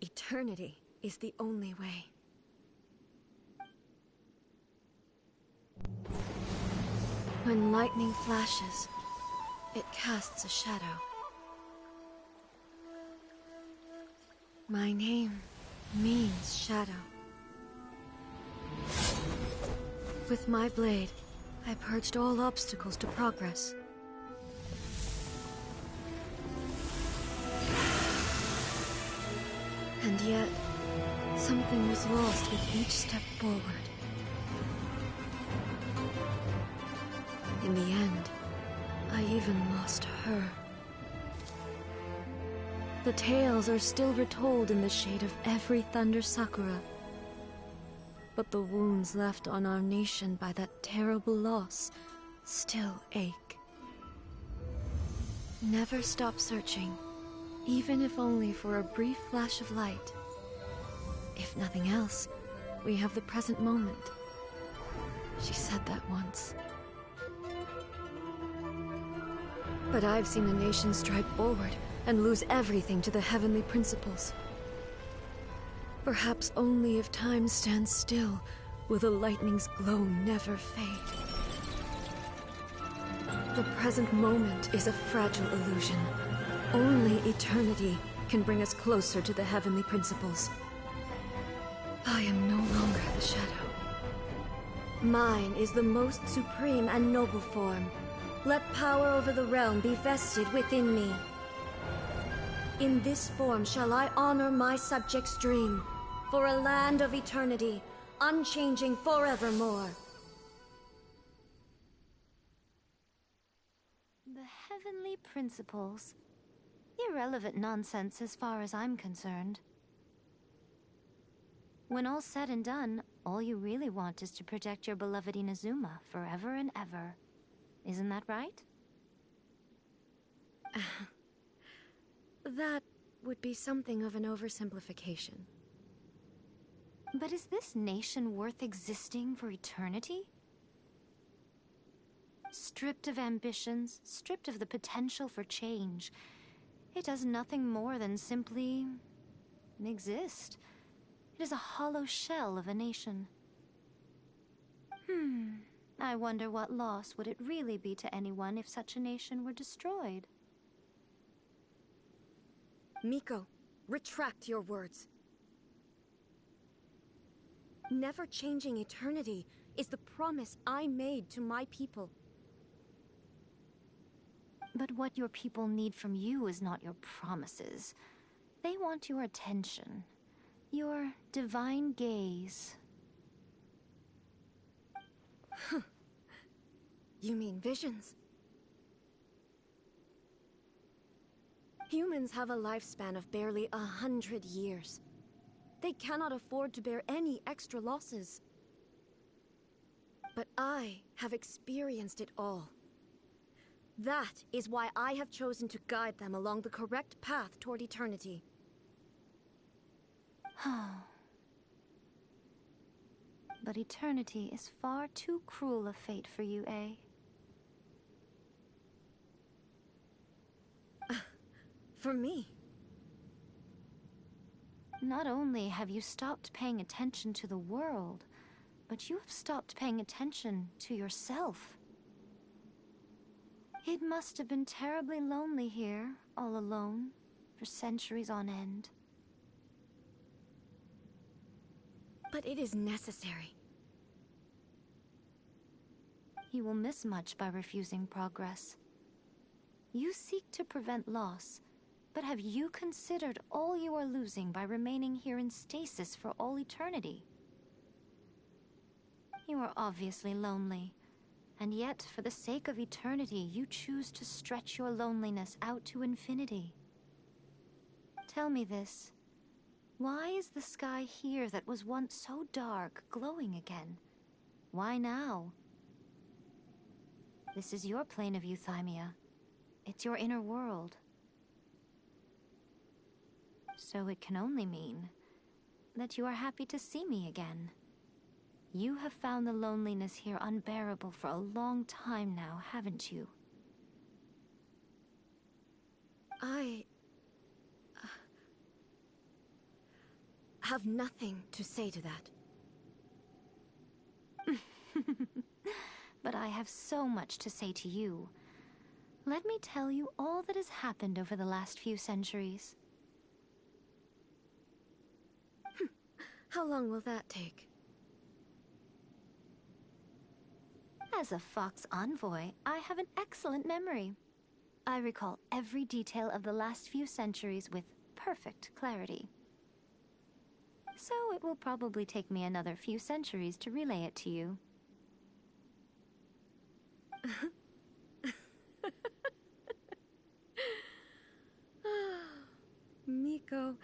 Eternity is the only way. When lightning flashes, it casts a shadow. My name means shadow. With my blade, I purged all obstacles to progress. And yet, something was lost with each step forward. In the end, I even lost her. The tales are still retold in the shade of every Thunder Sakura. But the wounds left on our nation by that terrible loss still ache. Never stop searching, even if only for a brief flash of light. If nothing else, we have the present moment. She said that once. But I've seen a nation stride forward and lose everything to the heavenly principles. Perhaps only if time stands still will the lightning's glow never fade. The present moment is a fragile illusion. Only eternity can bring us closer to the heavenly principles. I am no longer the shadow. Mine is the most supreme and noble form. Let power over the realm be vested within me. In this form shall I honor my subjects' dream, for a land of eternity, unchanging forevermore. The heavenly principles. Irrelevant nonsense as far as I'm concerned. When all's said and done, all you really want is to protect your beloved Inazuma forever and ever. Isn't that right? That would be something of an oversimplification. But is this nation worth existing for eternity? Stripped of ambitions, stripped of the potential for change, it does nothing more than simply exist. It is a hollow shell of a nation. I wonder what loss would it really be to anyone if such a nation were destroyed? Miko, retract your words. Never changing eternity is the promise I made to my people. But what your people need from you is not your promises. They want your attention, your divine gaze. You mean visions? Humans have a lifespan of barely 100 years. They cannot afford to bear any extra losses. But I have experienced it all. That is why I have chosen to guide them along the correct path toward eternity. But eternity is far too cruel a fate for you, eh? For me? Not only have you stopped paying attention to the world, but you have stopped paying attention to yourself. It must have been terribly lonely here, all alone, for centuries on end. But it is necessary. You will miss much by refusing progress. You seek to prevent loss, But have you considered all you are losing by remaining here in stasis for all eternity? You are obviously lonely, and yet, for the sake of eternity, you choose to stretch your loneliness out to infinity. Tell me this. Why is the sky here that was once so dark glowing again? Why now? This is your plane of euthymia. It's your inner world. So it can only mean that you are happy to see me again. You have found the loneliness here unbearable for a long time now, haven't you? I have nothing to say to that. But I have so much to say to you. Let me tell you all that has happened over the last few centuries. How long will that take? As a Fox envoy, I have an excellent memory. I recall every detail of the last few centuries with perfect clarity. So it will probably take me another few centuries to relay it to you. Miko,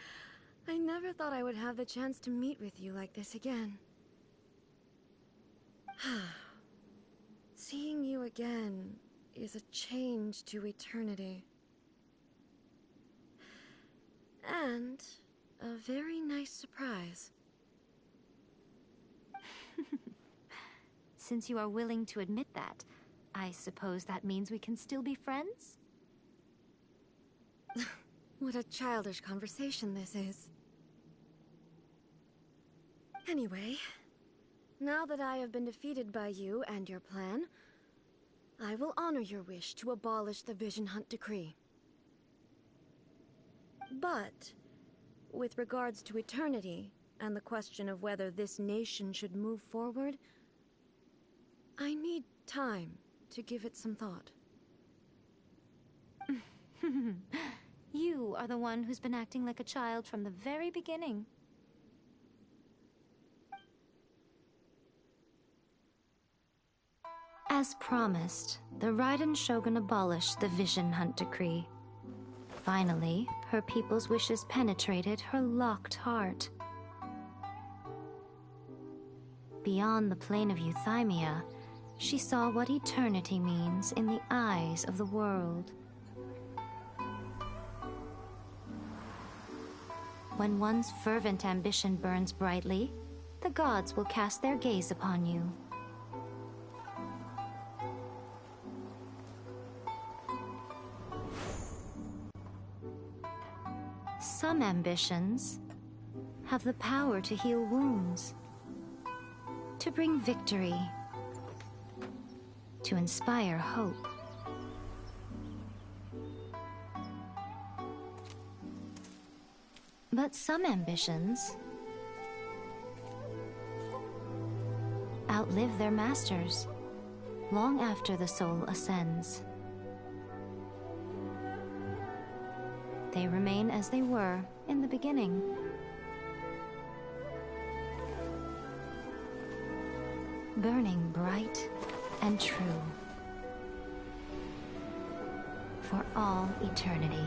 I never thought I would have the chance to meet with you like this again. Seeing you again is a change to eternity. And a very nice surprise. Since you are willing to admit that, I suppose that means we can still be friends? What a childish conversation this is. Anyway, now that I have been defeated by you and your plan, I will honor your wish to abolish the Vision Hunt Decree. But, with regards to eternity, and the question of whether this nation should move forward, I need time to give it some thought. You are the one who's been acting like a child from the very beginning. As promised, the Raiden Shogun abolished the Vision Hunt Decree. Finally, her people's wishes penetrated her locked heart. Beyond the plane of euthymia, she saw what eternity means in the eyes of the world. When one's fervent ambition burns brightly, the gods will cast their gaze upon you. Some ambitions have the power to heal wounds, to bring victory, to inspire hope. But some ambitions outlive their masters long after the soul ascends. They remain as they were in the beginning. Burning bright and true for all eternity.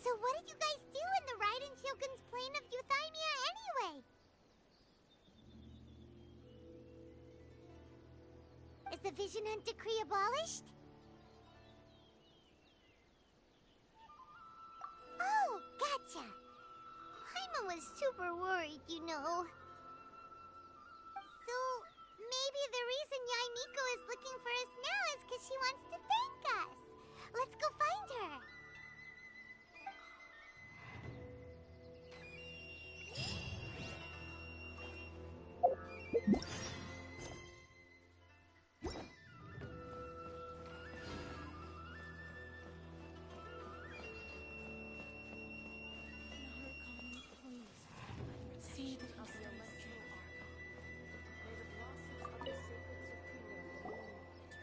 So what did you guys do in the Raiden Shogun's plane of euthymia anyway? Is the Vision Hunt Decree abolished? Oh, gotcha. Paimon was super worried, you know. So, maybe the reason Yae Miko is looking for us now is because she wants to thank us. Let's go find her.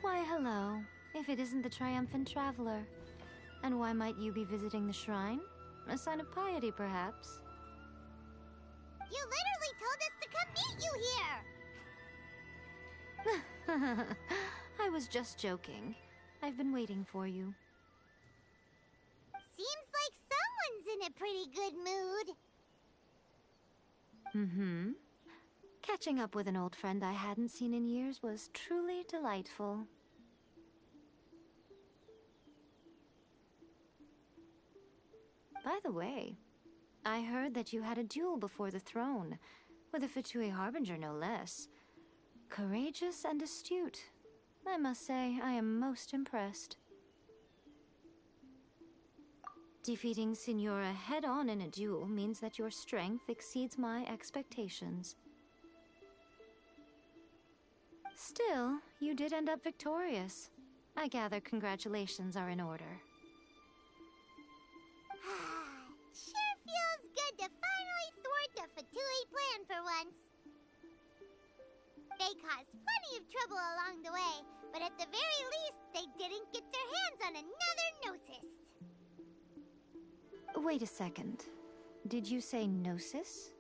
Why, hello. If it isn't the triumphant traveler. And why might you be visiting the shrine? A sign of piety, perhaps? You literally told us to come meet you here! I was just joking. I've been waiting for you. Seems like someone's in a pretty good mood. Mm-hmm. Catching up with an old friend I hadn't seen in years was truly delightful. By the way, I heard that you had a duel before the throne, with a Fatui Harbinger no less. Courageous and astute. I must say, I am most impressed. Defeating Signora head-on in a duel means that your strength exceeds my expectations. Still, you did end up victorious. I gather congratulations are in order. Sure feels good to finally thwart the Fatui plan for once. They caused plenty of trouble along the way, but at the very least, they didn't get their hands on another Gnosis. Wait a second. Did you say Gnosis?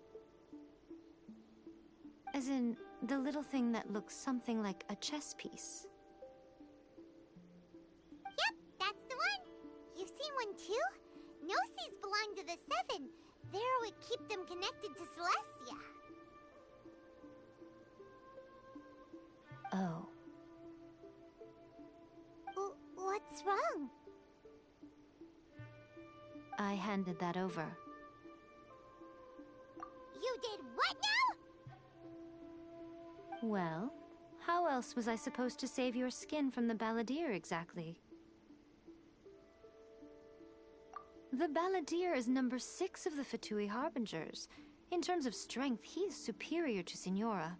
As in, the little thing that looks something like a chess piece. Yep, that's the one. You've seen one too? Gnosis belong to the Seven. They're what keep them connected to Celestia. Oh. What's wrong? I handed that over. You did what now? Well, how else was I supposed to save your skin from the Balladeer exactly? The Balladeer is number 6 of the Fatui Harbingers. In terms of strength, he is superior to Signora.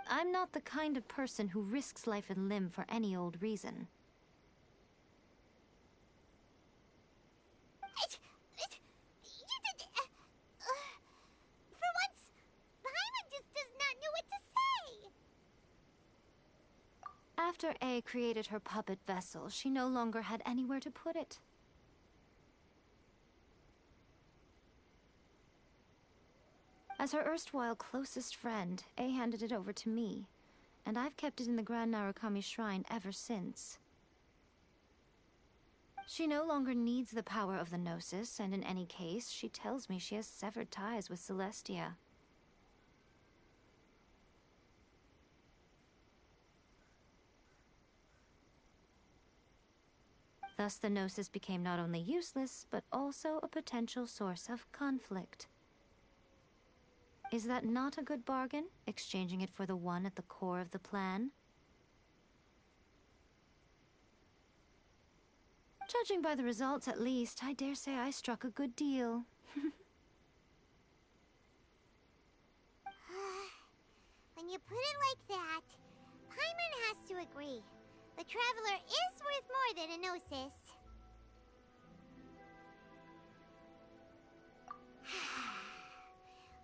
I'm not the kind of person who risks life and limb for any old reason. For once, Paimon just does not know what to say. After A created her puppet vessel, she no longer had anywhere to put it. As her erstwhile closest friend, A handed it over to me, and I've kept it in the Grand Narukami Shrine ever since. She no longer needs the power of the Gnosis, and in any case, she tells me she has severed ties with Celestia. Thus, the Gnosis became not only useless, but also a potential source of conflict. Is that not a good bargain, exchanging it for the one at the core of the plan? Judging by the results, at least, I dare say I struck a good deal. When you put it like that, Paimon has to agree. The Traveler is worth more than a Gnosis.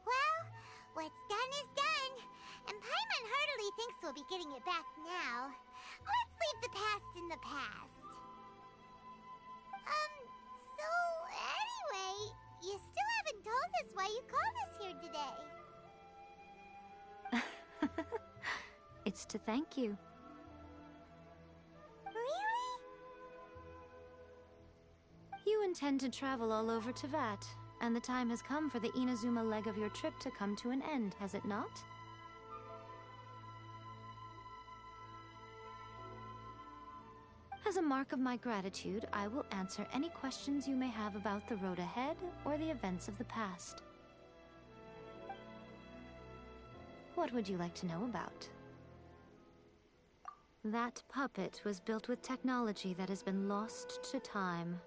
Well, what's done is done. And Paimon heartily thinks we'll be getting it back now. Let's leave the past in the past. So anyway, you still haven't told us why you called us here today. It's to thank you. Really? You intend to travel all over Teyvat, and the time has come for the Inazuma leg of your trip to come to an end, has it not? As a mark of my gratitude, I will answer any questions you may have about the road ahead or the events of the past. What would you like to know about? That puppet was built with technology that has been lost to time.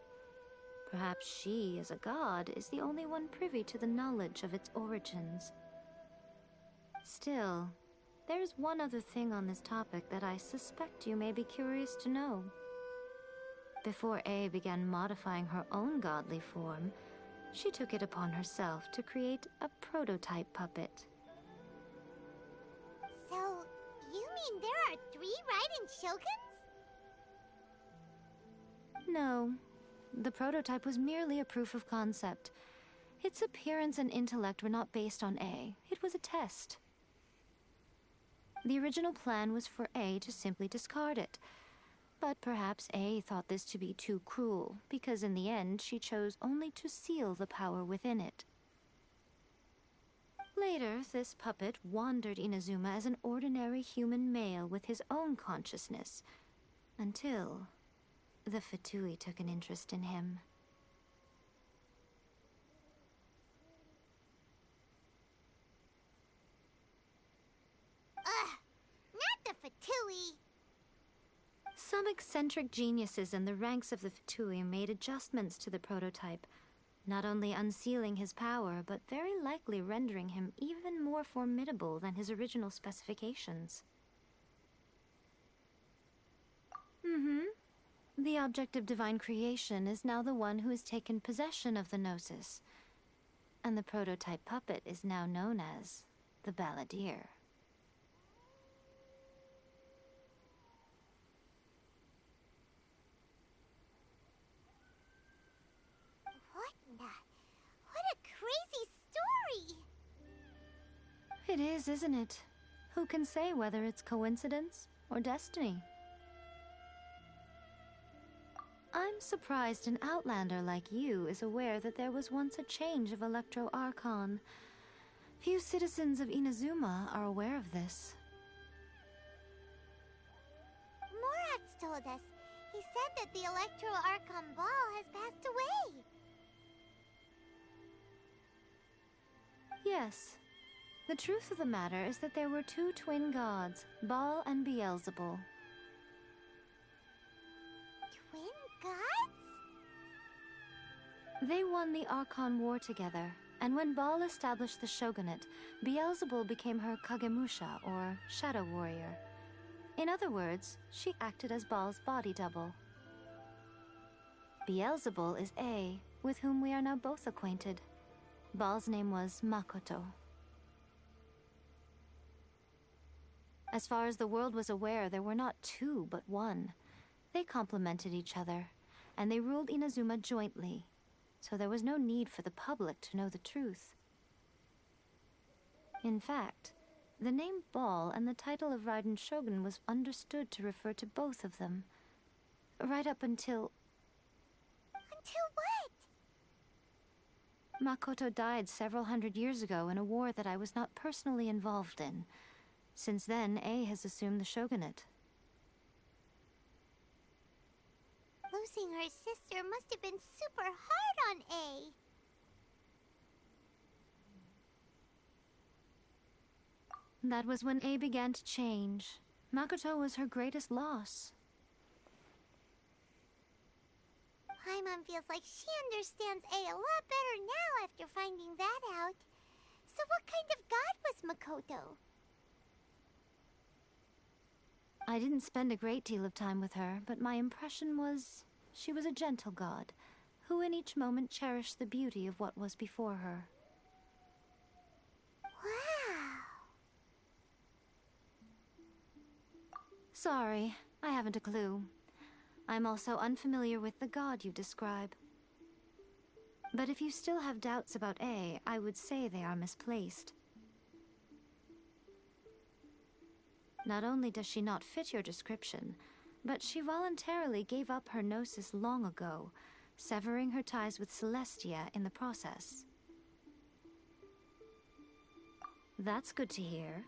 Perhaps she, as a god, is the only one privy to the knowledge of its origins. Still, there's one other thing on this topic that I suspect you may be curious to know. Before A began modifying her own godly form, she took it upon herself to create a prototype puppet. So, you mean there are 3 Raiden Shoguns? No. The prototype was merely a proof of concept. Its appearance and intellect were not based on A. It was a test. The original plan was for A to simply discard it. But perhaps A thought this to be too cruel, because in the end she chose only to seal the power within it. Later, this puppet wandered Inazuma as an ordinary human male with his own consciousness, until the Fatui took an interest in him. Ugh! Not the Fatui! Some eccentric geniuses in the ranks of the Fatui made adjustments to the prototype, not only unsealing his power, but very likely rendering him even more formidable than his original specifications. The object of divine creation is now the one who has taken possession of the Gnosis, and the prototype puppet is now known as the Balladeer. What a crazy story! It is, isn't it? Who can say whether it's coincidence or destiny? I'm surprised an outlander like you is aware that there was once a change of Electro Archon. Few citizens of Inazuma are aware of this. Morax told us. He said that the Electro Archon Ball has passed away. Yes. The truth of the matter is that there were 2 twin gods, Baal and Beelzebul. Twin gods? They won the Archon War together, and when Baal established the shogunate, Beelzebul became her Kagemusha, or shadow warrior. In other words, she acted as Baal's body double. Beelzebul is A, with whom we are now both acquainted. Baal's name was Makoto. As far as the world was aware, there were not 2, but 1. They complemented each other, and they ruled Inazuma jointly, so there was no need for the public to know the truth. In fact, the name Baal and the title of Raiden Shogun was understood to refer to both of them, right up until... Until what? Makoto died several hundred years ago in a war that I was not personally involved in. Since then, A has assumed the shogunate. Losing her sister must have been super hard on A. That was when A began to change. Makoto was her greatest loss. Paimon feels like she understands A lot better now after finding that out. So what kind of god was Makoto? I didn't spend a great deal of time with her, but my impression was she was a gentle god, who in each moment cherished the beauty of what was before her. Wow! Sorry, I haven't a clue. I'm also unfamiliar with the god you describe. But if you still have doubts about A, I would say they are misplaced. Not only does she not fit your description, but she voluntarily gave up her gnosis long ago, severing her ties with Celestia in the process. That's good to hear.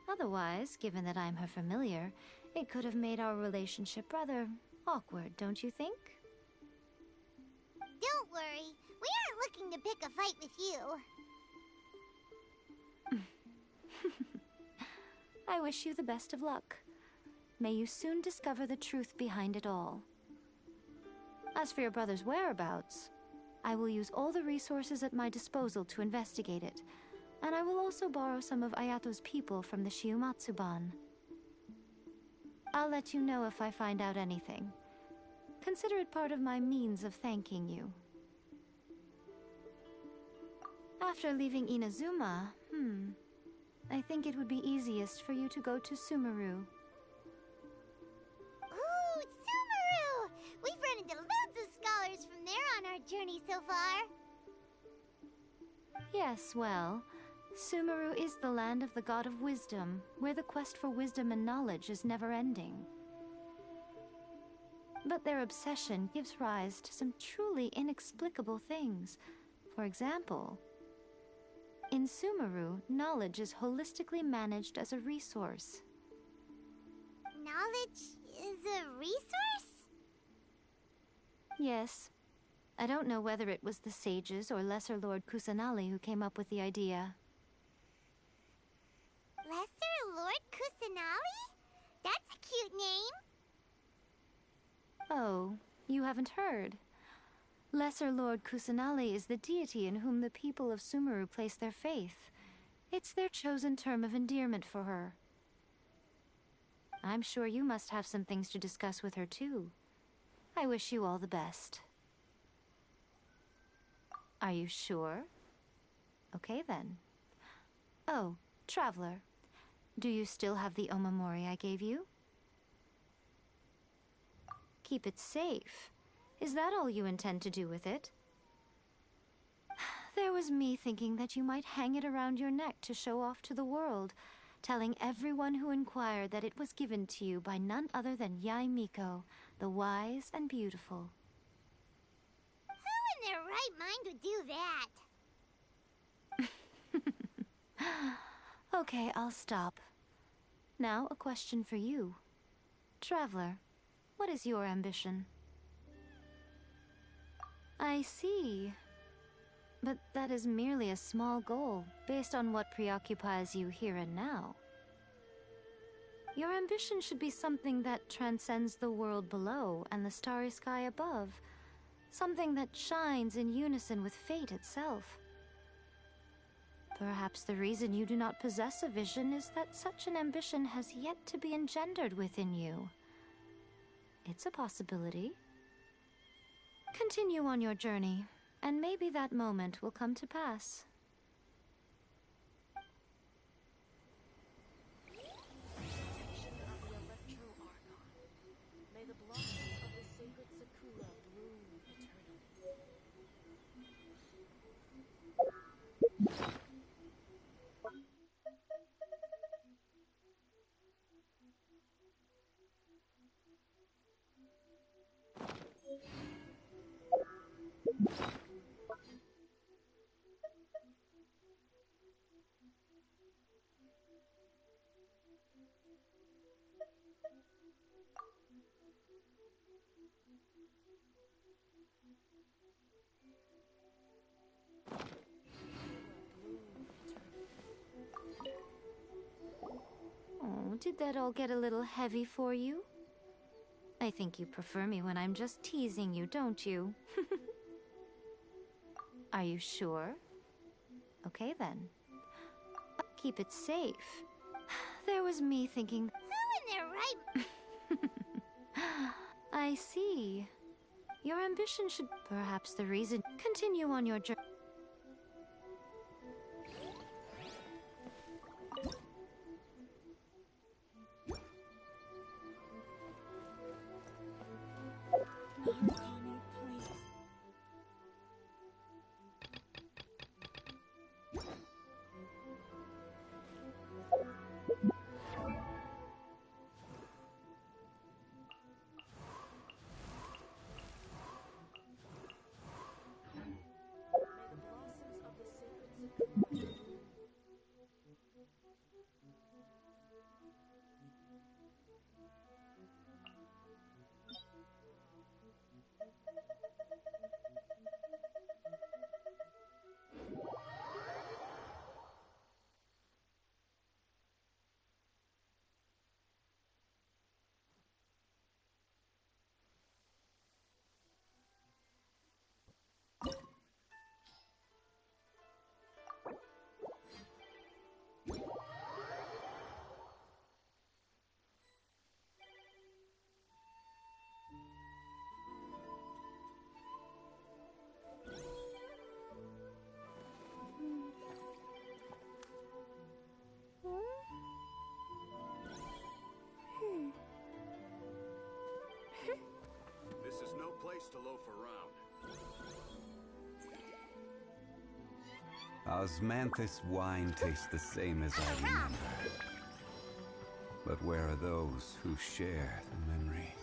Otherwise, given that I'm her familiar, it could have made our relationship rather awkward, don't you think? Don't worry, we aren't looking to pick a fight with you. I wish you the best of luck. may you soon discover the truth behind it all. As for your brother's whereabouts, I will use all the resources at my disposal to investigate it, and I will also borrow some of Ayato's people from the Shiumatsuban. I'll let you know if I find out anything. Consider it part of my means of thanking you. After leaving Inazuma, I think it would be easiest for you to go to Sumeru. Ooh, Sumeru! We've run into loads of scholars from there on our journey so far. Yes, well, Sumeru is the land of the god of wisdom, where the quest for wisdom and knowledge is never-ending. But their obsession gives rise to some truly inexplicable things. For example, in Sumeru, knowledge is holistically managed as a resource. Knowledge is a resource? Yes. I don't know whether it was the sages or Lesser Lord Kusanali who came up with the idea. Lesser Lord Kusanali? That's a cute name. Oh, you haven't heard. Lesser Lord Kusanali is the deity in whom the people of Sumeru place their faith. It's their chosen term of endearment for her. I'm sure you must have some things to discuss with her too. I wish you all the best. Are you sure? Okay then. Oh, Traveler, do you still have the Omamori I gave you? Keep it safe. Is that all you intend to do with it? There was me thinking that you might hang it around your neck to show off to the world, telling everyone who inquired that it was given to you by none other than Yae Miko, the wise and beautiful. Who in their right mind would do that? Okay, I'll stop. Now, a question for you. Traveler, what is your ambition? I see. But that is merely a small goal, based on what preoccupies you here and now. Your ambition should be something that transcends the world below and the starry sky above. Something that shines in unison with fate itself. Perhaps the reason you do not possess a vision is that such an ambition has yet to be engendered within you. It's a possibility. Continue on your journey, and maybe that moment will come to pass. May the blossoms of the sacred Sakura bloom eternally. Oh, did that all get a little heavy for you? I think you prefer me when I'm just teasing you, don't you? Are you sure? Okay then. Keep it safe. There was me thinking... Who in their right... I see. Your ambition should... Perhaps the reason... Continue on your journey. May to loaf around. Osmanthus wine tastes the same as I remember. But where are those who share the memory?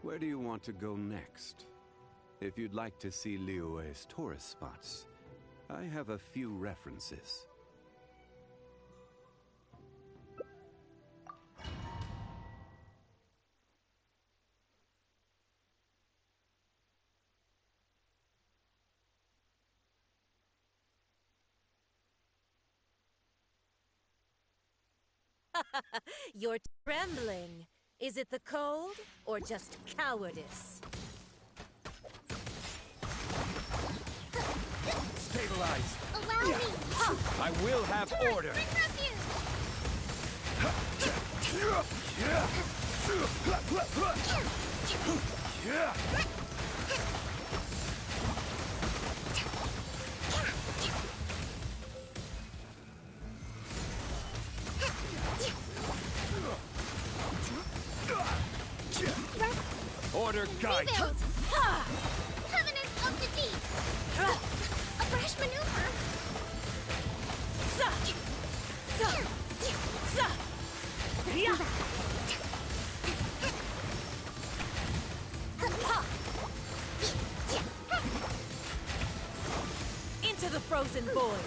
Where do you want to go next? If you'd like to see Liyue's tourist spots, I have a few references. You're trembling. Is it the cold, or just cowardice? Stabilize! Allow me! I will have order! Bring refuge! Order guide! Rebuild! Covenant of the Deep! A fresh maneuver! Into the frozen void!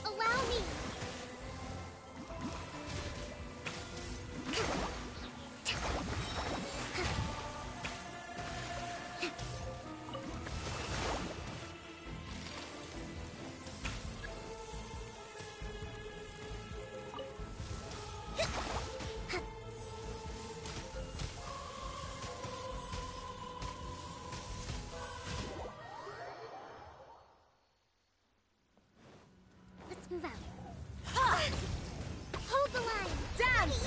Allow me! Let's move out. Hold the line! Dance!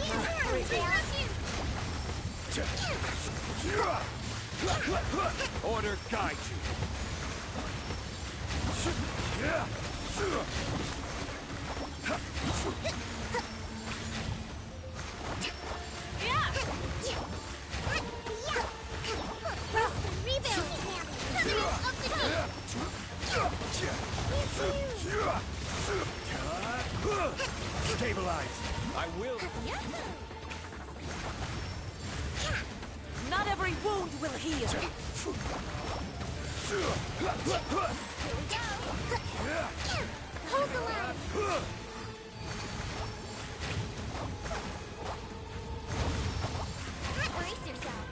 Order guide you! Rebuild! Covenant of the Deep! Stabilize! I will... Not every wound will heal! Hold the line! Brace yourself!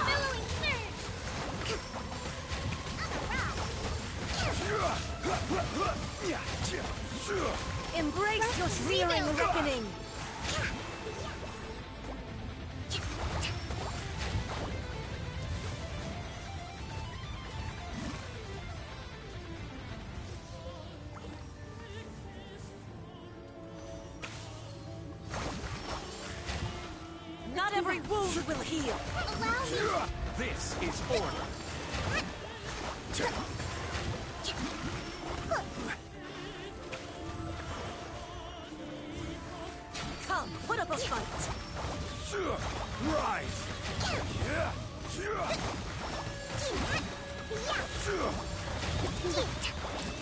Billowing surge! Embrace your searing reckoning! Not every wound will heal! Allow me! This is order! Come, put up a fight! Rise!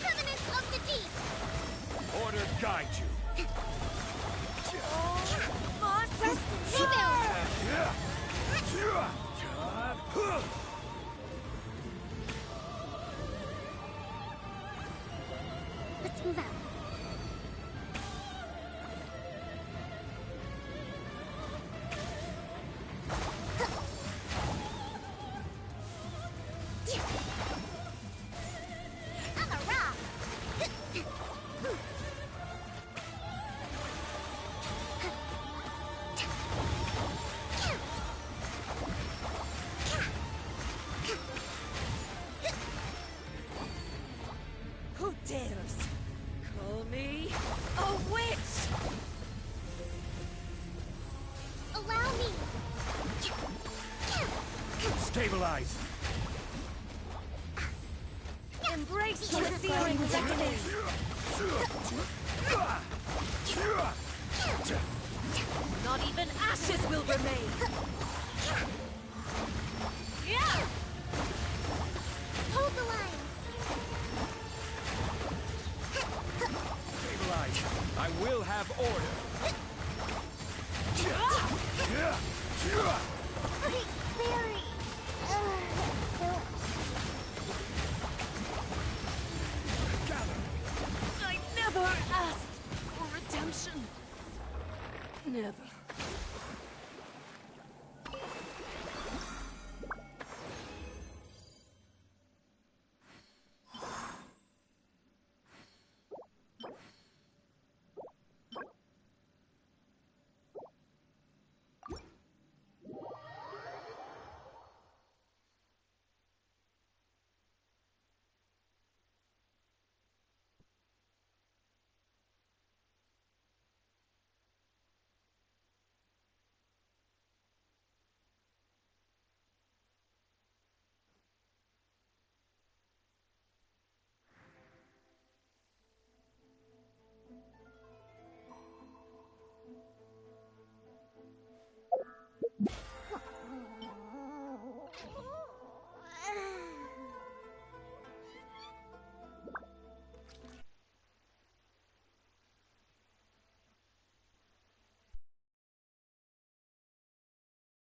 Covenant of the Deep! Order guide you. Let's move out. I'm a rock! Who dares call me a witch? Allow me! Stabilize. Embrace the searing reckoning. Not even ashes will remain. Yeah! Hold the line! Stabilize. I will have order. Very... I never asked for redemption. Never.